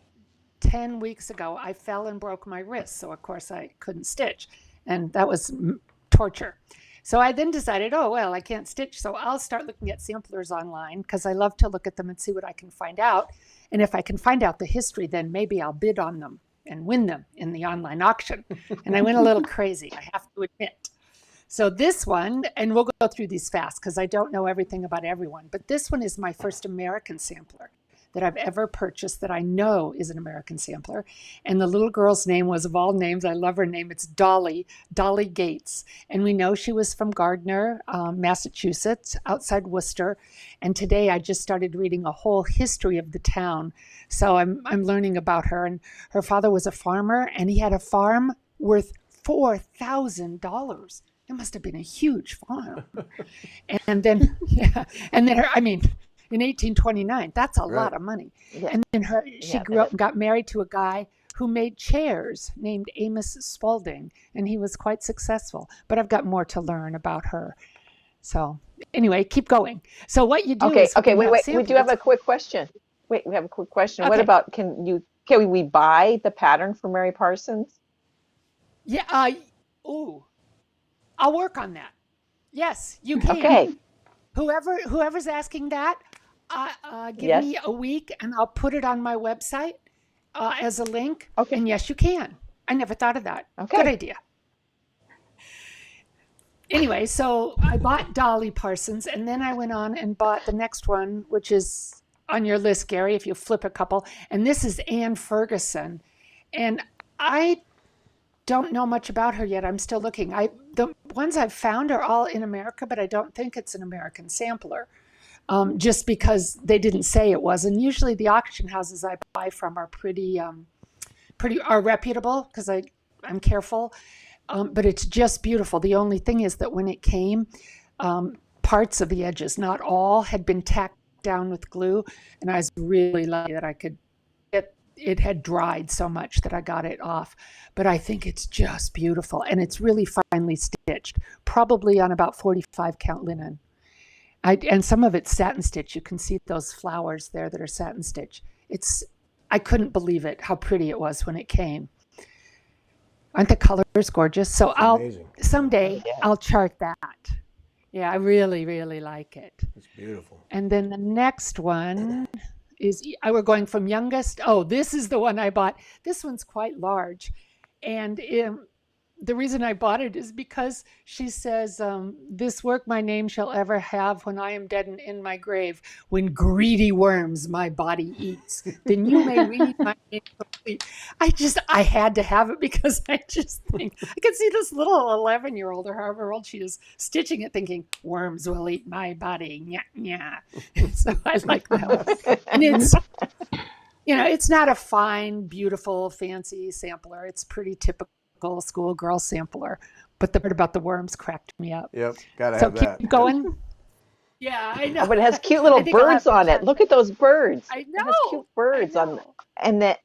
10 weeks ago, I fell and broke my wrist. So, of course, I couldn't stitch. And that was torture. So I then decided, I can't stitch. So I'll start looking at samplers online because I love to look at them and see what I can find out. And if I can find out the history, then maybe I'll bid on them and win them in the online auction. And I went a little crazy, I have to admit. So this one, and we'll go through these fast because I don't know everything about everyone, but this one is my first American sampler that I've ever purchased that I know is an American sampler. And the little girl's name was, of all names, I love her name, it's Dolly Gates. And we know she was from Gardner, Massachusetts, outside Worcester. And today I just started reading a whole history of the town. So I'm learning about her. And her father was a farmer, and he had a farm worth $4,000. It must have been a huge farm. And then, in 1829, that's a lot of money. Yeah. And then she grew up and got married to a guy who made chairs named Amos Spaulding, and he was quite successful. But I've got more to learn about her. So anyway, keep going. So what you do is... Okay, wait. We do have a quick question. We have a quick question. Okay. What about, can we buy the pattern from Mary Parsons? Yeah, I'll work on that. Yes, you can. Okay. Whoever's asking that, give me a week and I'll put it on my website as a link. Okay. And yes, you can. I never thought of that. Okay. Good idea. Anyway, so I bought Dolly Parsons, and then I went on and bought the next one, which is on your list, Gary, if you flip a couple. And this is Anne Ferguson. And I don't know much about her yet. I'm still looking. The ones I've found are all in America, but I don't think it's an American sampler, just because they didn't say it was. And usually the auction houses I buy from are pretty reputable because I'm careful. But it's just beautiful. The only thing is that when it came, parts of the edges, not all, had been tacked down with glue, and I was really lucky that I could get it had dried so much that I got it off. But I think it's just beautiful, and it's really finely stitched, probably on about 45 count linen. And some of it's satin stitch. You can see those flowers there that are satin stitch. I couldn't believe it, how pretty it was when it came. Aren't the colors gorgeous? So someday I'll chart that. Yeah, I really, really like it. It's beautiful. And then the next one is, we're going from youngest. Oh, this is the one I bought. This one's quite large. And the reason I bought it is because she says, this work my name shall ever have when I am dead and in my grave, when greedy worms my body eats. Then you may read my name complete. I had to have it because I just think, I can see this little 11-year-old or however old she is stitching it thinking, worms will eat my body. Nya, nya. So I like that one. And it's, it's not a fine, beautiful, fancy sampler. It's pretty typical schoolgirl sampler, but the part about the worms cracked me up. Yep, gotta have that. So keep going. Yeah, I know. Oh, but it has cute little birds on it. Look at those birds. I know. It has cute birds on, and the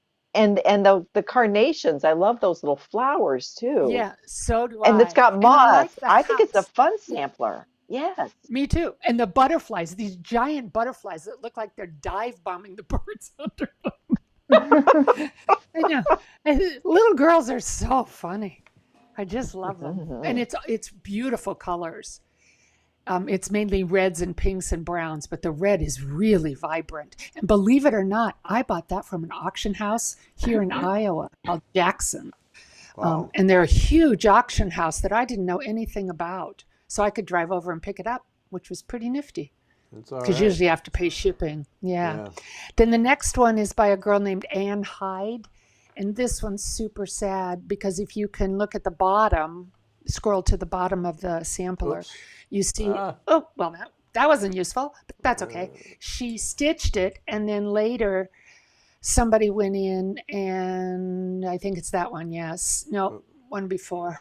carnations. I love those little flowers too. Yeah, so do I. And it's got moss. I think it's a fun sampler. Yes. Me too. And the butterflies, these giant butterflies that look like they're dive bombing the birds under them. I know. And little girls are so funny. I just love them. Mm-hmm. And it's beautiful colors. It's mainly reds and pinks and browns, but the red is really vibrant. And believe it or not, I bought that from an auction house here in Iowa called Jackson. Wow. And they're a huge auction house that I didn't know anything about. So I could drive over and pick it up, which was pretty nifty. It's all because right. usually you have to pay shipping. Yeah. Then the next one is by a girl named Anne Hyde. And this one's super sad because if you can look at the bottom, scroll to the bottom of the sampler, Oops. you see, Ah. oh, well, that wasn't useful, but that's okay. She stitched it, and then later somebody went in and I think it's that one, yes. No, one before.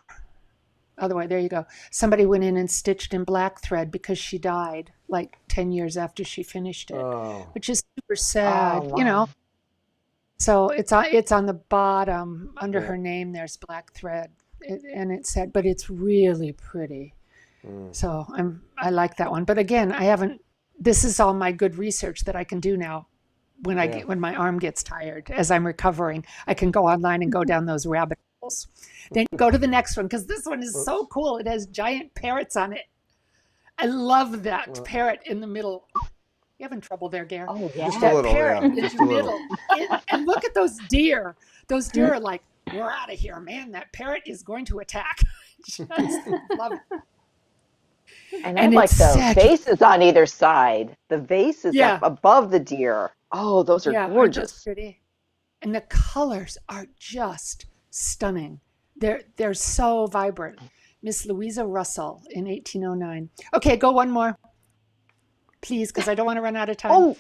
Other way, there you go. Somebody went in and stitched in black thread because she died like 10 years after she finished it, which is super sad, Oh, you know. wow. So it's on the bottom under her name. There's black thread, and it said, but it's really pretty. So I like that one. But again, I haven't. This is all my good research that I can do now. When my arm gets tired, as I'm recovering, I can go online and go down those rabbit holes. Then go to the next one because this one is so cool. It has giant parrots on it. I love that parrot in the middle. You having trouble there, Gare? Oh, yeah. Just a That little, parrot in just the a little. middle. And look at those deer. Those deer are like, we're out of here, man. That parrot is going to attack. Just love it. And I like the vases on either side. The vases Yeah. up above the deer. Oh, those are Are gorgeous. just pretty. And the colors are just stunning. They're so vibrant. Miss Louisa Russell in 1809. Okay, go one more. Please, because I don't want to run out of time. Oh.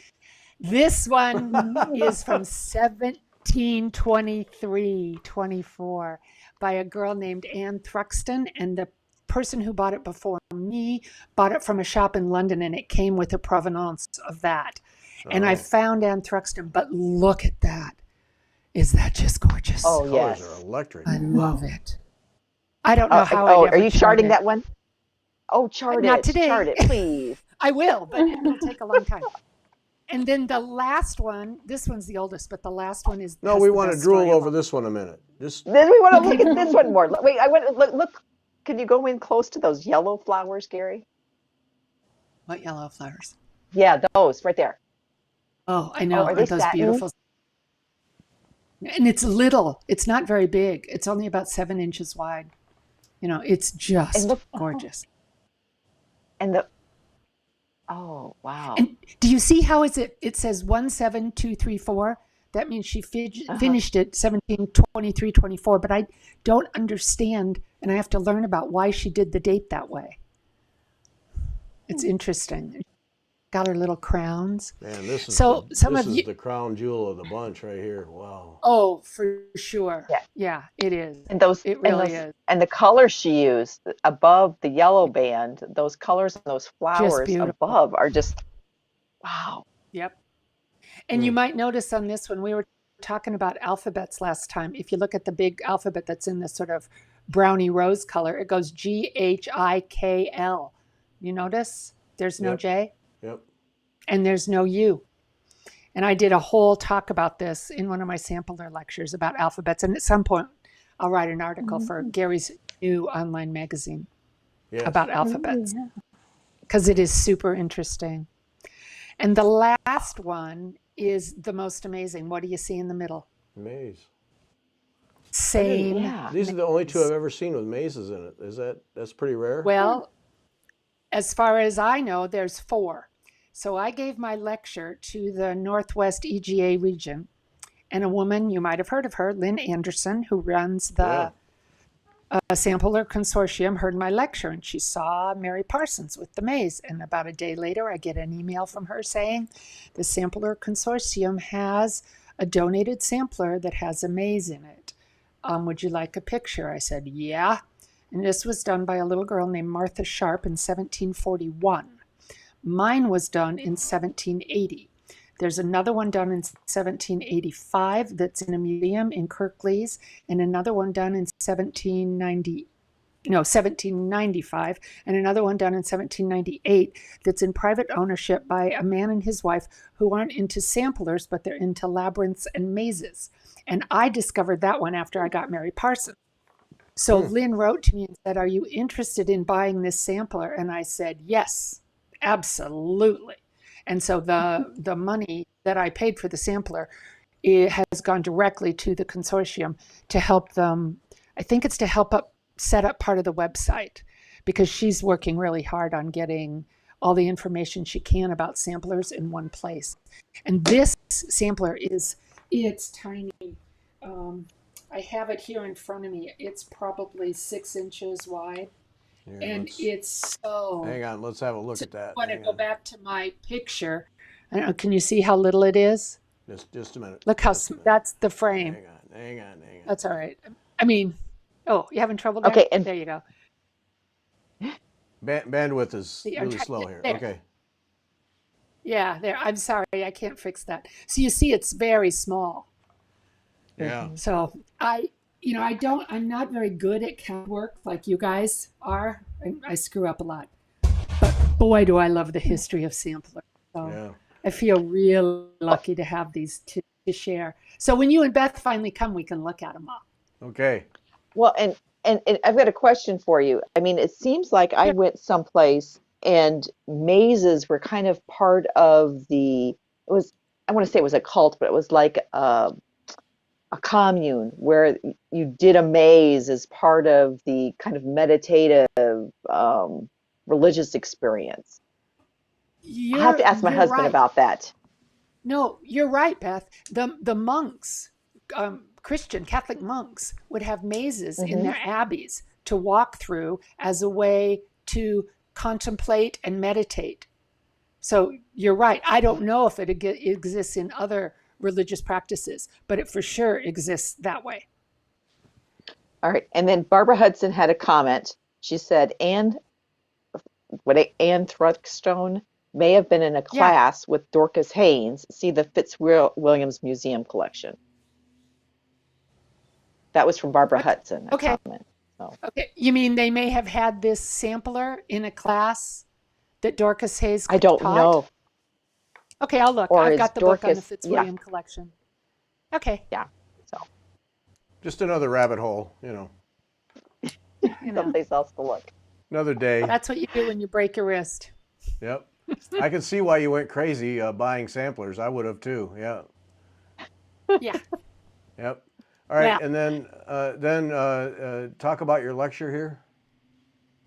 This one is from 1723-24 by a girl named Anne Thruxton, and the person who bought it before me bought it from a shop in London, and it came with a provenance of that. And I found Anne Thruxton, but look at that. Is that just gorgeous? Oh, Colors yes. are electric. I love it. I don't know how I'd ever are you charting chart it. that one? Oh, chart Not it. today. Chart it, please. I will, but it'll take a long time. And then the last one, this one's the oldest, but the last one is. No, we want to drool over this one a minute. Then we want to look at this one more. Wait, I want to look. Can you go in close to those yellow flowers, Gary? What yellow flowers? Yeah, those right there. Oh, I know. Are they those satin? beautiful? And it's little. It's not very big. It's only about 7 inches wide. You know, it's just gorgeous. And oh, wow. And do you see how it says 17234? That means she finished it 1723-24, but I don't understand, and I have to learn about why she did the date that way. It's interesting. Got her little crowns. Man, this is so some this of is you. the crown jewel of the bunch right here. Wow. Oh, for sure. Yeah, it is. And those, it really is. And the colors she used above the yellow band, those colors and those flowers above are just, wow. Yep. And you might notice on this one, we were talking about alphabets last time. If you look at the big alphabet that's in this sort of brownie rose color, it goes GHIKL. You notice there's no J? Yep. And there's no U. And I did a whole talk about this in one of my sampler lectures about alphabets. And at some point, I'll write an article for Gary's new online magazine about alphabets, because it is super interesting. And the last one is the most amazing. What do you see in the middle? Maze. Same. These are the only two I've ever seen with mazes in it. That's pretty rare? Well, as far as I know, there's 4. So I gave my lecture to the Northwest EGA region, and a woman, you might have heard of her, Lynn Anderson, who runs the Sampler Consortium, heard my lecture, and she saw Mary Parsons with the maze. And about a day later, I get an email from her saying, the Sampler Consortium has a donated sampler that has a maze in it. Would you like a picture? I said, yeah. And this was done by a little girl named Martha Sharp in 1741. Mine was done in 1780. There's another one done in 1785 that's in a museum in Kirklees, and another one done in 1795, and another one done in 1798 that's in private ownership by a man and his wife who aren't into samplers, but they're into labyrinths and mazes. And I discovered that one after I got Mary Parsons. So Lynn wrote to me and said, are you interested in buying this sampler? And I said, yes, absolutely. And so the money that I paid for the sampler, it has gone directly to the consortium to help them. I think it's to help set up part of the website, because she's working really hard on getting all the information she can about samplers in one place. And this sampler it's tiny. I have it here in front of me. It's probably 6 inches wide. Here, And it's so. hang on, let's have a look So at that. I want to Hang go on. back to my picture. I don't know, can you see how little it is? Just a minute. Look how Just a minute. that's the frame. Hang on. That's all right. I mean, oh, you having trouble there? Okay, and there you go. Bandwidth is See, I'm really trying- slow here. there. Okay. Yeah, there. I'm sorry, I can't fix that. So you see, it's very small. Yeah. So I'm not very good at CAD work like you guys are. I screw up a lot. But boy, do I love the history of sampler. So Yeah. I feel real lucky to have these to share. So when you and Beth finally come, we can look at them all. Okay. well, and I've got a question for you. I mean, it seems like I went someplace and mazes were kind of part of I want to say it was a cult, but it was like a commune where you did a maze as part of the kind of meditative religious experience. I have to ask my You're husband right. about that. No, you're right, Beth. The monks, Christian Catholic monks, would have mazes in their abbeys to walk through as a way to contemplate and meditate. So you're right. I don't know if it exists in other religious practices, but it for sure exists that way. All right. And then Barbara Hudson had a comment. She said, Anne Thruckstone may have been in a class with Dorcas Haynes. See the Fitzwilliams Museum collection. That was from Barbara Hudson. A comment. So. Okay. You mean they may have had this sampler in a class that Dorcas Haynes I don't taught? know. Okay, I'll look. Or I've is got the book on the Dorcas- Fitzwilliam collection. Okay. Yeah. So Just another rabbit hole, you know. someplace else to look. Another day. That's what you do when you break your wrist. Yep. I can see why you went crazy buying samplers. I would have too. Yeah. Yeah. Yep. All right. Yeah. And then talk about your lecture here.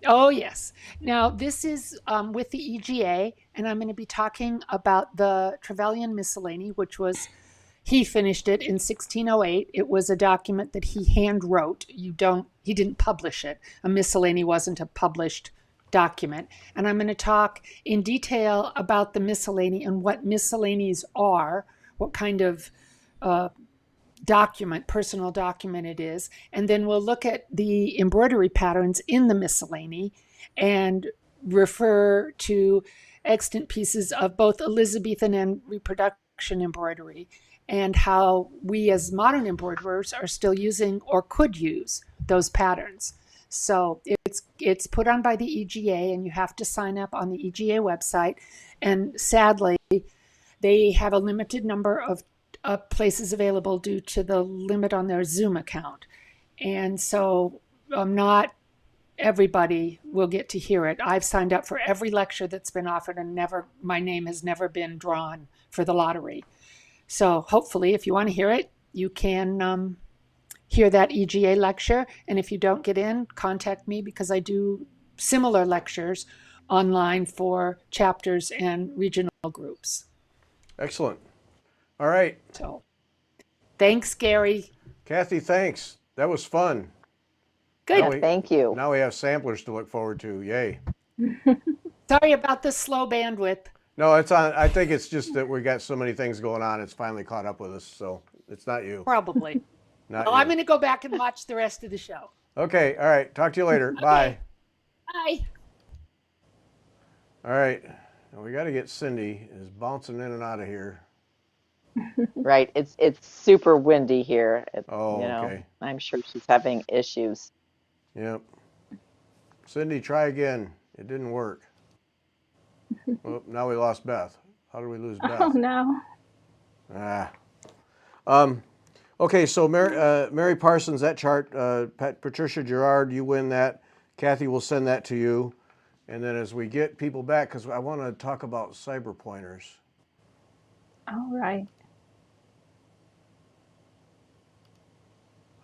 Oh, yes. Now, this is with the EGA, and I'm going to be talking about the Trevelyan Miscellany, which was, he finished it in 1608. It was a document that he hand wrote. He didn't publish it. A miscellany wasn't a published document. And I'm going to talk in detail about the miscellany and what miscellanies are, what kind of personal document it is. And then we'll look at the embroidery patterns in the miscellany and refer to extant pieces of both Elizabethan and reproduction embroidery and how we as modern embroiderers are still using or could use those patterns. So it's put on by the EGA, and you have to sign up on the EGA website. And sadly, they have a limited number of places available due to the limit on their Zoom account. And so not everybody will get to hear it. I've signed up for every lecture that's been offered, and my name has never been drawn for the lottery. So hopefully, if you want to hear it, you can hear that EGA lecture. And if you don't get in, contact me, because I do similar lectures online for chapters and regional groups. Excellent. All right. So thanks, Gary. Kathy, thanks. That was fun. Good. Thank you. Now we have samplers to look forward to. Yay. Sorry about the slow bandwidth. No, it's on. I think it's just that we got so many things going on. It's finally caught up with us. So it's not you. Probably. Not Well, you. I'm going to go back and watch the rest of the show. Okay. All right. Talk to you later. Bye. Bye. All right. Now we got to get Cindy is bouncing in and out of here. Right. It's super windy here. Oh, you know, okay. I'm sure she's having issues. Yep. Cindy, try again. It didn't work. Well, now we lost Beth. How did we lose Beth? Oh no. Okay, so Mary Parsons, that chart, Patricia Gerard, you win that. Kathy will send that to you. And then as we get people back, because I want to talk about cyber pointers. All right.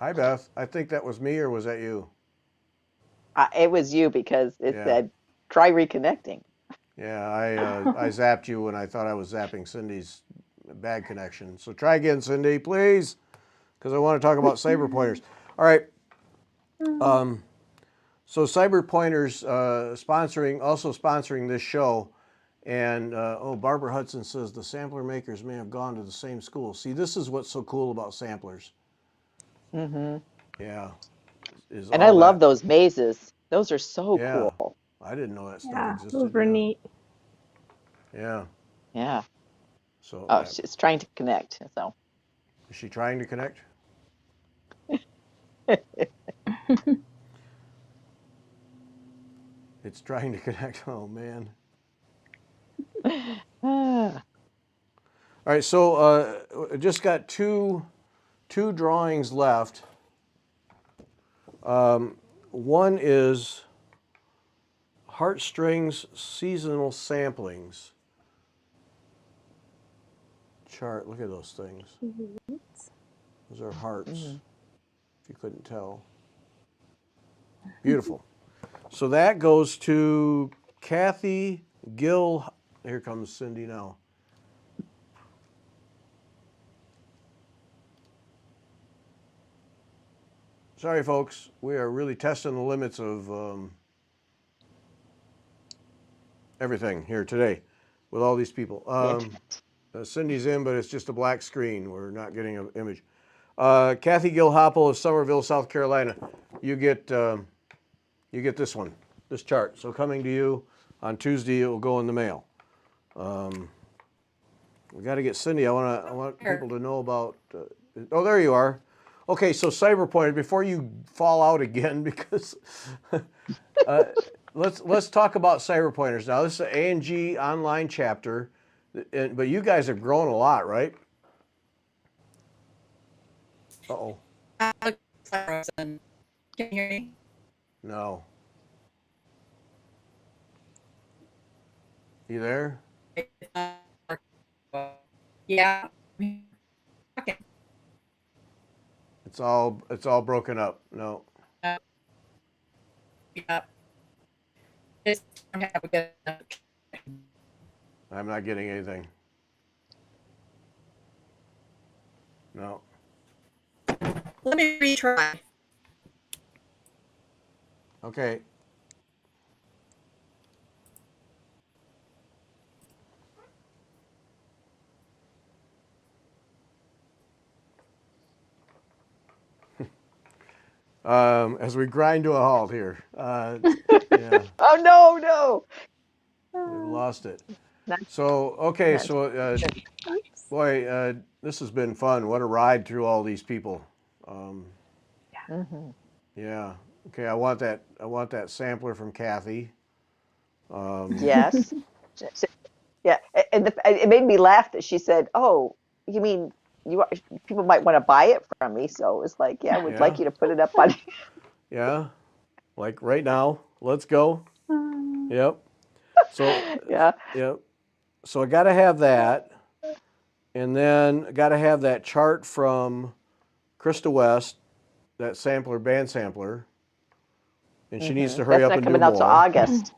Hi, Beth. I think that was me, or was that you? It was you, because it Yeah. said try reconnecting. Yeah, I zapped you when I thought I was zapping Cindy's bad connection. So try again, Cindy, please, because I want to talk about cyber pointers. All right. So cyber pointers also sponsoring this show. And Barbara Hudson says the sampler makers may have gone to the same school. See, this is what's so cool about samplers. Mm-hmm. Yeah, is And I all love that. those mazes. Those are so Yeah, cool. I didn't know that stuff Yeah, existed. those were Yeah, neat. yeah. Yeah. So Oh, she's trying to connect. So. is she trying to connect? It's trying to connect. Oh man. Ah. All right, so just got two drawings left. One is heartstrings seasonal samplings chart. Look at those things. Those are hearts. Mm-hmm. If you couldn't tell. Beautiful. So that goes to Kathy Gill. Here comes Cindy now. Sorry, folks. We are really testing the limits of everything here today with all these people. Cindy's in, but it's just a black screen. We're not getting an image. Kathy Gill Hopple of Somerville, South Carolina. You get this one, this chart. So coming to you on Tuesday, it will go in the mail. We got to get Cindy. I want people to know about. Oh, there you are. Okay, so cyber pointer. Before you fall out again, because let's talk about cyber pointers now. This is an A&G online chapter, but you guys have grown a lot, right? Uh-oh. Can you hear me? No. You there? Yeah. It's all broken up. No. Yeah. I'm not getting anything. No. Let me retry. Okay. As we grind to a halt here. Yeah. Oh no! We've lost it. Not, So, okay, not so boy, this has been fun. What a ride through all these people. Mm-hmm. Yeah. Okay, I want that sampler from Kathy. Yes. Yeah, and it made me laugh that she said, "Oh, you mean people might want to buy it from me?" So it was like, "Yeah, I would like you to put it up on." Yeah. Like right now. Let's go. Yep. So Yeah. yep. So I got to have that, and then I got to have that chart from Krista West, that band sampler, and she needs to hurry That's up not and do coming out till more. August,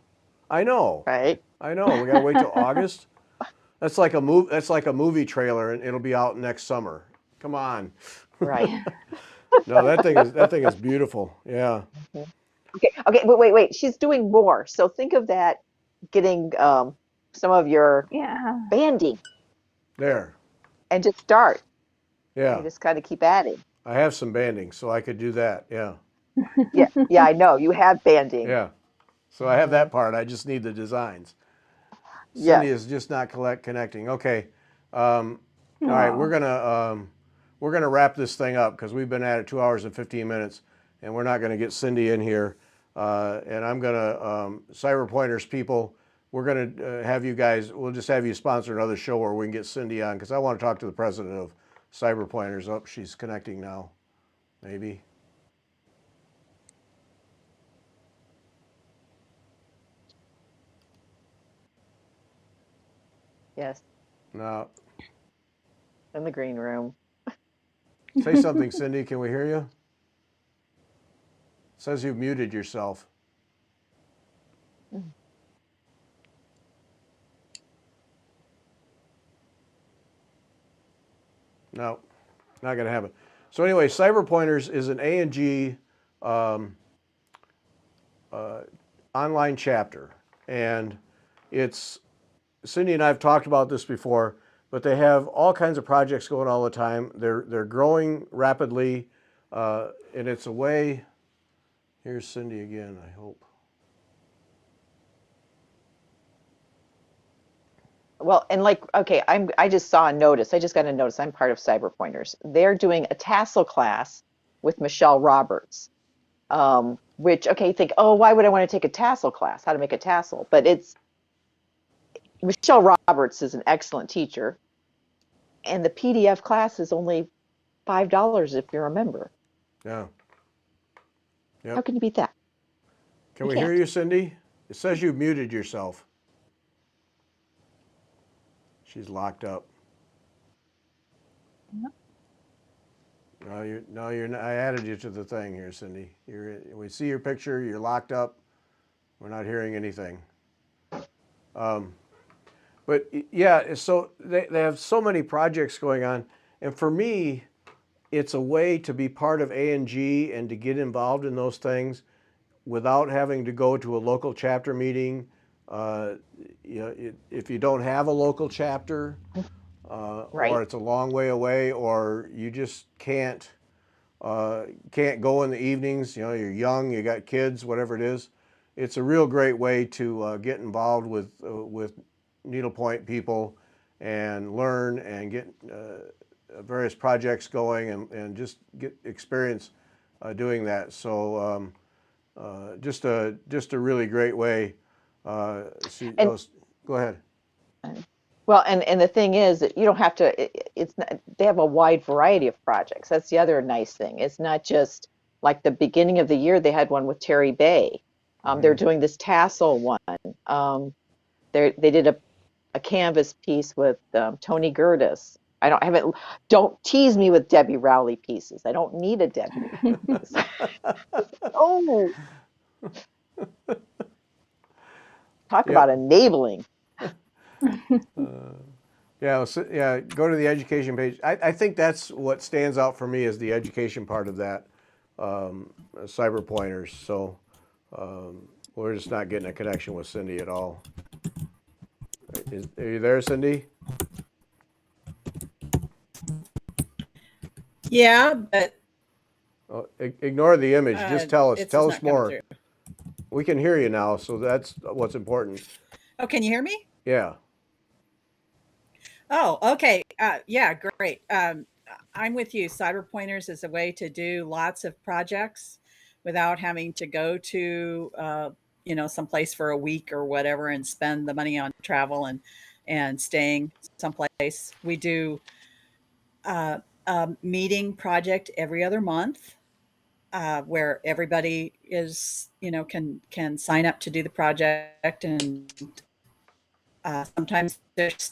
I know. right? I know. We got to wait till August. That's like a movie trailer, and it'll be out next summer. Come on. Right. No, that thing is beautiful. Yeah. Okay. Wait. She's doing more. So think of that getting some of your Yeah. banding There. and just start. Yeah. And just kind of keep adding. I have some banding, so I could do that. Yeah. Yeah, I know. You have banding. Yeah. So I have that part. I just need the designs. Cindy Yes. is just not connecting. Okay. All right. We're gonna wrap this thing up because we've been at it 2 hours and 15 minutes, and we're not gonna get Cindy in here. And I'm gonna Cyber Pointers people. We're gonna have you guys. We'll just have you sponsor another show where we can get Cindy on because I want to talk to the president of Cyber Pointers. Oh, she's connecting now. Maybe. Yes. No. In the green room. Say something, Cindy. Can we hear you? It says you've muted yourself. No, not going to happen. So anyway, Cyber Pointers is an A&G online chapter, and it's, Cindy and I have talked about this before, but they have all kinds of projects going all the time. They're growing rapidly, and it's a way. Here's Cindy again, I hope. Well, and like, okay, I just saw a notice. I just got a notice. I'm part of Cyber Pointers. They're doing a tassel class with Michelle Roberts. Which, okay, you think, oh, why would I want to take a tassel class? How to make a tassel? But it's Michelle Roberts is an excellent teacher, and the PDF class is only $5 if you're a member. Yeah. Yep. How can you beat that? Can You we hear can't. you, Cindy? It says you've muted yourself. She's locked up. No, you're not. I added you to the thing here, Cindy. We see your picture. You're locked up. We're not hearing anything. But yeah, so they have so many projects going on, and for me, it's a way to be part of A&G and to get involved in those things without having to go to a local chapter meeting. If you don't have a local chapter, Right. or it's a long way away, or you just can't go in the evenings, you're young, you got kids, whatever it is, it's a real great way to get involved with needlepoint people and learn and get various projects going and just get experience doing that. So just a really great way. Go ahead. Well, and the thing is that you don't have to. It's not, they have a wide variety of projects. That's the other nice thing. It's not just like the beginning of the year they had one with Terry Bay. They're doing this tassel one. They did a canvas piece with Tony Gertis. Don't tease me with Debbie Rowley pieces. I don't need a Debbie. Oh, talk about enabling. Yeah, go to the education page. I think that's what stands out for me is the education part of that, Cyber Pointers. So we're just not getting a connection with Cindy at all. Are you there, Cindy? Yeah, but ignore the image. Just tell us. Tell us more. Through. We can hear you now, so that's what's important. Oh, can you hear me? Yeah. Oh, okay. Yeah, great. I'm with you. Cyber Pointers is a way to do lots of projects without having to go to, someplace for a week or whatever and spend the money on travel and staying someplace. We do a meeting project every other month where everybody is, can sign up to do the project, and sometimes there's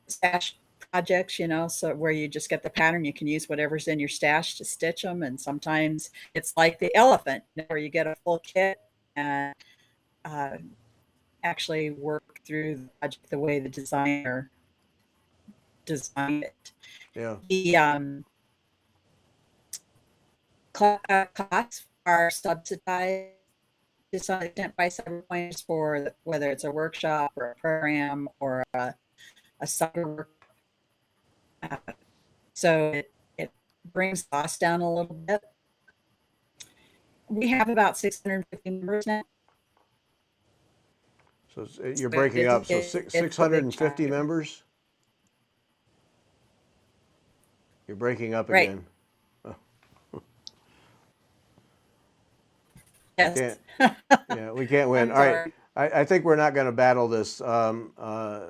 stash projects, so where you just get the pattern, you can use whatever's in your stash to stitch them. And sometimes it's like the elephant, where you get a full kit and actually work through the project the way the designer designed it. Yeah. The costs are subsidized to some extent by Cyber Pointers for whether it's a workshop or a program or a summer work. So it brings costs down a little bit. We have about 650 members now. So you're breaking up. So 650 members? You're breaking up again. Yes. Yeah, we can't win. All right. I think we're not going to battle this.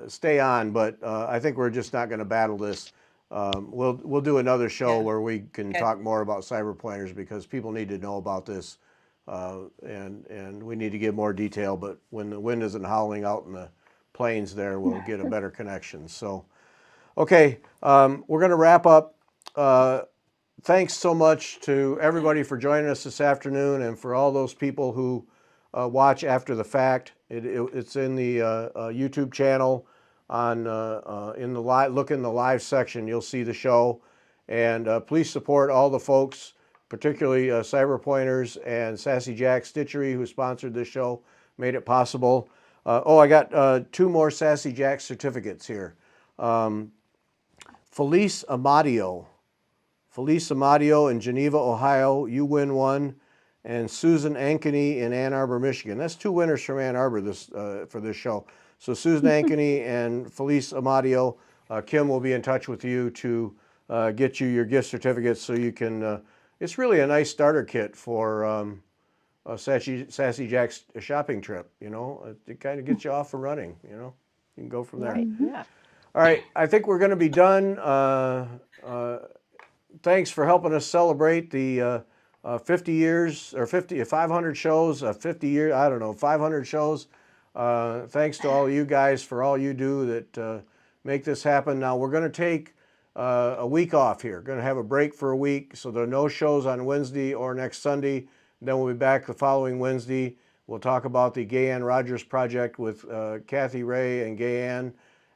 Stay on, but I think we're just not going to battle this. We'll do another show where we can talk more about Cyber Pointers, because people need to know about this, and we need to give more detail. But when the wind isn't howling out in the plains there, we'll get a better connection. So, okay, we're going to wrap up. Thanks so much to everybody for joining us this afternoon, and for all those people who watch after the fact. It's in the YouTube channel. on in the live. Look in the live section. You'll see the show, and please support all the folks, particularly Cyber Pointers and Sassy Jack Stitchery, who sponsored this show, made it possible. Oh, I got 2 more Sassy Jack certificates here. Felice Amadio in Geneva, Ohio, you win one. And Susan Ankeny in Ann Arbor, Michigan. That's 2 winners from Ann Arbor for this show. So Susan Ankeny and Felice Amadio, Kim will be in touch with you to get you your gift certificates so you can, it's really a nice starter kit for a Sassy Jack's shopping trip, you know. It kind of gets you off and running, you know. You can go from there. Right. Yeah. All right, I think we're going to be done. Thanks for helping us celebrate the 50 years or 500 shows, 50 years, I don't know, 500 shows. Thanks to all you guys for all you do that make this happen. Now we're going to take a week off here. Going to have a break for a week, so there are no shows on Wednesday or next Sunday. Then we'll be back the following Wednesday. We'll talk about the Gay Ann Rogers project with Kathy Ray and Gay Ann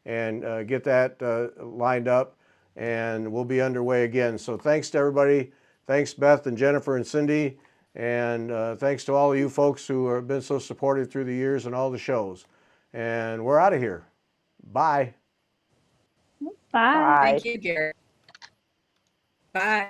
and get that lined up, and we'll be underway again. So thanks to everybody. Thanks, Beth and Jennifer and Cindy. And thanks to all of you folks who have been so supportive through the years and all the shows. And we're out of here. Bye. Bye. Thank you, Gary. Bye.